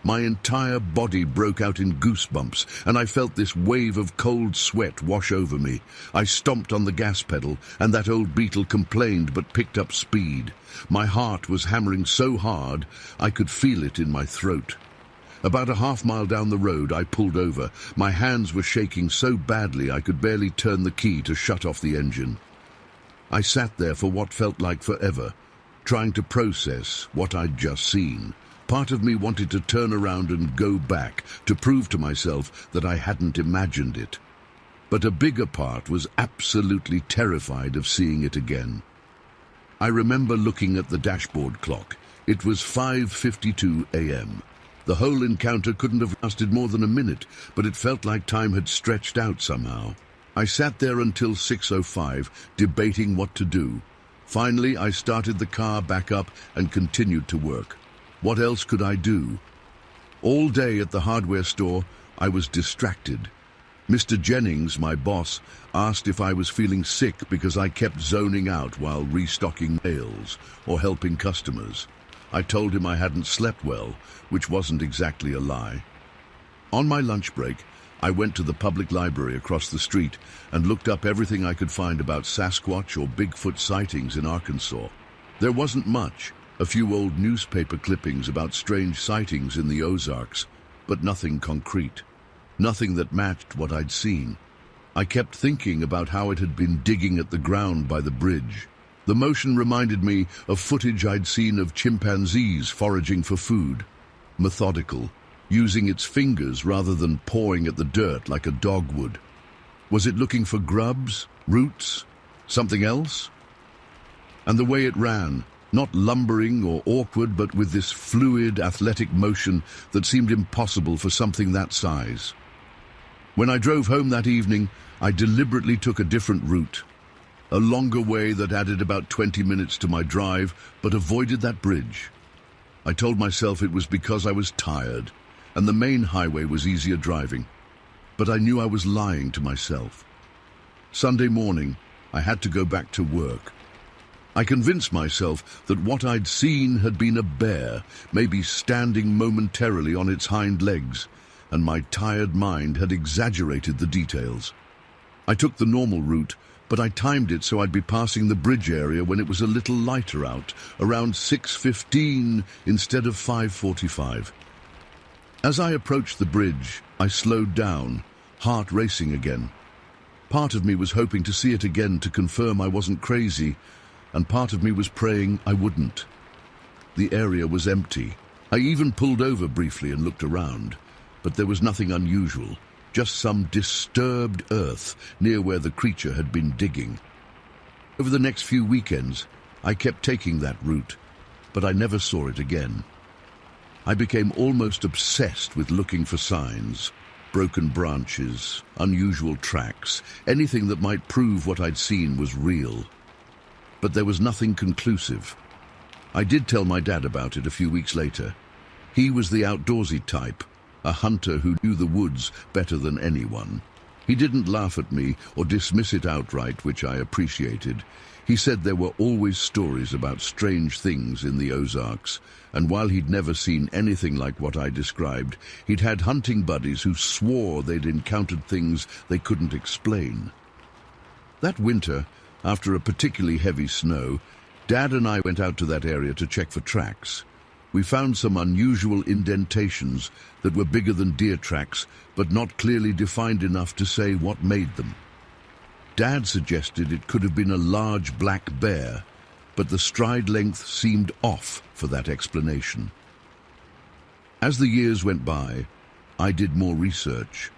My entire body broke out in goosebumps, and I felt this wave of cold sweat wash over me. I stomped on the gas pedal, and that old beetle complained but picked up speed. My heart was hammering so hard, I could feel it in my throat. About a half-mile down the road, I pulled over. My hands were shaking so badly I could barely turn the key to shut off the engine. I sat there for what felt like forever, trying to process what I'd just seen. Part of me wanted to turn around and go back, to prove to myself that I hadn't imagined it. But a bigger part was absolutely terrified of seeing it again. I remember looking at the dashboard clock. It was 5:52 a.m. The whole encounter couldn't have lasted more than a minute, but it felt like time had stretched out somehow. I sat there until 6:05, debating what to do. Finally, I started the car back up and continued to work. What else could I do? All day at the hardware store, I was distracted. Mr. Jennings, my boss, asked if I was feeling sick because I kept zoning out while restocking mails or helping customers. I told him I hadn't slept well, which wasn't exactly a lie. On my lunch break, I went to the public library across the street and looked up everything I could find about Sasquatch or Bigfoot sightings in Arkansas. There wasn't much. A few old newspaper clippings about strange sightings in the Ozarks, but nothing concrete. Nothing that matched what I'd seen. I kept thinking about how it had been digging at the ground by the bridge. The motion reminded me of footage I'd seen of chimpanzees foraging for food. Methodical, using its fingers rather than pawing at the dirt like a dog would. Was it looking for grubs, roots, something else? And the way it ran, not lumbering or awkward, but with this fluid, athletic motion that seemed impossible for something that size. When I drove home that evening, I deliberately took a different route. A longer way that added about 20 minutes to my drive, but avoided that bridge. I told myself it was because I was tired, and the main highway was easier driving. But I knew I was lying to myself. Sunday morning, I had to go back to work. I convinced myself that what I'd seen had been a bear, maybe standing momentarily on its hind legs, and my tired mind had exaggerated the details. I took the normal route, but I timed it so I'd be passing the bridge area when it was a little lighter out, around 6:15 instead of 5:45. As I approached the bridge, I slowed down, heart racing again. Part of me was hoping to see it again to confirm I wasn't crazy, and part of me was praying I wouldn't. The area was empty. I even pulled over briefly and looked around, but there was nothing unusual, just some disturbed earth near where the creature had been digging. Over the next few weekends, I kept taking that route, but I never saw it again. I became almost obsessed with looking for signs, broken branches, unusual tracks, anything that might prove what I'd seen was real. But there was nothing conclusive. I did tell my dad about it a few weeks later. He was the outdoorsy type, a hunter who knew the woods better than anyone. He didn't laugh at me or dismiss it outright, which I appreciated. He said there were always stories about strange things in the Ozarks, and while he'd never seen anything like what I described, he'd had hunting buddies who swore they'd encountered things they couldn't explain. That winter, after a particularly heavy snow, Dad and I went out to that area to check for tracks. We found some unusual indentations that were bigger than deer tracks, but not clearly defined enough to say what made them. Dad suggested it could have been a large black bear, but the stride length seemed off for that explanation. As the years went by, I did more research.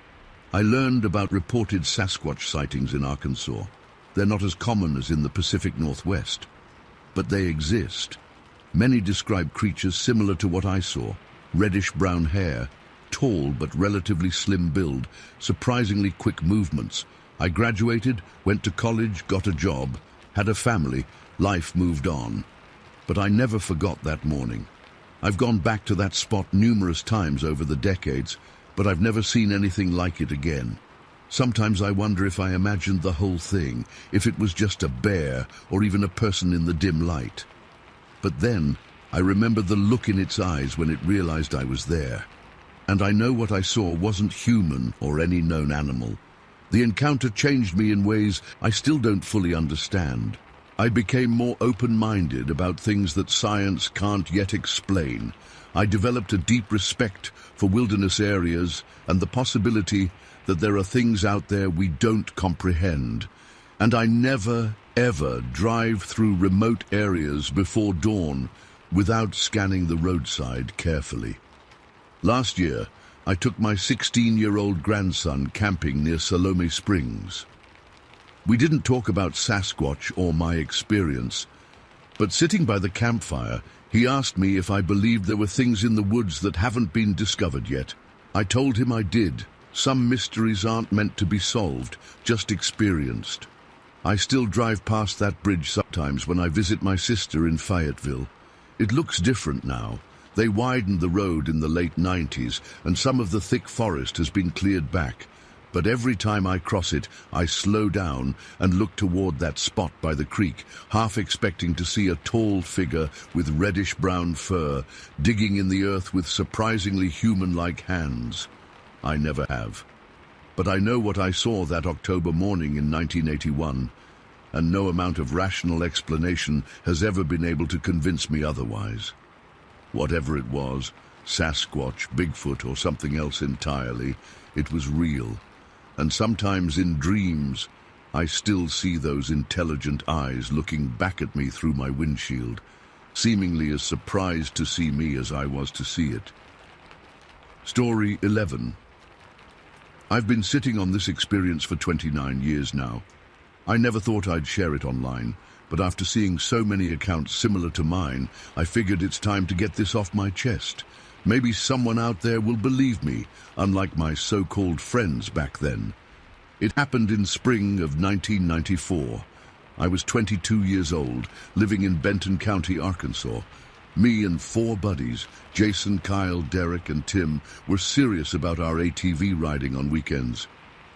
I learned about reported Sasquatch sightings in Arkansas. They're not as common as in the Pacific Northwest, but they exist. Many describe creatures similar to what I saw: reddish-brown hair, tall but relatively slim build, surprisingly quick movements. I graduated, went to college, got a job, had a family, life moved on. But I never forgot that morning. I've gone back to that spot numerous times over the decades, but I've never seen anything like it again. Sometimes I wonder if I imagined the whole thing, if it was just a bear or even a person in the dim light. But then I remember the look in its eyes when it realized I was there. and I know what I saw wasn't human or any known animal. The encounter changed me in ways I still don't fully understand. I became more open-minded about things that science can't yet explain. I developed a deep respect for wilderness areas and the possibility that there are things out there we don't comprehend. And I never, ever drive through remote areas before dawn without scanning the roadside carefully. Last year, I took my 16-year-old grandson camping near Salome Springs. We didn't talk about Sasquatch or my experience, but sitting by the campfire, he asked me if I believed there were things in the woods that haven't been discovered yet. I told him I did. Some mysteries aren't meant to be solved, just experienced. I still drive past that bridge sometimes when I visit my sister in Fayetteville. It looks different now. They widened the road in the late 90s, and some of the thick forest has been cleared back. But every time I cross it, I slow down and look toward that spot by the creek, half expecting to see a tall figure with reddish-brown fur, digging in the earth with surprisingly human-like hands. I never have. But I know what I saw that October morning in 1981, and no amount of rational explanation has ever been able to convince me otherwise. Whatever it was, Sasquatch, Bigfoot, or something else entirely, it was real. And sometimes in dreams, I still see those intelligent eyes looking back at me through my windshield, seemingly as surprised to see me as I was to see it. Story 11. I've been sitting on this experience for 29 years now. I never thought I'd share it online, but after seeing so many accounts similar to mine, I figured it's time to get this off my chest. Maybe someone out there will believe me, unlike my so-called friends back then. It happened in spring of 1994. I was 22 years old, living in Benton County, Arkansas. Me and 4 buddies, Jason, Kyle, Derek, and Tim, were serious about our ATV riding on weekends.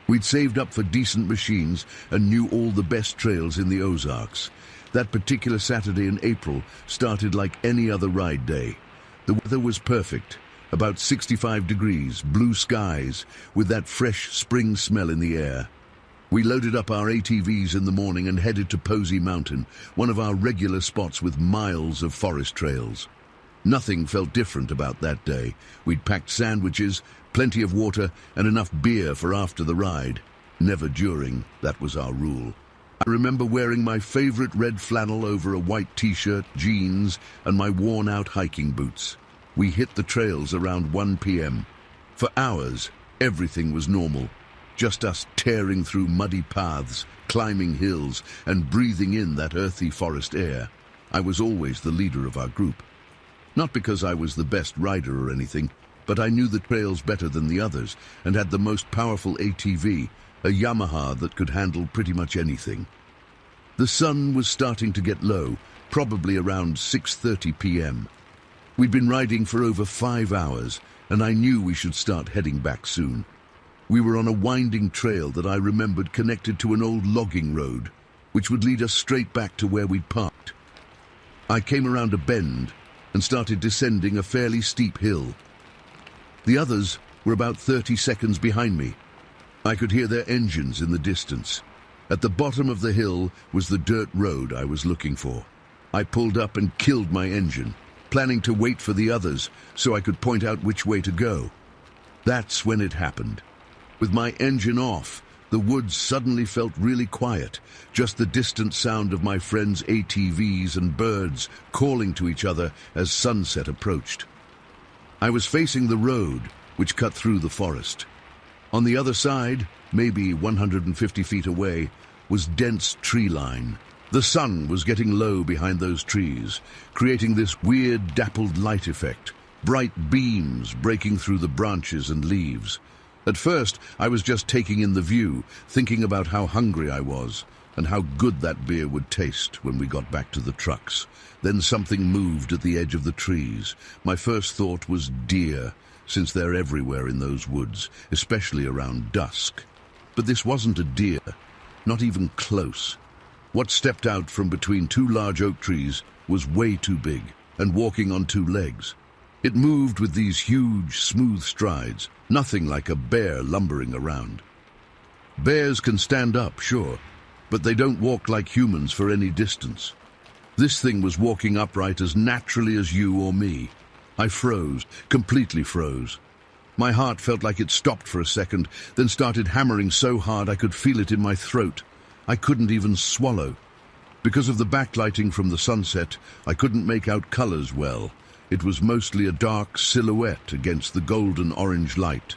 We'd saved up for decent machines and knew all the best trails in the Ozarks. That particular Saturday in April started like any other ride day. The weather was perfect, about 65 degrees, blue skies, with that fresh spring smell in the air. We loaded up our ATVs in the morning and headed to Posey Mountain, one of our regular spots with miles of forest trails. Nothing felt different about that day. We'd packed sandwiches, plenty of water, and enough beer for after the ride. Never during, that was our rule. I remember wearing my favorite red flannel over a white t-shirt, jeans, and my worn-out hiking boots. We hit the trails around 1 p.m. For hours, everything was normal. Just us tearing through muddy paths, climbing hills, and breathing in that earthy forest air. I was always the leader of our group. Not because I was the best rider or anything, but I knew the trails better than the others and had the most powerful ATV, a Yamaha that could handle pretty much anything. The sun was starting to get low, probably around 6:30 p.m. We'd been riding for over 5 hours, and I knew we should start heading back soon. We were on a winding trail that I remembered connected to an old logging road, which would lead us straight back to where we'd parked. I came around a bend and started descending a fairly steep hill. The others were about 30 seconds behind me. I could hear their engines in the distance. At the bottom of the hill was the dirt road I was looking for. I pulled up and killed my engine, planning to wait for the others so I could point out which way to go. That's when it happened. With my engine off, the woods suddenly felt really quiet, just the distant sound of my friends' ATVs and birds calling to each other as sunset approached. I was facing the road, which cut through the forest. On the other side, maybe 150 feet away, was dense tree line. The sun was getting low behind those trees, creating this weird dappled light effect, bright beams breaking through the branches and leaves. At first, I was just taking in the view, thinking about how hungry I was and how good that beer would taste when we got back to the trucks. Then something moved at the edge of the trees. My first thought was deer, since they're everywhere in those woods, especially around dusk. But this wasn't a deer, not even close. What stepped out from between 2 large oak trees was way too big and walking on 2 legs. It moved with these huge, smooth strides, nothing like a bear lumbering around. Bears can stand up, sure, but they don't walk like humans for any distance. This thing was walking upright as naturally as you or me. I froze, completely froze. My heart felt like it stopped for a second, then started hammering so hard I could feel it in my throat. I couldn't even swallow. Because of the backlighting from the sunset, I couldn't make out colors well. It was mostly a dark silhouette against the golden orange light.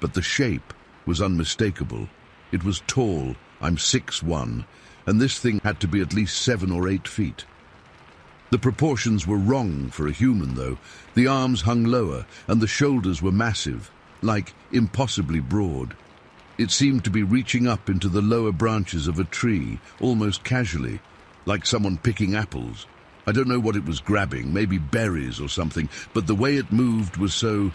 But the shape was unmistakable. It was tall, I'm 6'1", and this thing had to be at least 7 or 8 feet. The proportions were wrong for a human, though. The arms hung lower, and the shoulders were massive, like impossibly broad. It seemed to be reaching up into the lower branches of a tree, almost casually, like someone picking apples. I don't know what it was grabbing, maybe berries or something, but the way it moved was so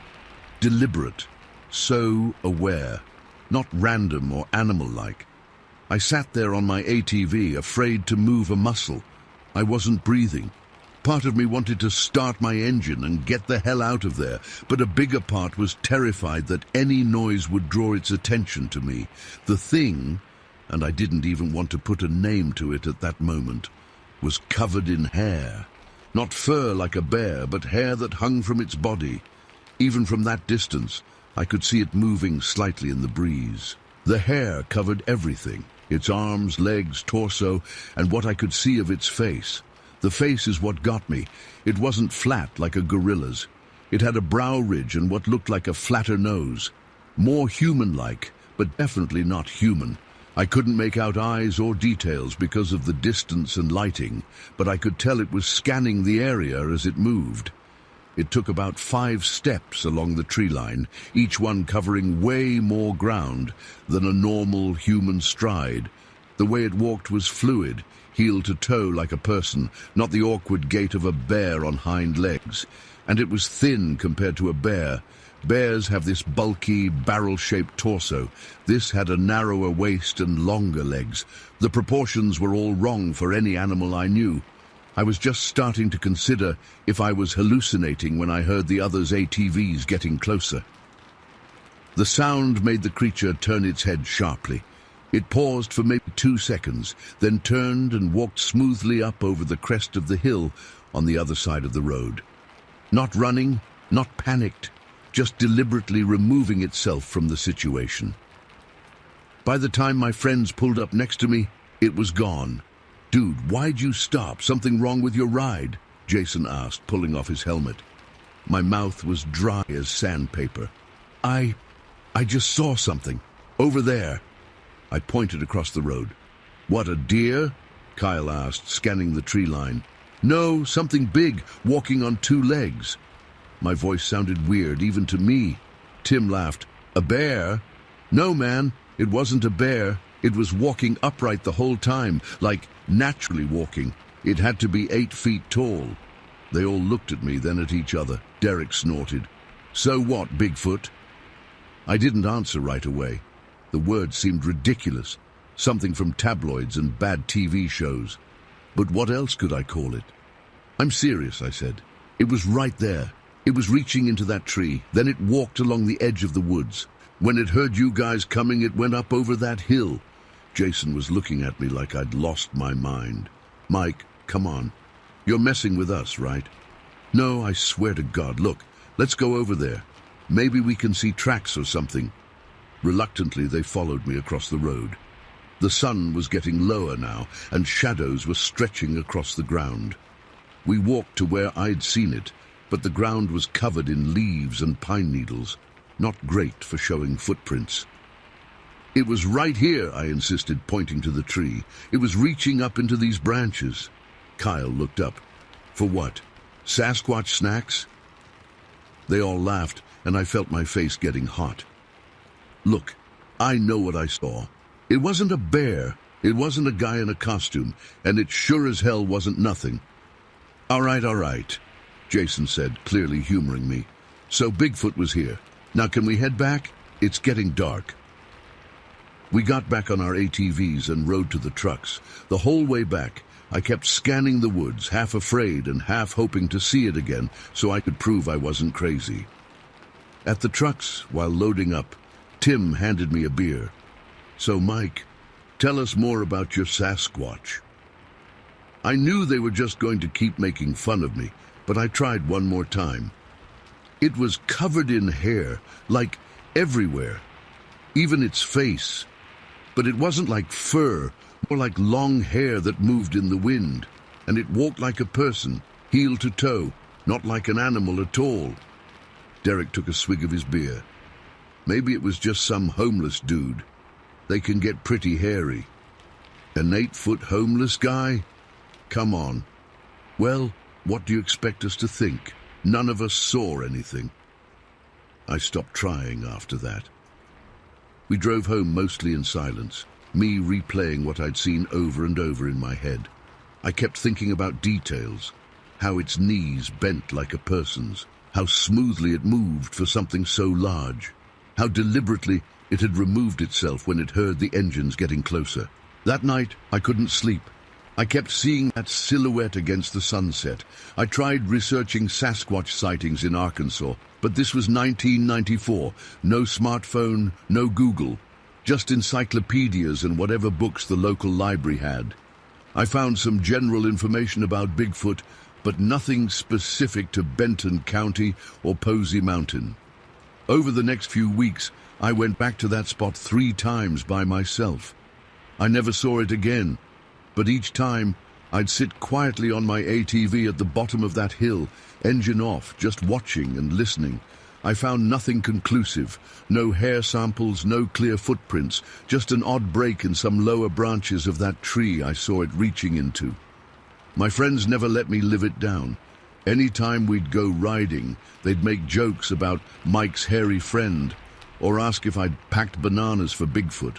deliberate, so aware, not random or animal-like. I sat there on my ATV, afraid to move a muscle. I wasn't breathing. Part of me wanted to start my engine and get the hell out of there, but a bigger part was terrified that any noise would draw its attention to me. The thing, and I didn't even want to put a name to it at that moment, was covered in hair. Not fur like a bear, but hair that hung from its body. Even from that distance, I could see it moving slightly in the breeze. The hair covered everything, its arms, legs, torso, and what I could see of its face. The face is what got me. It wasn't flat like a gorilla's. It had a brow ridge and what looked like a flatter nose. More human-like, but definitely not human. I couldn't make out eyes or details because of the distance and lighting, but I could tell it was scanning the area as it moved. It took about 5 steps along the tree line, each one covering way more ground than a normal human stride. The way it walked was fluid, heel to toe like a person, not the awkward gait of a bear on hind legs. And it was thin compared to a bear. Bears have this bulky, barrel-shaped torso. This had a narrower waist and longer legs. The proportions were all wrong for any animal I knew. I was just starting to consider if I was hallucinating when I heard the others' ATVs getting closer. The sound made the creature turn its head sharply. It paused for maybe 2 seconds, then turned and walked smoothly up over the crest of the hill on the other side of the road. Not running, not panicked, just deliberately removing itself from the situation. By the time my friends pulled up next to me, it was gone. "Dude, why'd you stop? Something wrong with your ride?" Jason asked, pulling off his helmet. My mouth was dry as sandpaper. I just saw something. Over there." I pointed across the road. "What, a deer?" Kyle asked, scanning the tree line. "No, something big, walking on 2 legs." My voice sounded weird, even to me. Tim laughed. "A bear?" "No, man, it wasn't a bear. It was walking upright the whole time, like naturally walking. It had to be 8 feet tall." They all looked at me, then at each other. Derek snorted. "So what, Bigfoot?" I didn't answer right away. The word seemed ridiculous, something from tabloids and bad TV shows. But what else could I call it? "I'm serious," I said. "It was right there. It was reaching into that tree. Then it walked along the edge of the woods. When it heard you guys coming, it went up over that hill." Jason was looking at me like I'd lost my mind. "Mike, come on. You're messing with us, right?" "No, I swear to God. Look, let's go over there. Maybe we can see tracks or something." Reluctantly, they followed me across the road. The sun was getting lower now, and shadows were stretching across the ground. We walked to where I'd seen it, but the ground was covered in leaves and pine needles, not great for showing footprints. "It was right here," I insisted, pointing to the tree. "It was reaching up into these branches." Kyle looked up. "For what? Sasquatch snacks?" They all laughed, and I felt my face getting hot. "Look, I know what I saw. It wasn't a bear, it wasn't a guy in a costume, and it sure as hell wasn't nothing." All right, Jason said, clearly humoring me. "So Bigfoot was here. Now can we head back? It's getting dark." We got back on our ATVs and rode to the trucks. The whole way back, I kept scanning the woods, half afraid and half hoping to see it again so I could prove I wasn't crazy. At the trucks, while loading up, Tim handed me a beer. "So, Mike, tell us more about your Sasquatch." I knew they were just going to keep making fun of me, but I tried one more time. It was covered in hair, like everywhere, even its face. But it wasn't like fur, more like long hair that moved in the wind, and it walked like a person, heel to toe, not like an animal at all. Derek took a swig of his beer. Maybe it was just some homeless dude. They can get pretty hairy. An 8-foot homeless guy? Come on. Well, what do you expect us to think? None of us saw anything. I stopped trying after that. We drove home mostly in silence, me replaying what I'd seen over and over in my head. I kept thinking about details, how its knees bent like a person's, how smoothly it moved for something so large, how deliberately it had removed itself when it heard the engines getting closer. That night, I couldn't sleep. I kept seeing that silhouette against the sunset. I tried researching Sasquatch sightings in Arkansas, but this was 1994. No smartphone, no Google, just encyclopedias and whatever books the local library had. I found some general information about Bigfoot, but nothing specific to Benton County or Posey Mountain. Over the next few weeks, I went back to that spot 3 times by myself. I never saw it again, but each time I'd sit quietly on my ATV at the bottom of that hill, engine off, just watching and listening. I found nothing conclusive, no hair samples, no clear footprints, just an odd break in some lower branches of that tree I saw it reaching into. My friends never let me live it down. Any time we'd go riding, they'd make jokes about Mike's hairy friend, or ask if I'd packed bananas for Bigfoot.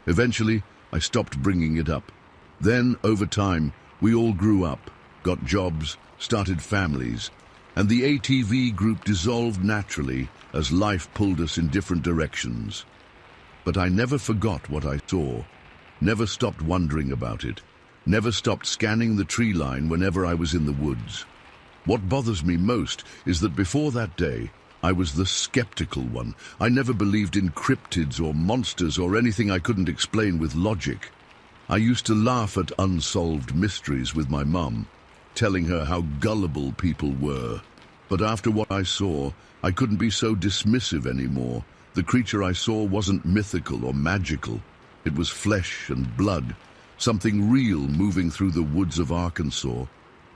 Eventually, I stopped bringing it up. Then, over time, we all grew up, got jobs, started families, and the ATV group dissolved naturally as life pulled us in different directions. But I never forgot what I saw, never stopped wondering about it, never stopped scanning the tree line whenever I was in the woods. What bothers me most is that before that day, I was the skeptical one. I never believed in cryptids or monsters or anything I couldn't explain with logic. I used to laugh at unsolved mysteries with my mum, telling her how gullible people were. But after what I saw, I couldn't be so dismissive anymore. The creature I saw wasn't mythical or magical. It was flesh and blood, something real moving through the woods of Arkansas,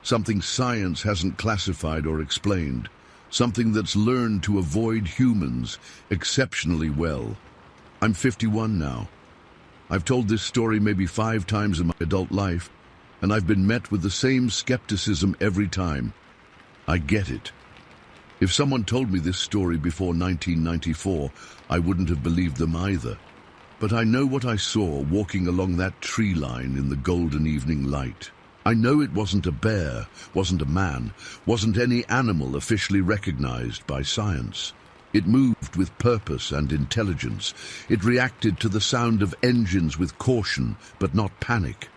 something science hasn't classified or explained, something that's learned to avoid humans exceptionally well. I'm 51 now. I've told this story maybe 5 times in my adult life, and I've been met with the same skepticism every time. I get it. If someone told me this story before 1994, I wouldn't have believed them either. But I know what I saw walking along that tree line in the golden evening light. I know it wasn't a bear, wasn't a man, wasn't any animal officially recognized by science. It moved with purpose and intelligence. It reacted to the sound of engines with caution, but not panic.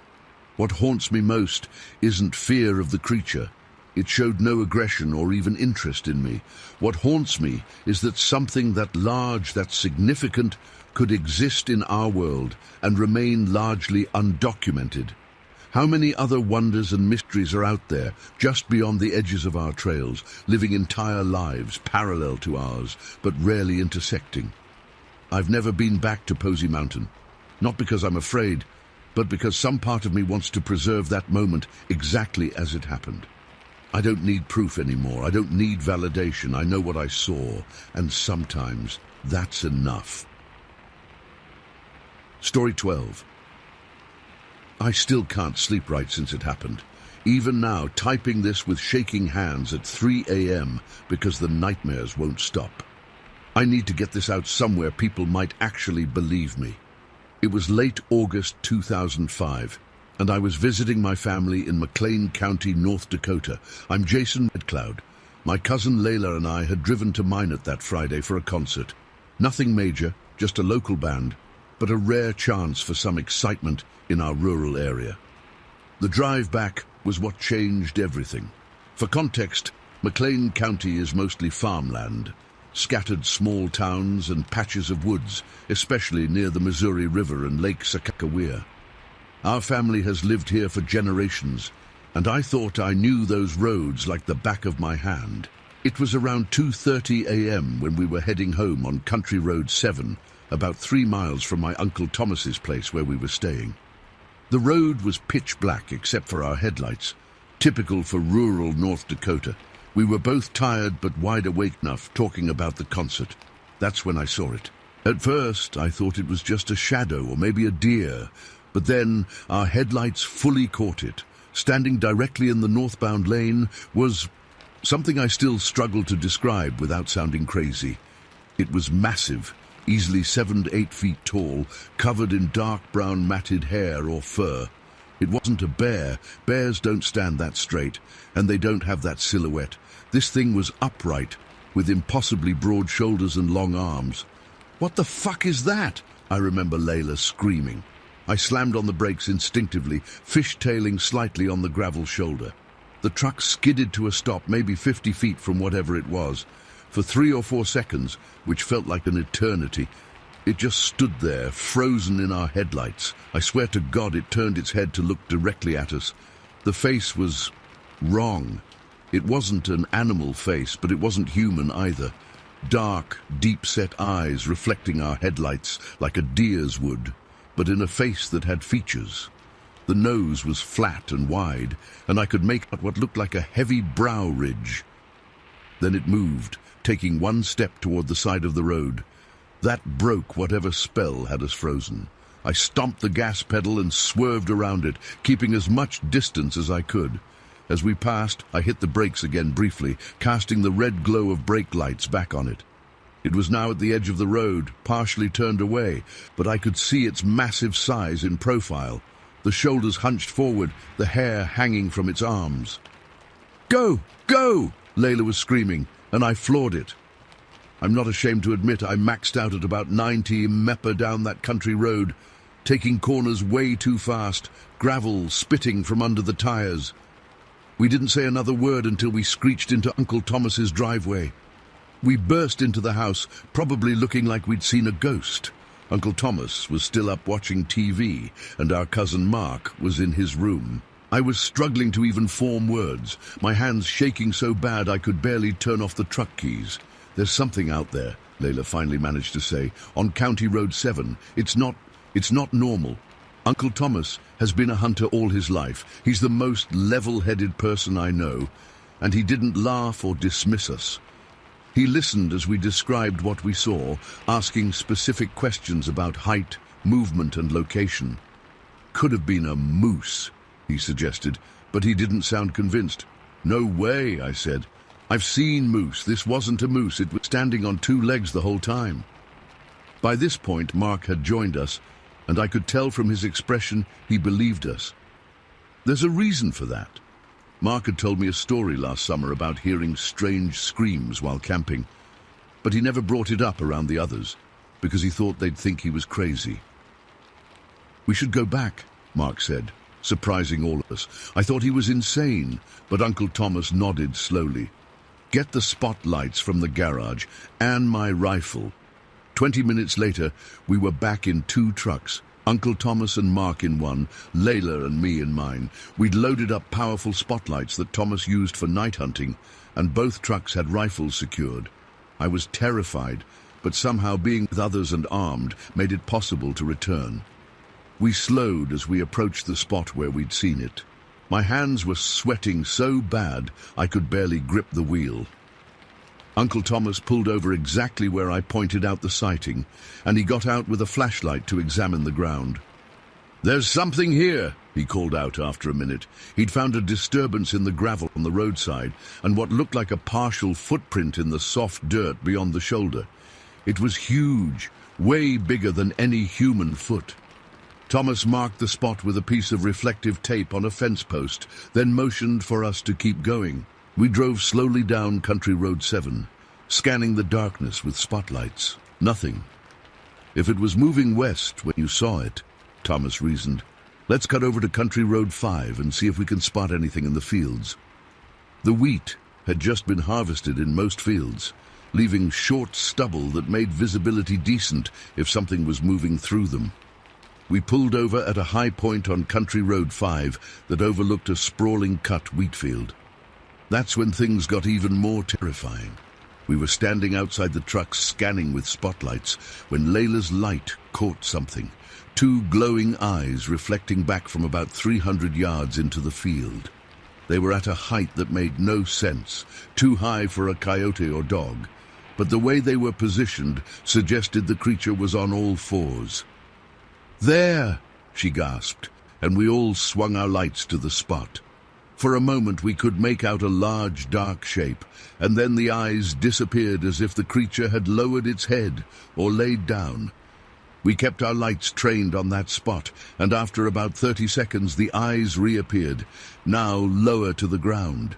What haunts me most isn't fear of the creature. It showed no aggression or even interest in me. What haunts me is that something that large, that significant, could exist in our world and remain largely undocumented. How many other wonders and mysteries are out there, just beyond the edges of our trails, living entire lives parallel to ours, but rarely intersecting? I've never been back to Posey Mountain, not because I'm afraid, but because some part of me wants to preserve that moment exactly as it happened. I don't need proof anymore. I don't need validation. I know what I saw, and sometimes that's enough. Story 12. I still can't sleep right since it happened. Even now, typing this with shaking hands at 3 a.m. because the nightmares won't stop. I need to get this out somewhere people might actually believe me. It was late August 2005, and I was visiting my family in McLean County, North Dakota. I'm Jason Redcloud. My cousin Layla and I had driven to Minot that Friday for a concert. Nothing major, just a local band, but a rare chance for some excitement in our rural area. The drive back was what changed everything. For context, McLean County is mostly farmland, scattered small towns and patches of woods, especially near the Missouri River and Lake Sakakawea. Our family has lived here for generations, and I thought I knew those roads like the back of my hand. It was around 2:30 a.m. when we were heading home on Country Road 7, about 3 miles from my Uncle Thomas's place where we were staying. The road was pitch black except for our headlights, typical for rural North Dakota. We were both tired but wide awake enough, talking about the concert. That's when I saw it. At first, I thought it was just a shadow or maybe a deer, but then our headlights fully caught it. Standing directly in the northbound lane was something I still struggle to describe without sounding crazy. It was massive, easily 7 to 8 feet tall, covered in dark brown matted hair or fur. It wasn't a bear. Bears don't stand that straight, and they don't have that silhouette. This thing was upright, with impossibly broad shoulders and long arms. "What the fuck is that?" I remember Layla screaming. I slammed on the brakes instinctively, fishtailing slightly on the gravel shoulder. The truck skidded to a stop maybe 50 feet from whatever it was. For 3 or 4 seconds, which felt like an eternity, it just stood there, frozen in our headlights. I swear to God it turned its head to look directly at us. The face was wrong. It wasn't an animal face, but it wasn't human either. Dark, deep-set eyes reflecting our headlights like a deer's would, but in a face that had features. The nose was flat and wide, and I could make out what looked like a heavy brow ridge. Then it moved, taking 1 step toward the side of the road. That broke whatever spell had us frozen. I stomped the gas pedal and swerved around it, keeping as much distance as I could. As we passed, I hit the brakes again briefly, casting the red glow of brake lights back on it. It was now at the edge of the road, partially turned away, but I could see its massive size in profile. The shoulders hunched forward, the hair hanging from its arms. "Go! Go!" Layla was screaming, and I floored it. I'm not ashamed to admit I maxed out at about 90 mph down that country road, taking corners way too fast, gravel spitting from under the tires. We didn't say another word until we screeched into Uncle Thomas's driveway. We burst into the house, probably looking like we'd seen a ghost. Uncle Thomas was still up watching TV, and our cousin Mark was in his room. I was struggling to even form words, my hands shaking so bad I could barely turn off the truck keys. "There's something out there," Layla finally managed to say, "on County Road 7. It's not normal. Uncle Thomas has been a hunter all his life. He's the most level-headed person I know, and he didn't laugh or dismiss us. He listened as we described what we saw, asking specific questions about height, movement, and location. Could have been a moose, he suggested, but he didn't sound convinced. "No way," I said. "I've seen moose. This wasn't a moose. It was standing on 2 legs the whole time." By this point, Mark had joined us, and I could tell from his expression he believed us. There's a reason for that. Mark had told me a story last summer about hearing strange screams while camping, but he never brought it up around the others, because he thought they'd think he was crazy. "We should go back," Mark said, surprising all of us. I thought he was insane, but Uncle Thomas nodded slowly. "Get the spotlights from the garage and my rifle." 20 minutes later, we were back in 2 trucks, Uncle Thomas and Mark in one, Layla and me in mine. We'd loaded up powerful spotlights that Thomas used for night hunting, and both trucks had rifles secured. I was terrified, but somehow being with others and armed made it possible to return. We slowed as we approached the spot where we'd seen it. My hands were sweating so bad I could barely grip the wheel. Uncle Thomas pulled over exactly where I pointed out the sighting, and he got out with a flashlight to examine the ground. "There's something here," he called out after a minute. He'd found a disturbance in the gravel on the roadside, and what looked like a partial footprint in the soft dirt beyond the shoulder. It was huge, way bigger than any human foot. Thomas marked the spot with a piece of reflective tape on a fence post, then motioned for us to keep going. We drove slowly down Country Road 7, scanning the darkness with spotlights. Nothing. "If it was moving west when you saw it," Thomas reasoned, Let's cut over to Country Road 5 and see if we can spot anything in the fields. The wheat had just been harvested in most fields, leaving short stubble that made visibility decent if something was moving through them. We pulled over at a high point on Country Road 5 that overlooked a sprawling cut wheat field. That's when things got even more terrifying. We were standing outside the truck scanning with spotlights when Layla's light caught something. Two glowing eyes reflecting back from about 300 yards into the field. They were at a height that made no sense, too high for a coyote or dog, but the way they were positioned suggested the creature was on all fours. "There!" she gasped, and we all swung our lights to the spot. For a moment we could make out a large dark shape, and then the eyes disappeared as if the creature had lowered its head or laid down. We kept our lights trained on that spot, and after about 30 seconds the eyes reappeared, now lower to the ground.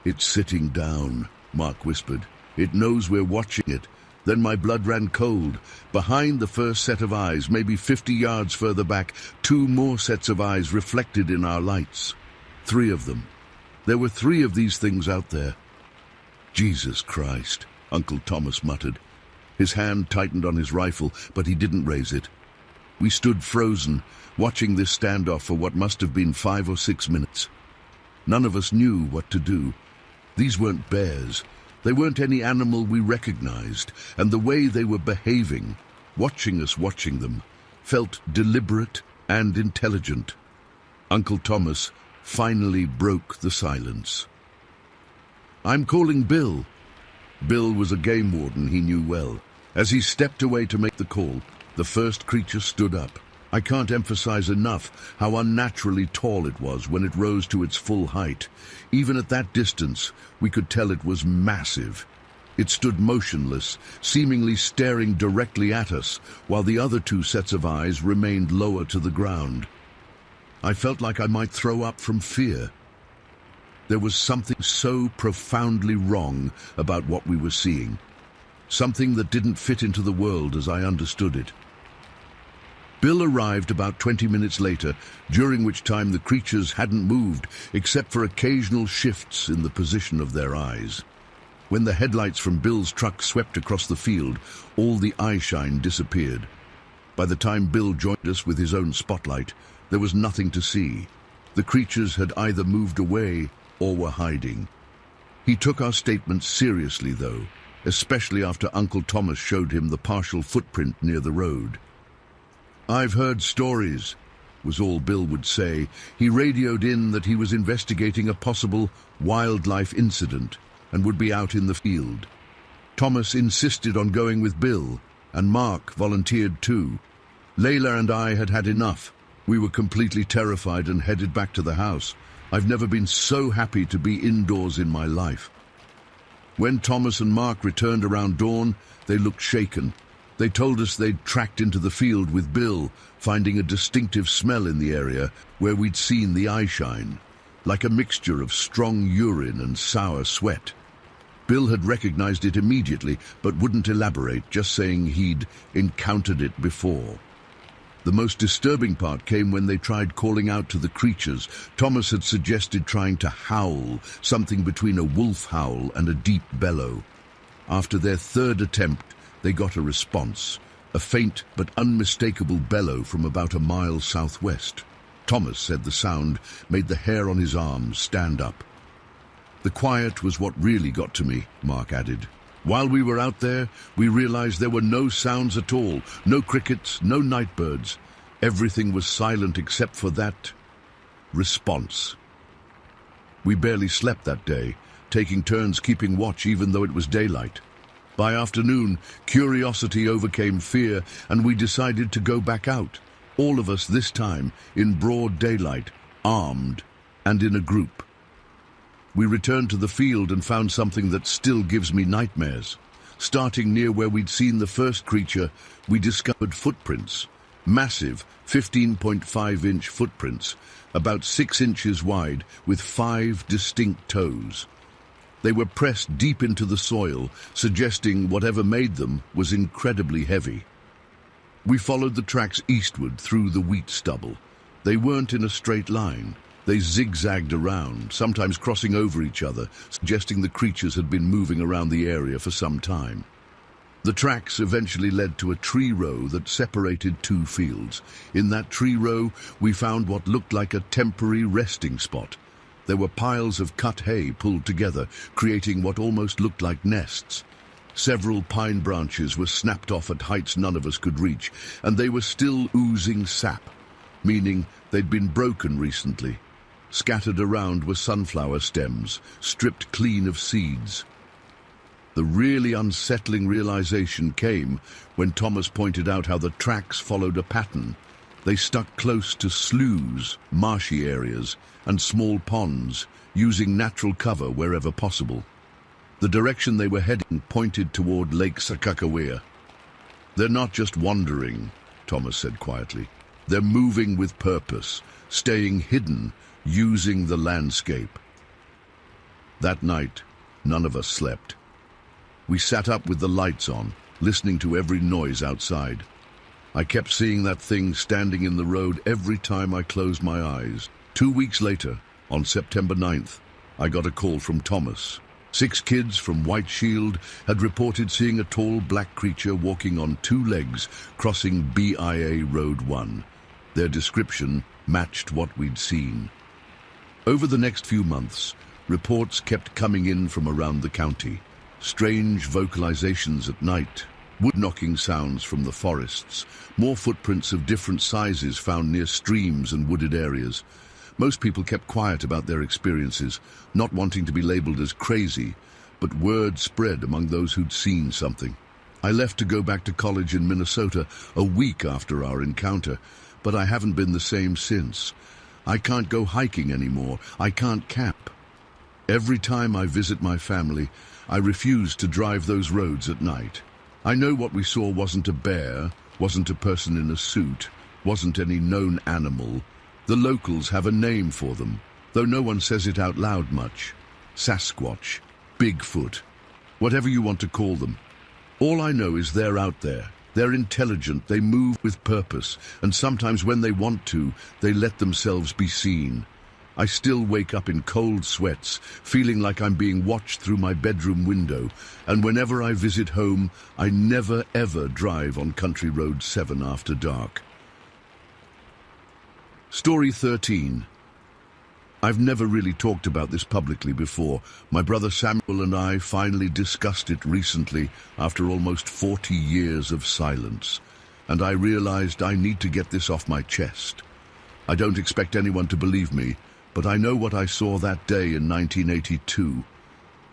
"It's sitting down," Mark whispered. "It knows we're watching it." Then my blood ran cold. Behind the first set of eyes, maybe 50 yards further back, two more sets of eyes reflected in our lights. 3 of them. There were 3 of these things out there. "Jesus Christ," Uncle Thomas muttered. His hand tightened on his rifle, but he didn't raise it. We stood frozen, watching this standoff for what must have been 5 or 6 minutes. None of us knew what to do. These weren't bears. They weren't any animal we recognized, and the way they were behaving, watching us watching them, felt deliberate and intelligent. Uncle Thomas finally broke the silence. "I'm calling Bill." Bill was a game warden he knew well. As he stepped away to make the call, the first creature stood up. I can't emphasize enough how unnaturally tall it was when it rose to its full height. Even at that distance, we could tell it was massive. It stood motionless, seemingly staring directly at us, while the other 2 sets of eyes remained lower to the ground. I felt like I might throw up from fear. There was something so profoundly wrong about what we were seeing. Something that didn't fit into the world as I understood it. Bill arrived about 20 minutes later, during which time the creatures hadn't moved, except for occasional shifts in the position of their eyes. When the headlights from Bill's truck swept across the field, all the eyeshine disappeared. By the time Bill joined us with his own spotlight, there was nothing to see. The creatures had either moved away or were hiding. He took our statements seriously, though, especially after Uncle Thomas showed him the partial footprint near the road. "I've heard stories," was all Bill would say. He radioed in that he was investigating a possible wildlife incident and would be out in the field. Thomas insisted on going with Bill, and Mark volunteered too. Layla and I had had enough. We were completely terrified and headed back to the house. I've never been so happy to be indoors in my life. When Thomas and Mark returned around dawn, they looked shaken. They told us they'd tracked into the field with Bill, finding a distinctive smell in the area where we'd seen the eyeshine, like a mixture of strong urine and sour sweat. Bill had recognized it immediately, but wouldn't elaborate, just saying he'd encountered it before. The most disturbing part came when they tried calling out to the creatures. Thomas had suggested trying to howl, something between a wolf howl and a deep bellow. After their 3rd attempt, they got a response, a faint but unmistakable bellow from about a mile southwest. Thomas said the sound made the hair on his arms stand up. "The quiet was what really got to me," Mark added. "While we were out there, we realized there were no sounds at all, no crickets, no nightbirds. Everything was silent except for that response." We barely slept that day, taking turns keeping watch even though it was daylight. By afternoon, curiosity overcame fear, and we decided to go back out, all of us this time in broad daylight, armed, and in a group. We returned to the field and found something that still gives me nightmares. Starting near where we'd seen the first creature, we discovered footprints, massive 15.5-inch footprints, about 6 inches wide with 5 distinct toes. They were pressed deep into the soil, suggesting whatever made them was incredibly heavy. We followed the tracks eastward through the wheat stubble. They weren't in a straight line. They zigzagged around, sometimes crossing over each other, suggesting the creatures had been moving around the area for some time. The tracks eventually led to a tree row that separated two fields. In that tree row, we found what looked like a temporary resting spot. There were piles of cut hay pulled together, creating what almost looked like nests. Several pine branches were snapped off at heights none of us could reach, and they were still oozing sap, meaning they'd been broken recently. Scattered around were sunflower stems, stripped clean of seeds. The really unsettling realization came when Thomas pointed out how the tracks followed a pattern. They stuck close to sloughs, marshy areas, and small ponds, using natural cover wherever possible. The direction they were heading pointed toward Lake Sakakawea. "They're not just wandering," Thomas said quietly. "They're moving with purpose, staying hidden, using the landscape." That night, none of us slept. We sat up with the lights on, listening to every noise outside. I kept seeing that thing standing in the road every time I closed my eyes. 2 weeks later, on September 9th, I got a call from Thomas. 6 kids from White Shield had reported seeing a tall black creature walking on 2 legs crossing BIA Road 1. Their description matched what we'd seen. Over the next few months, reports kept coming in from around the county. Strange vocalizations at night, wood-knocking sounds from the forests, more footprints of different sizes found near streams and wooded areas. Most people kept quiet about their experiences, not wanting to be labeled as crazy, but word spread among those who'd seen something. I left to go back to college in Minnesota a week after our encounter, but I haven't been the same since. I can't go hiking anymore. I can't camp. Every time I visit my family, I refuse to drive those roads at night. I know what we saw wasn't a bear, wasn't a person in a suit, wasn't any known animal. The locals have a name for them, though no one says it out loud much. Sasquatch, Bigfoot, whatever you want to call them. All I know is they're out there. They're intelligent, they move with purpose, and sometimes when they want to, they let themselves be seen. I still wake up in cold sweats, feeling like I'm being watched through my bedroom window, and whenever I visit home, I never ever drive on Country Road 7 after dark. Story 13. I've never really talked about this publicly before. My brother Samuel and I finally discussed it recently after almost 40 years of silence, and I realized I need to get this off my chest. I don't expect anyone to believe me, but I know what I saw that day in 1982.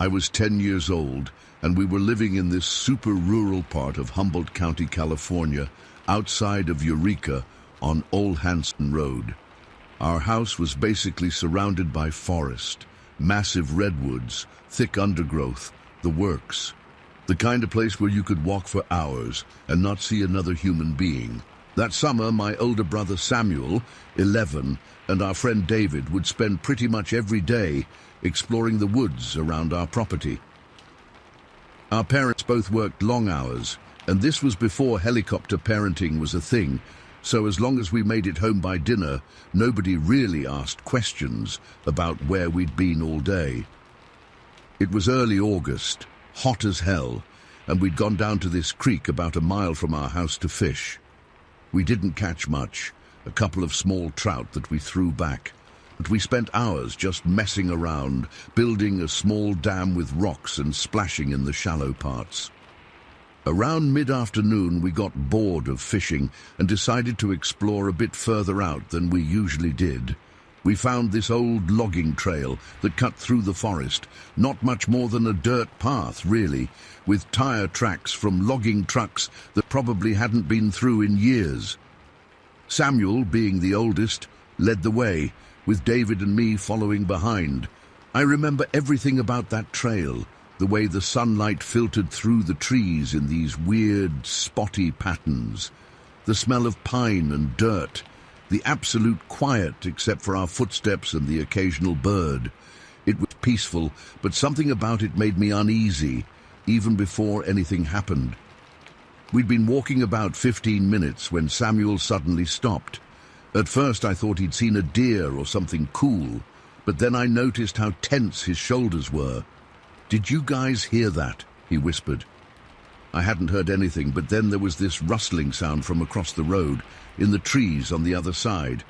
I was 10 years old, and we were living in this super rural part of Humboldt County, California, outside of Eureka on Old Hanson Road. Our house was basically surrounded by forest, massive redwoods, thick undergrowth, the works. The kind of place where you could walk for hours and not see another human being. That summer, my older brother Samuel, 11, and our friend David would spend pretty much every day exploring the woods around our property. Our parents both worked long hours, and this was before helicopter parenting was a thing, so as long as we made it home by dinner, nobody really asked questions about where we'd been all day. It was early August, hot as hell, and we'd gone down to this creek about a mile from our house to fish. We didn't catch much, a couple of small trout that we threw back, but we spent hours just messing around, building a small dam with rocks and splashing in the shallow parts. Around mid-afternoon, we got bored of fishing and decided to explore a bit further out than we usually did. We found this old logging trail that cut through the forest, not much more than a dirt path, really, with tire tracks from logging trucks that probably hadn't been through in years. Samuel, being the oldest, led the way, with David and me following behind. I remember everything about that trail, the way the sunlight filtered through the trees in these weird, spotty patterns, the smell of pine and dirt, the absolute quiet except for our footsteps and the occasional bird. It was peaceful, but something about it made me uneasy, even before anything happened. We'd been walking about 15 minutes when Samuel suddenly stopped. At first I thought he'd seen a deer or something cool, but then I noticed how tense his shoulders were. "Did you guys hear that?" he whispered. I hadn't heard anything, but then there was this rustling sound from across the road, in the trees on the other side.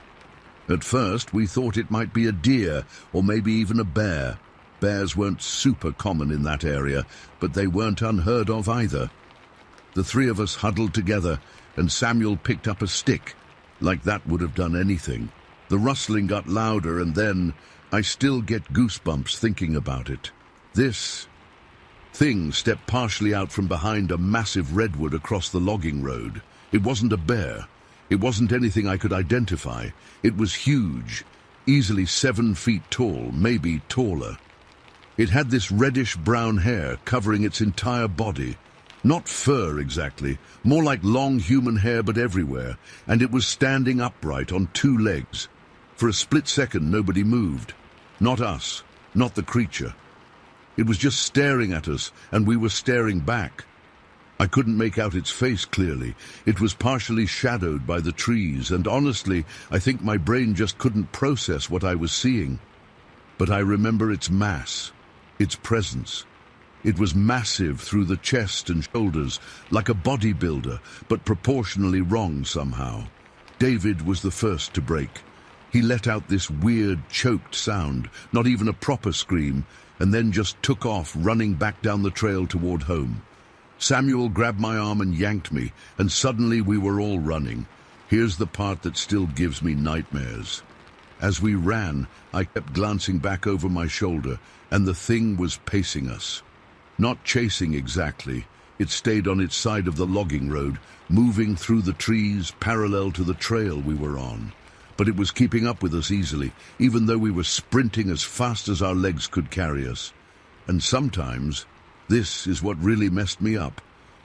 At first we thought it might be a deer, or maybe even a bear. Bears weren't super common in that area, but they weren't unheard of either. The three of us huddled together, and Samuel picked up a stick, like that would have done anything. The rustling got louder, and then I still get goosebumps thinking about it. This thing stepped partially out from behind a massive redwood across the logging road. It wasn't a bear. It wasn't anything I could identify. It was huge, easily 7 feet tall, maybe taller. It had this reddish-brown hair covering its entire body. Not fur exactly, more like long human hair but everywhere, and it was standing upright on 2 legs. For a split second nobody moved. Not us, not the creature. It was just staring at us, and we were staring back. I couldn't make out its face clearly. It was partially shadowed by the trees, and honestly, I think my brain just couldn't process what I was seeing. But I remember its mass, its presence. It was massive through the chest and shoulders, like a bodybuilder, but proportionally wrong somehow. David was the first to break. He let out this weird, choked sound, not even a proper scream, and then just took off, running back down the trail toward home. Samuel grabbed my arm and yanked me, and suddenly we were all running. Here's the part that still gives me nightmares. As we ran, I kept glancing back over my shoulder, and the thing was pacing us. Not chasing exactly. It stayed on its side of the logging road, moving through the trees parallel to the trail we were on. But it was keeping up with us easily, even though we were sprinting as fast as our legs could carry us. And sometimes, this is what really messed me up,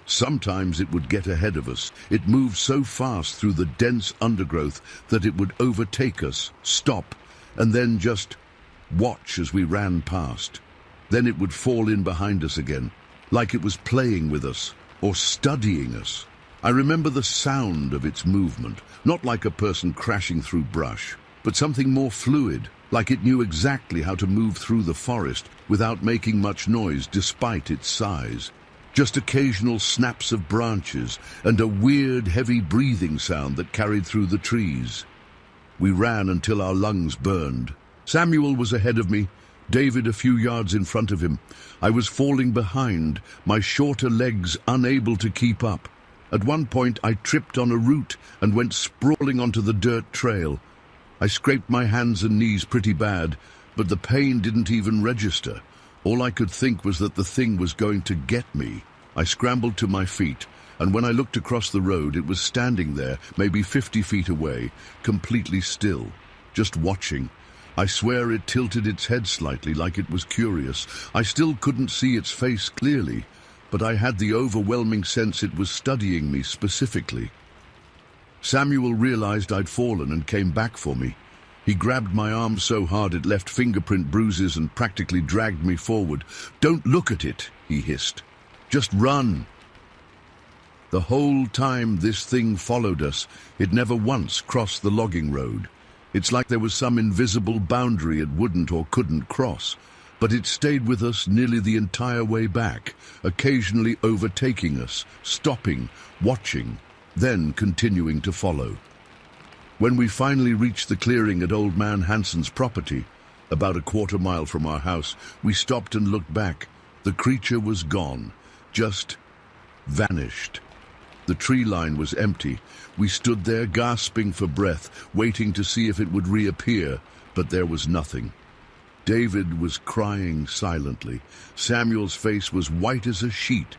sometimes it would get ahead of us. It moved so fast through the dense undergrowth that it would overtake us, stop, and then just watch as we ran past. Then it would fall in behind us again, like it was playing with us or studying us. I remember the sound of its movement, not like a person crashing through brush, but something more fluid, like it knew exactly how to move through the forest without making much noise despite its size. Just occasional snaps of branches and a weird, heavy breathing sound that carried through the trees. We ran until our lungs burned. Samuel was ahead of me, David a few yards in front of him. I was falling behind, my shorter legs unable to keep up. At one point I tripped on a root and went sprawling onto the dirt trail. I scraped my hands and knees pretty bad, but the pain didn't even register. All I could think was that the thing was going to get me. I scrambled to my feet, and when I looked across the road, it was standing there, maybe 50 feet away, completely still, just watching. I swear it tilted its head slightly, like it was curious. I still couldn't see its face clearly, but I had the overwhelming sense it was studying me specifically. Samuel realized I'd fallen and came back for me. He grabbed my arm so hard it left fingerprint bruises and practically dragged me forward. "Don't look at it," he hissed. "Just run." The whole time this thing followed us, it never once crossed the logging road. It's like there was some invisible boundary it wouldn't or couldn't cross. But it stayed with us nearly the entire way back, occasionally overtaking us, stopping, watching, then continuing to follow. When we finally reached the clearing at Old Man Hansen's property, about a quarter mile from our house, we stopped and looked back. The creature was gone, just vanished. The tree line was empty. We stood there gasping for breath, waiting to see if it would reappear, but there was nothing. David was crying silently. Samuel's face was white as a sheet.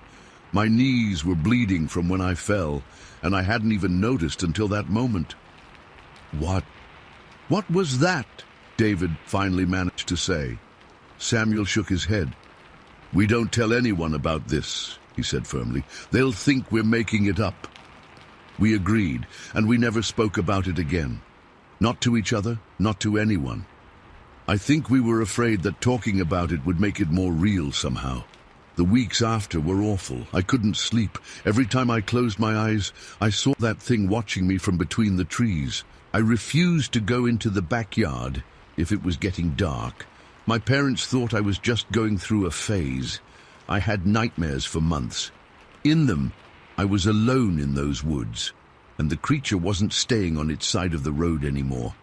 My knees were bleeding from when I fell, and I hadn't even noticed until that moment. What was that?" David finally managed to say. Samuel shook his head. "We don't tell anyone about this," he said firmly. "They'll think we're making it up." We agreed, and we never spoke about it again. Not to each other, not to anyone. I think we were afraid that talking about it would make it more real somehow. The weeks after were awful. I couldn't sleep. Every time I closed my eyes, I saw that thing watching me from between the trees. I refused to go into the backyard if it was getting dark. My parents thought I was just going through a phase. I had nightmares for months. In them, I was alone in those woods, and the creature wasn't staying on its side of the road anymore.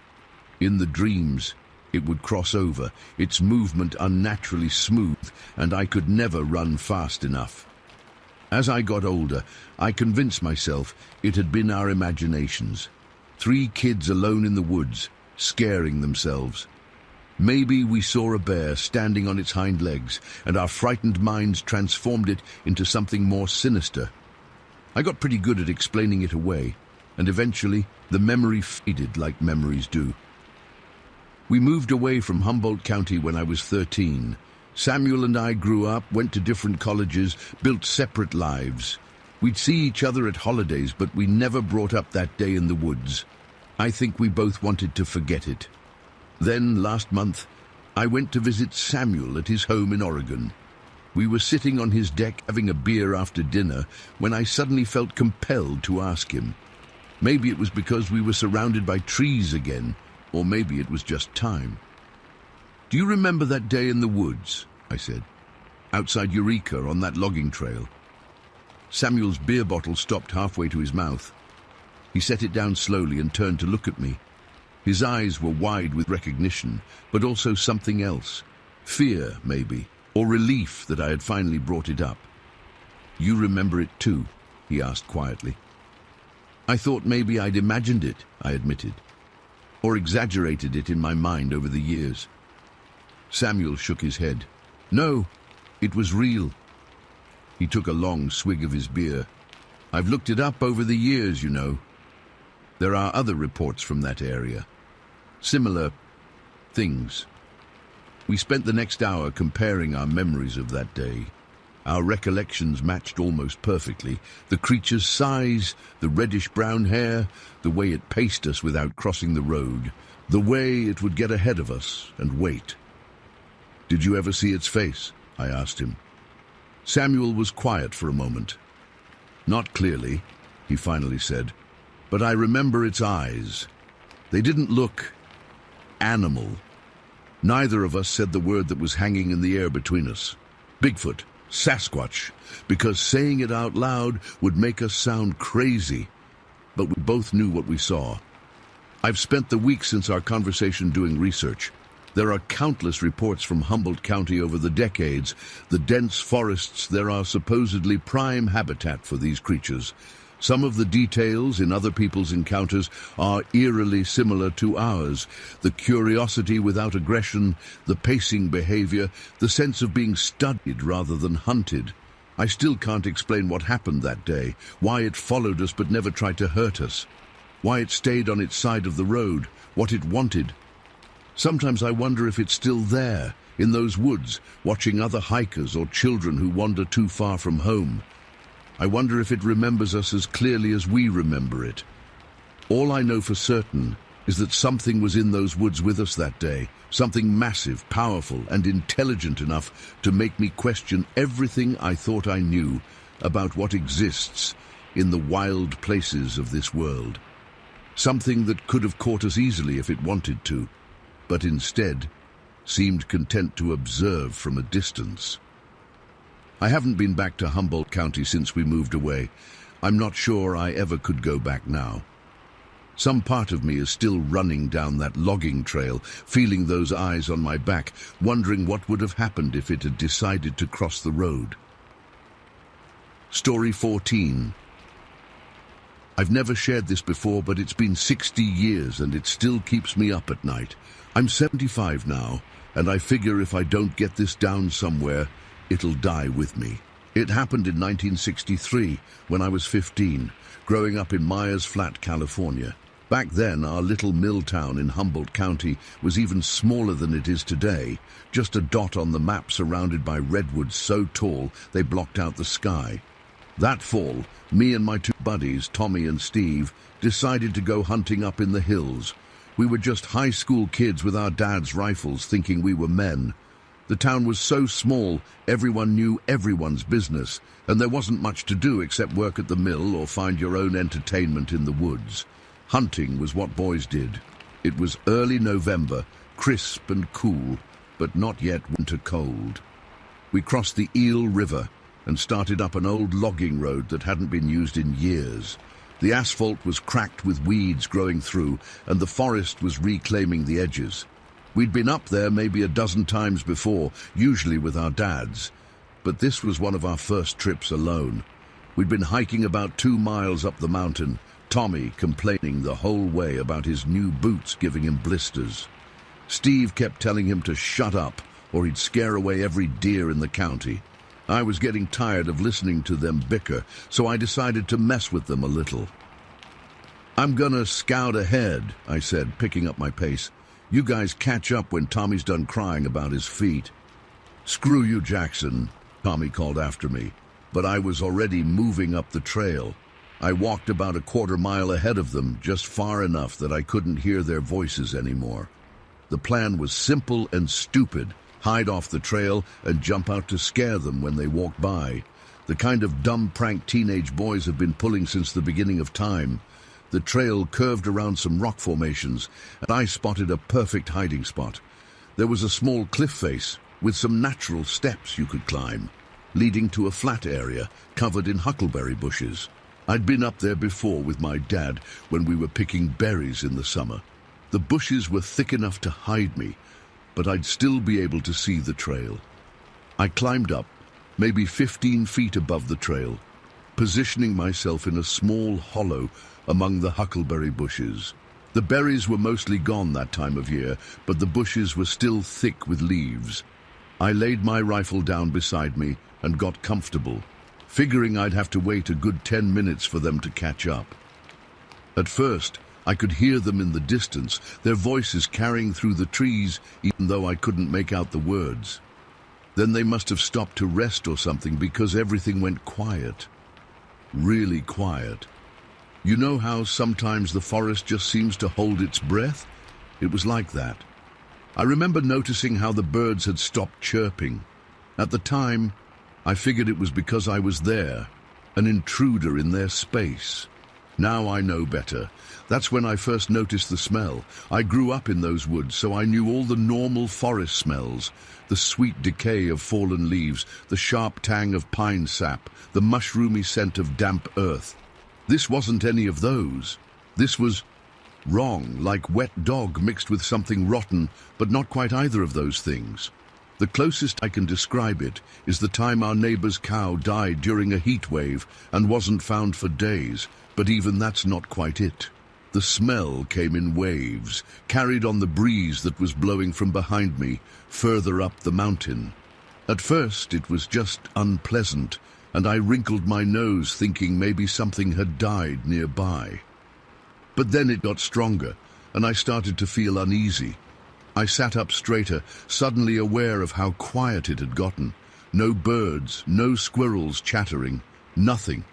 In the dreams, it would cross over, its movement unnaturally smooth, and I could never run fast enough. As I got older, I convinced myself it had been our imaginations. 3 kids alone in the woods, scaring themselves. Maybe we saw a bear standing on its hind legs, and our frightened minds transformed it into something more sinister. I got pretty good at explaining it away, and eventually the memory faded like memories do. We moved away from Humboldt County when I was 13. Samuel and I grew up, went to different colleges, built separate lives. We'd see each other at holidays, but we never brought up that day in the woods. I think we both wanted to forget it. Then, last month, I went to visit Samuel at his home in Oregon. We were sitting on his deck having a beer after dinner when I suddenly felt compelled to ask him. Maybe it was because we were surrounded by trees again, or maybe it was just time. "Do you remember that day in the woods?" I said. "Outside Eureka on that logging trail." Samuel's beer bottle stopped halfway to his mouth. He set it down slowly and turned to look at me. His eyes were wide with recognition, but also something else. Fear, maybe, or relief that I had finally brought it up. "You remember it too?" he asked quietly. "I thought maybe I'd imagined it," I admitted, "or exaggerated it in my mind over the years." Samuel shook his head. "No, it was real." He took a long swig of his beer. "I've looked it up over the years, you know. There are other reports from that area. Similar things." We spent the next hour comparing our memories of that day. Our recollections matched almost perfectly. The creature's size, the reddish-brown hair, the way it paced us without crossing the road, the way it would get ahead of us and wait. "Did you ever see its face?" I asked him. Samuel was quiet for a moment. "Not clearly," he finally said, "but I remember its eyes. They didn't look animal." Neither of us said the word that was hanging in the air between us. Bigfoot, Sasquatch, because saying it out loud would make us sound crazy. But we both knew what we saw. I've spent the week since our conversation doing research. There are countless reports from Humboldt County over the decades. The dense forests there are supposedly prime habitat for these creatures. Some of the details in other people's encounters are eerily similar to ours. The curiosity without aggression, the pacing behavior, the sense of being studied rather than hunted. I still can't explain what happened that day, why it followed us but never tried to hurt us, why it stayed on its side of the road, what it wanted. Sometimes I wonder if it's still there, in those woods, watching other hikers or children who wander too far from home. I wonder if it remembers us as clearly as we remember it. All I know for certain is that something was in those woods with us that day, something massive, powerful, and intelligent enough to make me question everything I thought I knew about what exists in the wild places of this world. Something that could have caught us easily if it wanted to, but instead seemed content to observe from a distance. I haven't been back to Humboldt County since we moved away. I'm not sure I ever could go back now. Some part of me is still running down that logging trail, feeling those eyes on my back, wondering what would have happened if it had decided to cross the road. Story 14. I've never shared this before, but it's been 60 years and it still keeps me up at night. I'm 75 now, and I figure if I don't get this down somewhere, it'll die with me. It happened in 1963, when I was 15, growing up in Meers Flat, California. Back then, our little mill town in Humboldt County was even smaller than it is today, just a dot on the map surrounded by redwoods so tall they blocked out the sky. That fall, me and my 2 buddies, Tommy and Steve, decided to go hunting up in the hills. We were just high school kids with our dad's rifles thinking we were men. The town was so small, everyone knew everyone's business, and there wasn't much to do except work at the mill or find your own entertainment in the woods. Hunting was what boys did. It was early November, crisp and cool, but not yet winter cold. We crossed the Eel River and started up an old logging road that hadn't been used in years. The asphalt was cracked with weeds growing through, and the forest was reclaiming the edges. We'd been up there maybe a dozen times before, usually with our dads, but this was one of our first trips alone. We'd been hiking about 2 miles up the mountain, Tommy complaining the whole way about his new boots giving him blisters. Steve kept telling him to shut up, or he'd scare away every deer in the county. I was getting tired of listening to them bicker, so I decided to mess with them a little. "I'm gonna scout ahead," I said, picking up my pace. "You guys catch up when Tommy's done crying about his feet." "Screw you, Jackson," Tommy called after me, but I was already moving up the trail. I walked about a 1/4 mile ahead of them, just far enough that I couldn't hear their voices anymore. The plan was simple and stupid: hide off the trail and jump out to scare them when they walked by. The kind of dumb prank teenage boys have been pulling since the beginning of time. The trail curved around some rock formations, and I spotted a perfect hiding spot. There was a small cliff face with some natural steps you could climb, leading to a flat area covered in huckleberry bushes. I'd been up there before with my dad when we were picking berries in the summer. The bushes were thick enough to hide me, but I'd still be able to see the trail. I climbed up, maybe 15 feet above the trail, positioning myself in a small hollow among the huckleberry bushes. The berries were mostly gone that time of year, but the bushes were still thick with leaves. I laid my rifle down beside me and got comfortable, figuring I'd have to wait a good 10 minutes for them to catch up. At first, I could hear them in the distance, their voices carrying through the trees, even though I couldn't make out the words. Then they must have stopped to rest or something, because everything went quiet. Really quiet. You know how sometimes the forest just seems to hold its breath? It was like that. I remember noticing how the birds had stopped chirping. At the time, I figured it was because I was there, an intruder in their space. Now I know better. That's when I first noticed the smell. I grew up in those woods, so I knew all the normal forest smells. The sweet decay of fallen leaves, the sharp tang of pine sap, the mushroomy scent of damp earth. This wasn't any of those. This was wrong, like wet dog mixed with something rotten, but not quite either of those things. The closest I can describe it is the time our neighbor's cow died during a heat wave and wasn't found for days, but even that's not quite it. The smell came in waves, carried on the breeze that was blowing from behind me, further up the mountain. At first it was just unpleasant, and I wrinkled my nose thinking maybe something had died nearby. But then it got stronger, and I started to feel uneasy. I sat up straighter, suddenly aware of how quiet it had gotten. No birds, no squirrels chattering, nothing.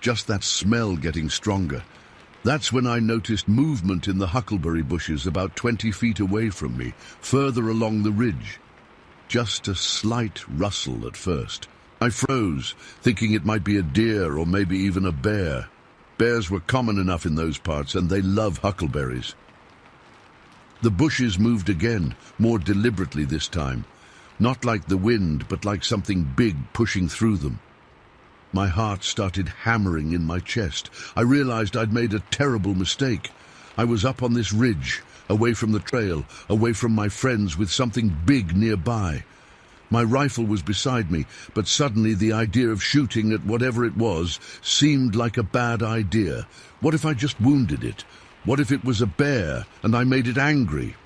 Just that smell getting stronger. That's when I noticed movement in the huckleberry bushes about 20 feet away from me, further along the ridge. Just a slight rustle at first. I froze, thinking it might be a deer or maybe even a bear. Bears were common enough in those parts, and they love huckleberries. The bushes moved again, more deliberately this time. Not like the wind, but like something big pushing through them. My heart started hammering in my chest. I realized I'd made a terrible mistake. I was up on this ridge, away from the trail, away from my friends, with something big nearby. My rifle was beside me, but suddenly the idea of shooting at whatever it was seemed like a bad idea. What if I just wounded it? What if it was a bear and I made it angry?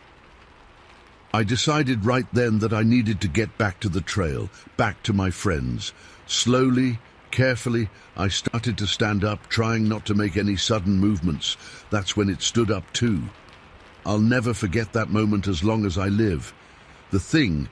I decided right then that I needed to get back to the trail, back to my friends. Slowly, carefully, I started to stand up, trying not to make any sudden movements. That's when it stood up too. I'll never forget that moment as long as I live. The thing,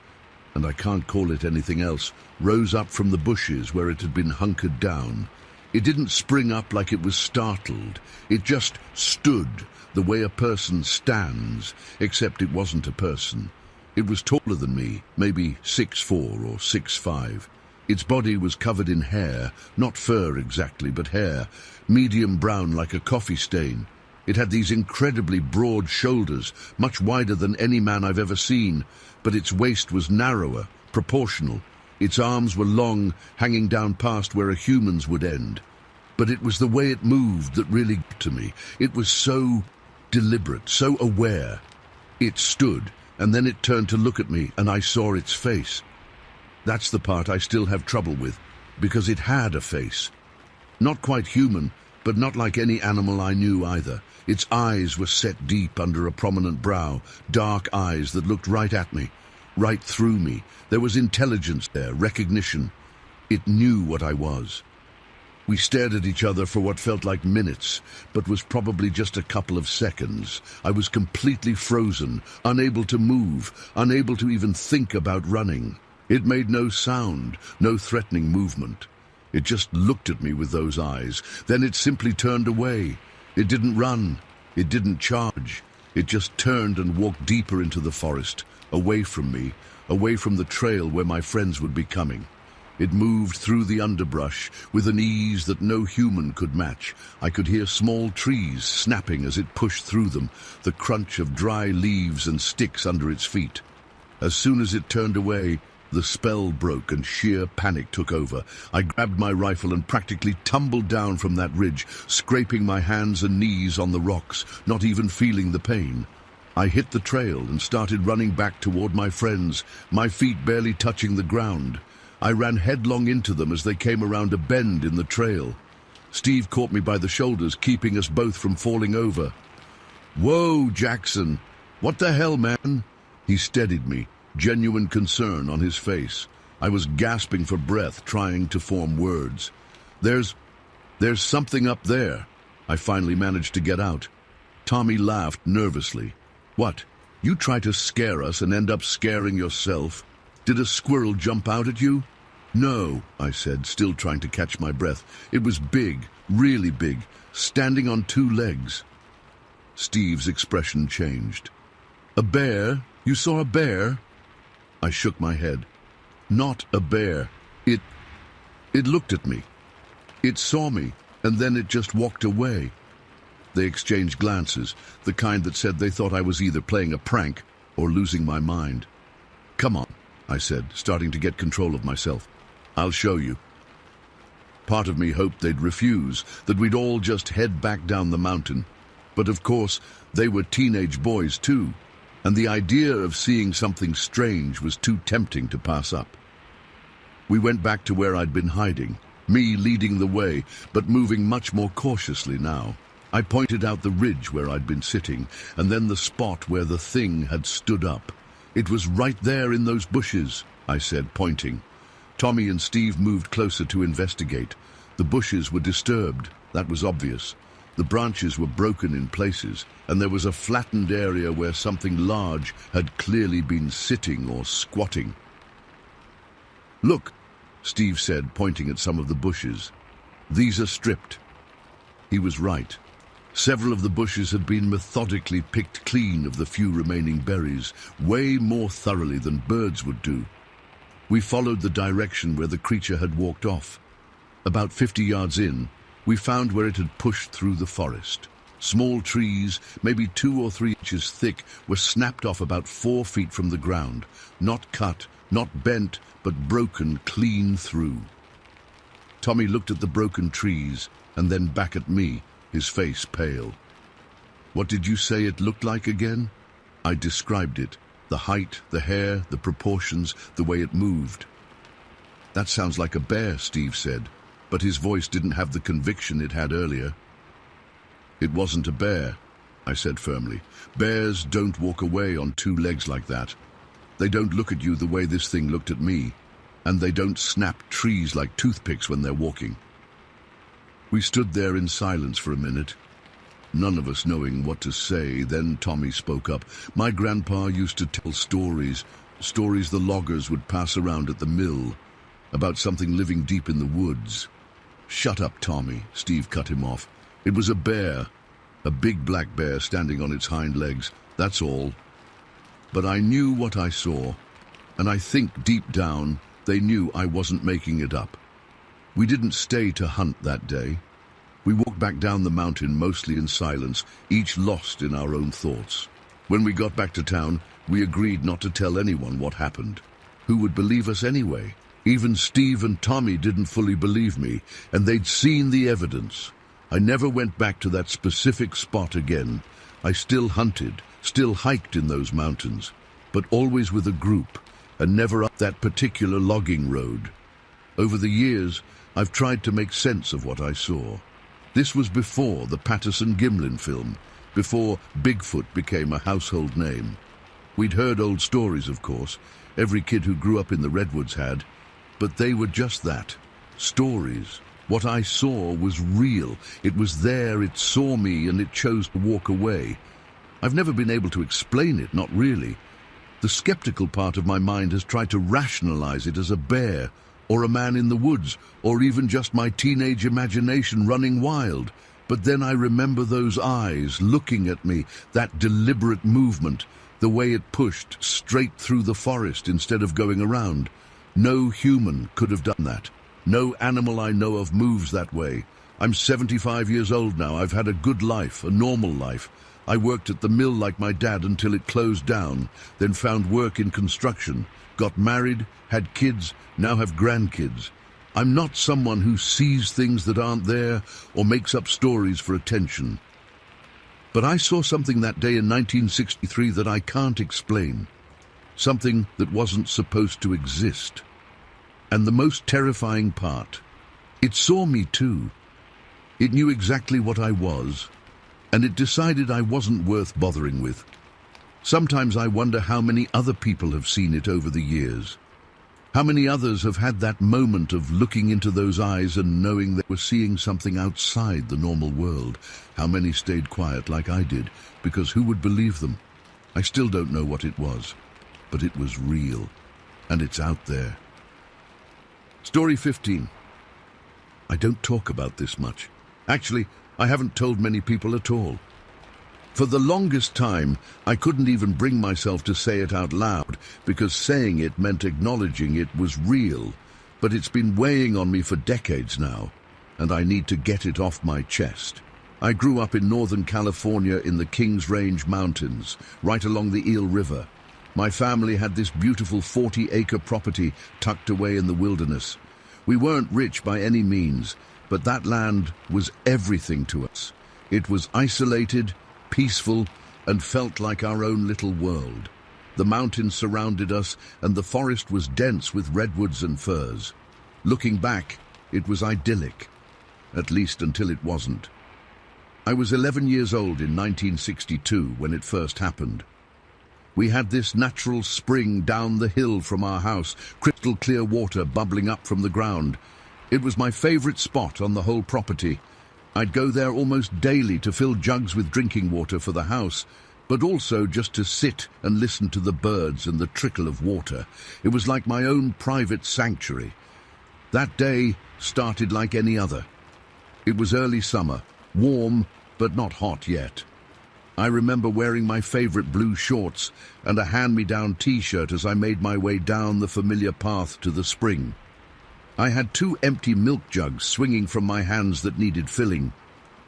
and I can't call it anything else, rose up from the bushes where it had been hunkered down. It didn't spring up like it was startled. It just stood, the way a person stands, except it wasn't a person. It was taller than me, maybe 6'4" or 6'5". Its body was covered in hair, not fur exactly, but hair, medium brown like a coffee stain. It had these incredibly broad shoulders, much wider than any man I've ever seen, but its waist was narrower, proportional. Its arms were long, hanging down past where a human's would end. But it was the way it moved that really got to me. It was so deliberate, so aware. It stood, and then it turned to look at me, and I saw its face. That's the part I still have trouble with, because it had a face. Not quite human, but not like any animal I knew either. Its eyes were set deep under a prominent brow, dark eyes that looked right at me, right through me. There was intelligence there, recognition. It knew what I was. We stared at each other for what felt like minutes, but was probably just a couple of seconds. I was completely frozen, unable to move, unable to even think about running. It made no sound, no threatening movement. It just looked at me with those eyes. Then it simply turned away. It didn't run. It didn't charge. It just turned and walked deeper into the forest, away from me, away from the trail where my friends would be coming. It moved through the underbrush with an ease that no human could match. I could hear small trees snapping as it pushed through them, the crunch of dry leaves and sticks under its feet. As soon as it turned away, the spell broke and sheer panic took over. I grabbed my rifle and practically tumbled down from that ridge, scraping my hands and knees on the rocks, not even feeling the pain. I hit the trail and started running back toward my friends, my feet barely touching the ground. I ran headlong into them as they came around a bend in the trail. Steve caught me by the shoulders, keeping us both from falling over. "Whoa, Jackson! What the hell, man?" He steadied me, genuine concern on his face. I was gasping for breath, trying to form words. There's something up there." I finally managed to get out. Tommy laughed nervously. "What? You try to scare us and end up scaring yourself? Did a squirrel jump out at you?" "No," I said, still trying to catch my breath. "It was big, really big, standing on two legs." Steve's expression changed. "A bear? You saw a bear?" I shook my head. "Not a bear. It looked at me. It saw me, and then it just walked away." They exchanged glances, the kind that said they thought I was either playing a prank or losing my mind. "Come on," I said, starting to get control of myself. "I'll show you." Part of me hoped they'd refuse, that we'd all just head back down the mountain. But of course, they were teenage boys too, and the idea of seeing something strange was too tempting to pass up. We went back to where I'd been hiding, me leading the way, but moving much more cautiously now. I pointed out the ridge where I'd been sitting, and then the spot where the thing had stood up. "It was right there in those bushes," I said, pointing. Tommy and Steve moved closer to investigate. The bushes were disturbed, that was obvious. The branches were broken in places, and there was a flattened area where something large had clearly been sitting or squatting. "Look," Steve said, pointing at some of the bushes. "These are stripped." He was right. Several of the bushes had been methodically picked clean of the few remaining berries, way more thoroughly than birds would do. We followed the direction where the creature had walked off. About 50 yards in, we found where it had pushed through the forest. Small trees, maybe 2 or 3 inches thick, were snapped off about 4 feet from the ground, not cut, not bent, but broken clean through. Tommy looked at the broken trees and then back at me, his face pale. "What did you say it looked like again?" I described it, the height, the hair, the proportions, the way it moved. "That sounds like a bear," Steve said, but his voice didn't have the conviction it had earlier. "It wasn't a bear," I said firmly. "Bears don't walk away on 2 legs like that. They don't look at you the way this thing looked at me, and they don't snap trees like toothpicks when they're walking." We stood there in silence for a minute, none of us knowing what to say. Then Tommy spoke up. "My grandpa used to tell stories the loggers would pass around at the mill, about something living deep in the woods." "Shut up, Tommy," Steve cut him off. "It was a bear, a big black bear standing on its hind legs, that's all. But I knew what I saw, and I think deep down they knew I wasn't making it up. We didn't stay to hunt that day. We walked back down the mountain mostly in silence, each lost in our own thoughts. When we got back to town, we agreed not to tell anyone what happened. Who would believe us anyway? Even Steve and Tommy didn't fully believe me, and they'd seen the evidence. I never went back to that specific spot again. I still hunted, still hiked in those mountains, but always with a group, and never up that particular logging road. Over the years, I've tried to make sense of what I saw. This was before the Patterson-Gimlin film, before Bigfoot became a household name. We'd heard old stories, of course. Every kid who grew up in the Redwoods had. But they were just that, stories. What I saw was real. It was there, it saw me, and it chose to walk away. I've never been able to explain it, not really. The skeptical part of my mind has tried to rationalize it as a bear, or a man in the woods, or even just my teenage imagination running wild. But then I remember those eyes looking at me, that deliberate movement, the way it pushed straight through the forest instead of going around. No human could have done that. No animal I know of moves that way. I'm 75 years old now. I've had a good life, a normal life. I worked at the mill like my dad until it closed down, then found work in construction, got married, had kids, now have grandkids. I'm not someone who sees things that aren't there or makes up stories for attention. But I saw something that day in 1963 that I can't explain. Something that wasn't supposed to exist. And the most terrifying part, it saw me too. It knew exactly what I was, and it decided I wasn't worth bothering with. Sometimes I wonder how many other people have seen it over the years. How many others have had that moment of looking into those eyes and knowing they were seeing something outside the normal world? How many stayed quiet like I did, because who would believe them? I still don't know what it was, but it was real, and it's out there. Story 15. I don't talk about this much. Actually, I haven't told many people at all. For the longest time, I couldn't even bring myself to say it out loud, because saying it meant acknowledging it was real. But it's been weighing on me for decades now, and I need to get it off my chest. I grew up in Northern California in the Kings Range Mountains, right along the Eel River. My family had this beautiful 40-acre property tucked away in the wilderness. We weren't rich by any means, but that land was everything to us. It was isolated, peaceful, and felt like our own little world. The mountains surrounded us, and the forest was dense with redwoods and firs. Looking back, it was idyllic, at least until it wasn't. I was 11 years old in 1962 when it first happened. We had this natural spring down the hill from our house, crystal clear water bubbling up from the ground. It was my favorite spot on the whole property. I'd go there almost daily to fill jugs with drinking water for the house, but also just to sit and listen to the birds and the trickle of water. It was like my own private sanctuary. That day started like any other. It was early summer, warm, but not hot yet. I remember wearing my favorite blue shorts and a hand-me-down t-shirt as I made my way down the familiar path to the spring. I had 2 empty milk jugs swinging from my hands that needed filling.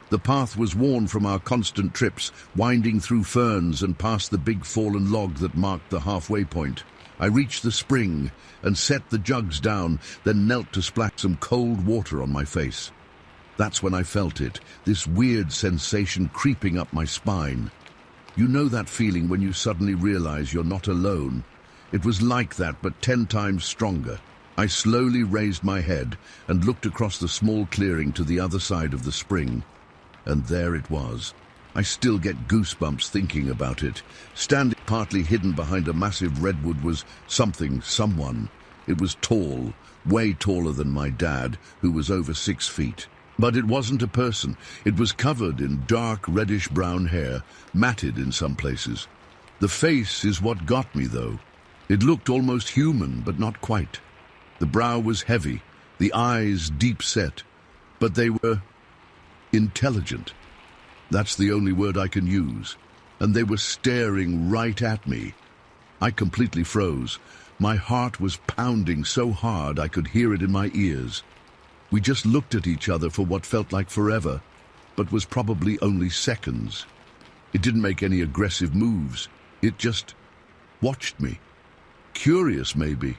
The path was worn from our constant trips, winding through ferns and past the big fallen log that marked the halfway point. I reached the spring and set the jugs down, then knelt to splash some cold water on my face. That's when I felt it, this weird sensation creeping up my spine. You know that feeling when you suddenly realize you're not alone? It was like that, but 10 times stronger. I slowly raised my head and looked across the small clearing to the other side of the spring. And there it was. I still get goosebumps thinking about it. Standing partly hidden behind a massive redwood was someone. It was tall, way taller than my dad, who was over 6 feet. But it wasn't a person. It was covered in dark reddish-brown hair, matted in some places. The face is what got me, though. It looked almost human, but not quite. The brow was heavy, the eyes deep-set, but they were intelligent. That's the only word I can use. And they were staring right at me. I completely froze. My heart was pounding so hard I could hear it in my ears. We just looked at each other for what felt like forever. but was probably only seconds. It didn't make any aggressive moves. It just watched me. Curious, maybe.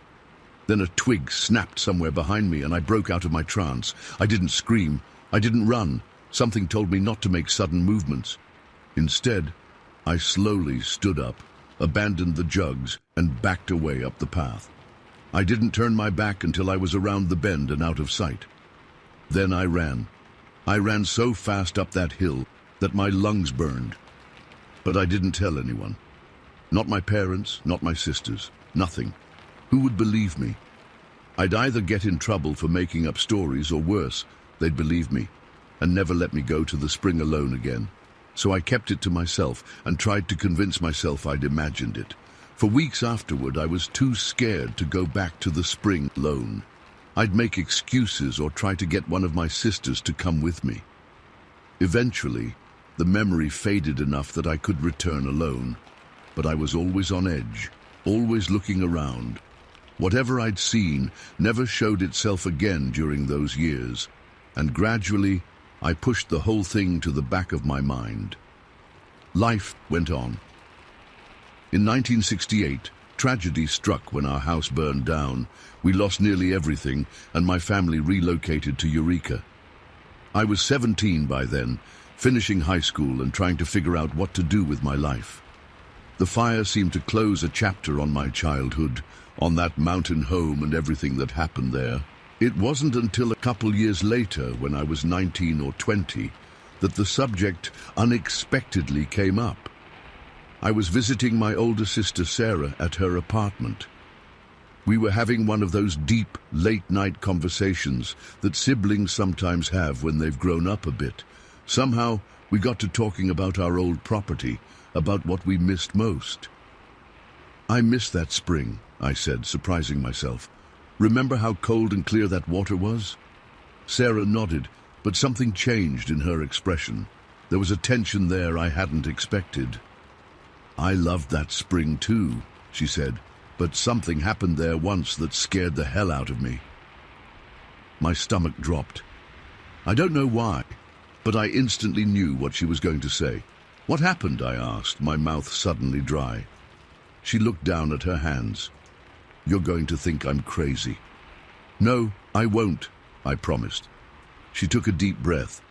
Then a twig snapped somewhere behind me and I broke out of my trance. I didn't scream. I didn't run. Something told me not to make sudden movements. Instead, I slowly stood up, abandoned the jugs, and backed away up the path. I didn't turn my back until I was around the bend and out of sight. Then I ran. I ran so fast up that hill that my lungs burned. But I didn't tell anyone. Not my parents, not my sisters, nothing. Who would believe me? I'd either get in trouble for making up stories or worse, they'd believe me and never let me go to the spring alone again. So I kept it to myself and tried to convince myself I'd imagined it. For weeks afterward, I was too scared to go back to the spring alone. I'd make excuses or try to get one of my sisters to come with me. Eventually, the memory faded enough that I could return alone. But I was always on edge, always looking around. Whatever I'd seen never showed itself again during those years, and gradually I pushed the whole thing to the back of my mind. Life went on. In 1968, tragedy struck when our house burned down. We lost nearly everything, and my family relocated to Eureka. I was 17 by then, finishing high school and trying to figure out what to do with my life. The fire seemed to close a chapter on my childhood, on that mountain home and everything that happened there. It wasn't until a couple years later, when I was 19 or 20, that the subject unexpectedly came up. I was visiting my older sister Sarah at her apartment. We were having one of those deep, late-night conversations that siblings sometimes have when they've grown up a bit. Somehow, we got to talking about our old property, about what we missed most. "I miss that spring," I said, surprising myself. "Remember how cold and clear that water was?" Sarah nodded, but something changed in her expression. There was a tension there I hadn't expected. "I loved that spring too," she said, "but something happened there once that scared the hell out of me." My stomach dropped. I don't know why, but I instantly knew what she was going to say. "What happened?" I asked, my mouth suddenly dry. She looked down at her hands. "You're going to think I'm crazy." "No, I won't," I promised. She took a deep breath.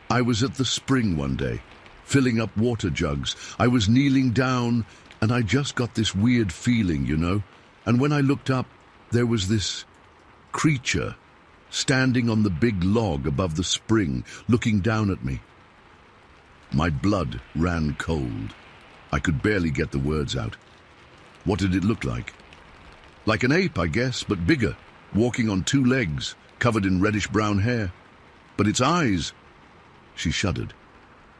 "I was at the spring one day, filling up water jugs. I was kneeling down, and I just got this weird feeling, you know. And when I looked up, there was this creature standing on the big log above the spring, looking down at me." My blood ran cold. I could barely get the words out. "What did it look like?" "Like an ape, I guess, but bigger, walking on two legs, covered in reddish-brown hair. But its eyes—" She shuddered.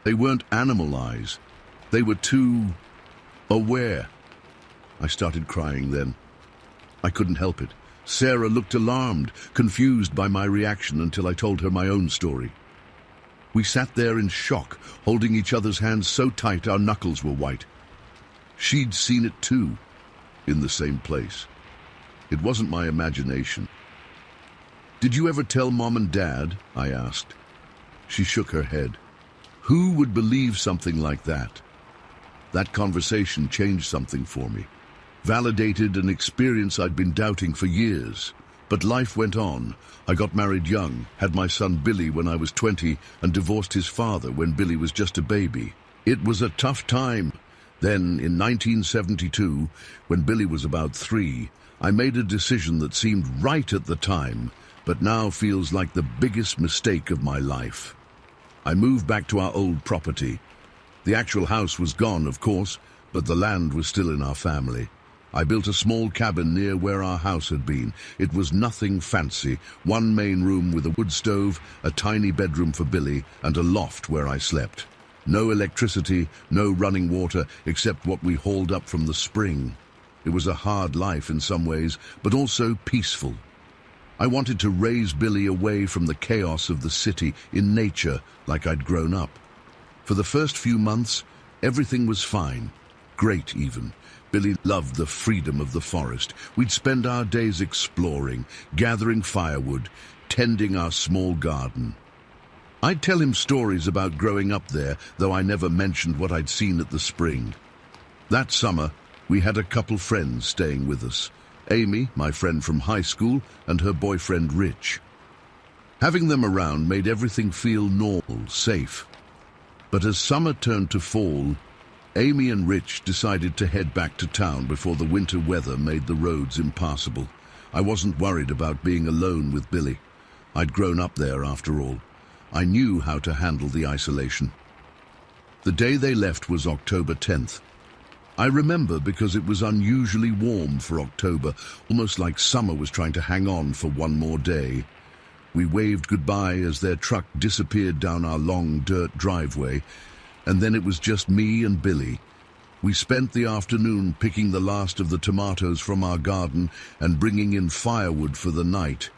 "They weren't animal eyes. They were too aware." I started crying then. I couldn't help it. Sarah looked alarmed, confused by my reaction until I told her my own story. We sat there in shock, holding each other's hands so tight our knuckles were white. She'd seen it too, in the same place. It wasn't my imagination. "Did you ever tell Mom and Dad?" I asked. She shook her head. Who would believe something like that? That conversation changed something for me, validated an experience I'd been doubting for years. But life went on. I got married young, had my son Billy when I was 20, and divorced his father when Billy was just a baby. It was a tough time. Then, in 1972, when Billy was about 3, I made a decision that seemed right at the time, but now feels like the biggest mistake of my life. I moved back to our old property. The actual house was gone, of course, but the land was still in our family. I built a small cabin near where our house had been. It was nothing fancy. One main room with a wood stove, a tiny bedroom for Billy, and a loft where I slept. No electricity, no running water, except what we hauled up from the spring. It was a hard life in some ways, but also peaceful. I wanted to raise Billy away from the chaos of the city, in nature, like I'd grown up. For the first few months, everything was fine. Great, even. Billy loved the freedom of the forest. We'd spend our days exploring, gathering firewood, tending our small garden. I'd tell him stories about growing up there, though I never mentioned what I'd seen at the spring. That summer, we had a couple friends staying with us. Amy, my friend from high school, and her boyfriend Rich. Having them around made everything feel normal, safe. But as summer turned to fall, Amy and Rich decided to head back to town before the winter weather made the roads impassable. I wasn't worried about being alone with Billy. I'd grown up there after all. I knew how to handle the isolation. The day they left was October 10th. I remember because it was unusually warm for October, almost like summer was trying to hang on for one more day. We waved goodbye as their truck disappeared down our long dirt driveway, and then it was just me and Billy. We spent the afternoon picking the last of the tomatoes from our garden and bringing in firewood for the night.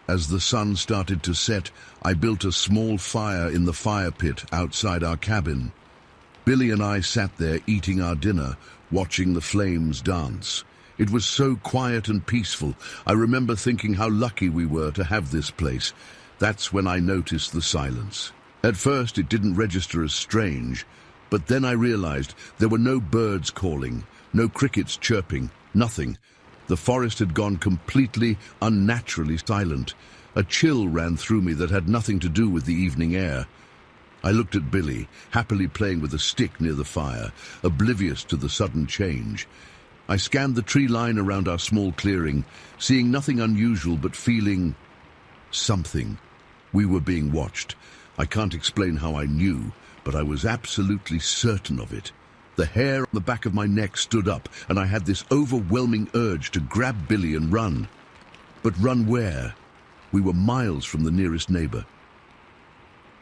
As the sun started to set, I built a small fire in the fire pit outside our cabin. Billy and I sat there eating our dinner, watching the flames dance. It was so quiet and peaceful. I remember thinking how lucky we were to have this place. That's when I noticed the silence. At first, it didn't register as strange, but then I realized there were no birds calling, no crickets chirping, nothing. The forest had gone completely, unnaturally silent. A chill ran through me that had nothing to do with the evening air. I looked at Billy, happily playing with a stick near the fire, oblivious to the sudden change. I scanned the tree line around our small clearing, seeing nothing unusual but feeling something. We were being watched. I can't explain how I knew, but I was absolutely certain of it. The hair on the back of my neck stood up, and I had this overwhelming urge to grab Billy and run. But run where? We were miles from the nearest neighbor.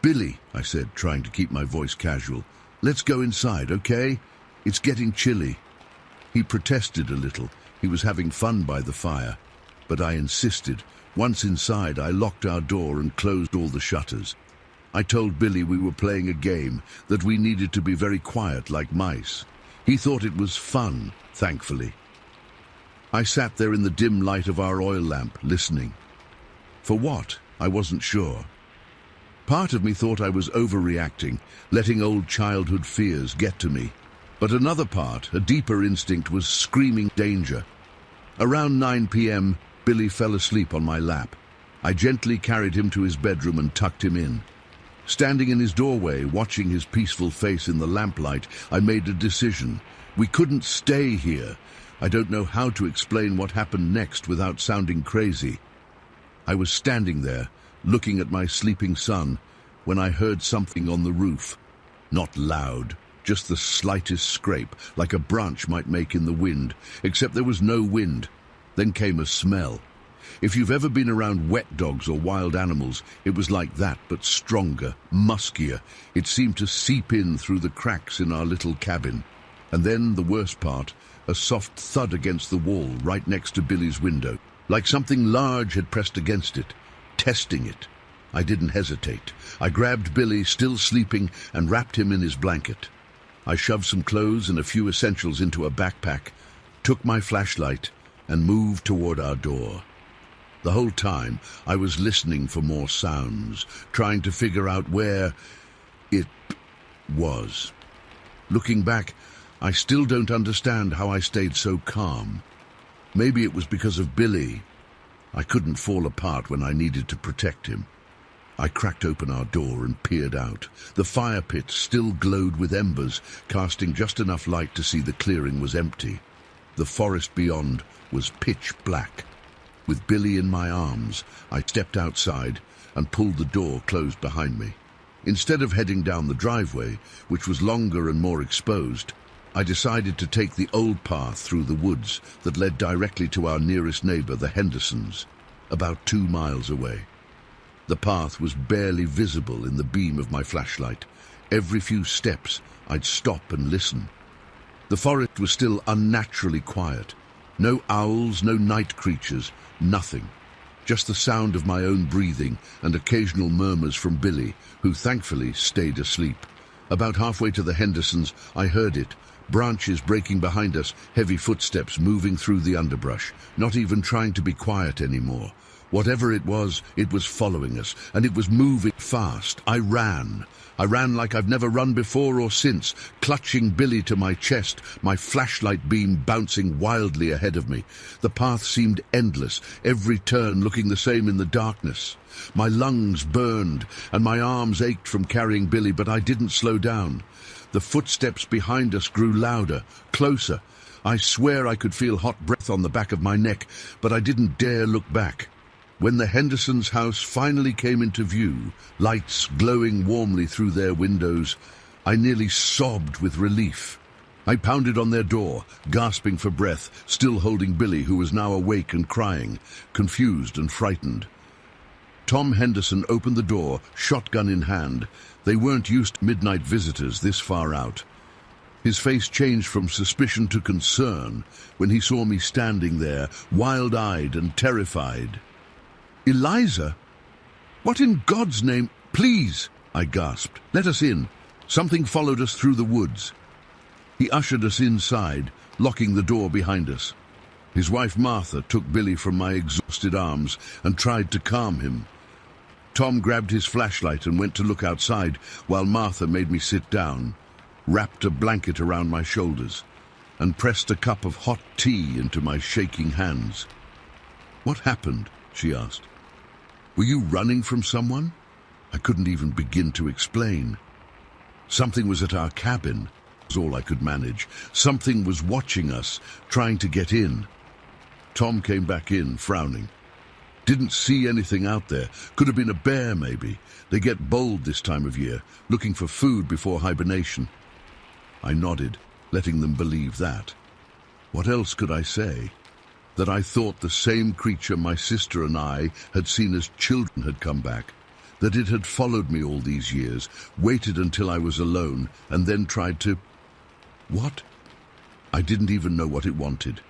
"Billy," I said, trying to keep my voice casual, "let's go inside, okay? It's getting chilly." He protested a little. He was having fun by the fire. But I insisted. Once inside, I locked our door and closed all the shutters. I told Billy we were playing a game, that we needed to be very quiet like mice. He thought it was fun, thankfully. I sat there in the dim light of our oil lamp, listening. For what? I wasn't sure. Part of me thought I was overreacting, letting old childhood fears get to me. But another part, a deeper instinct, was screaming danger. Around 9 p.m., Billy fell asleep on my lap. I gently carried him to his bedroom and tucked him in. Standing in his doorway, watching his peaceful face in the lamplight, I made a decision. We couldn't stay here. I don't know how to explain what happened next without sounding crazy. I was standing there, looking at my sleeping son, when I heard something on the roof. Not loud, just the slightest scrape, like a branch might make in the wind, except there was no wind. Then came a smell. If you've ever been around wet dogs or wild animals, it was like that, but stronger, muskier. It seemed to seep in through the cracks in our little cabin. And then, the worst part, a soft thud against the wall right next to Billy's window, like something large had pressed against it, testing it. I didn't hesitate. I grabbed Billy, still sleeping, and wrapped him in his blanket. I shoved some clothes and a few essentials into a backpack, took my flashlight, and moved toward our door. The whole time, I was listening for more sounds, trying to figure out where it was. Looking back, I still don't understand how I stayed so calm. Maybe it was because of Billy. I couldn't fall apart when I needed to protect him. I cracked open our door and peered out. The fire pit still glowed with embers, casting just enough light to see the clearing was empty. The forest beyond was pitch black. With Billy in my arms, I stepped outside and pulled the door closed behind me. Instead of heading down the driveway, which was longer and more exposed, I decided to take the old path through the woods that led directly to our nearest neighbor, the Hendersons, about 2 miles away. The path was barely visible in the beam of my flashlight. Every few steps, I'd stop and listen. The forest was still unnaturally quiet. No owls, no night creatures, nothing. Just the sound of my own breathing and occasional murmurs from Billy, who thankfully stayed asleep. About halfway to the Hendersons, I heard it. Branches breaking behind us, heavy footsteps moving through the underbrush, not even trying to be quiet anymore. Whatever it was following us, and it was moving fast. I ran. I ran like I've never run before or since, clutching Billy to my chest, my flashlight beam bouncing wildly ahead of me. The path seemed endless, every turn looking the same in the darkness. My lungs burned, and my arms ached from carrying Billy, but I didn't slow down. The footsteps behind us grew louder, closer. I swear I could feel hot breath on the back of my neck, but I didn't dare look back. When the Hendersons' house finally came into view, lights glowing warmly through their windows, I nearly sobbed with relief. I pounded on their door, gasping for breath, still holding Billy, who was now awake and crying, confused and frightened. Tom Henderson opened the door, shotgun in hand. They weren't used to midnight visitors this far out. His face changed from suspicion to concern when he saw me standing there, wild-eyed and terrified. "Eliza? What in God's name? Please," I gasped. "Let us in." Something followed us through the woods. He ushered us inside, locking the door behind us. His wife Martha took Billy from my exhausted arms and tried to calm him. Tom grabbed his flashlight and went to look outside, while Martha made me sit down, wrapped a blanket around my shoulders, and pressed a cup of hot tea into my shaking hands. "What happened?" she asked. "Were you running from someone?" I couldn't even begin to explain. Something was at our cabin, was all I could manage. Something was watching us, trying to get in. Tom came back in, frowning. "Didn't see anything out there. Could have been a bear, maybe. They get bold this time of year, looking for food before hibernation." I nodded, letting them believe that. What else could I say? That I thought the same creature my sister and I had seen as children had come back, that it had followed me all these years, waited until I was alone, and then tried to... What? I didn't even know what it wanted.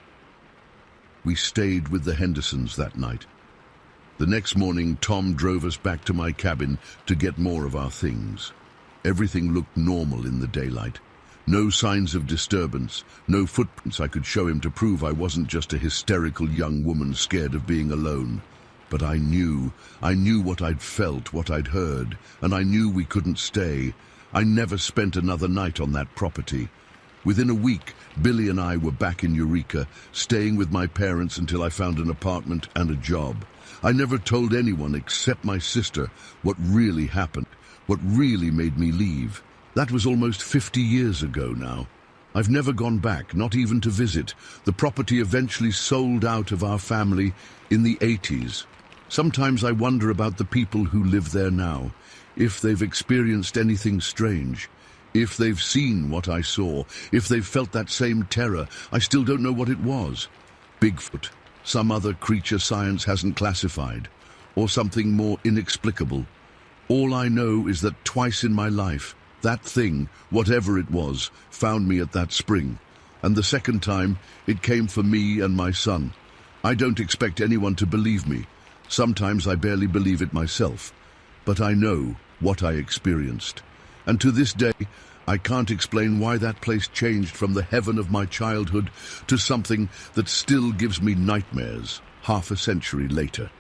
We stayed with the Hendersons that night. The next morning, Tom drove us back to my cabin to get more of our things. Everything looked normal in the daylight. No signs of disturbance, no footprints I could show him to prove I wasn't just a hysterical young woman scared of being alone. But I knew what I'd felt, what I'd heard, and I knew we couldn't stay. I never spent another night on that property. Within a week, Billy and I were back in Eureka, staying with my parents until I found an apartment and a job. I never told anyone except my sister what really happened, what really made me leave. That was almost 50 years ago now. I've never gone back, not even to visit. The property eventually sold out of our family in the 80s. Sometimes I wonder about the people who live there now, if they've experienced anything strange, if they've seen what I saw, if they've felt that same terror. I still don't know what it was. Bigfoot, some other creature science hasn't classified, or something more inexplicable. All I know is that twice in my life, that thing, whatever it was, found me at that spring. And the second time, it came for me and my son. I don't expect anyone to believe me. Sometimes I barely believe it myself. But I know what I experienced. And to this day, I can't explain why that place changed from the heaven of my childhood to something that still gives me nightmares half a century later.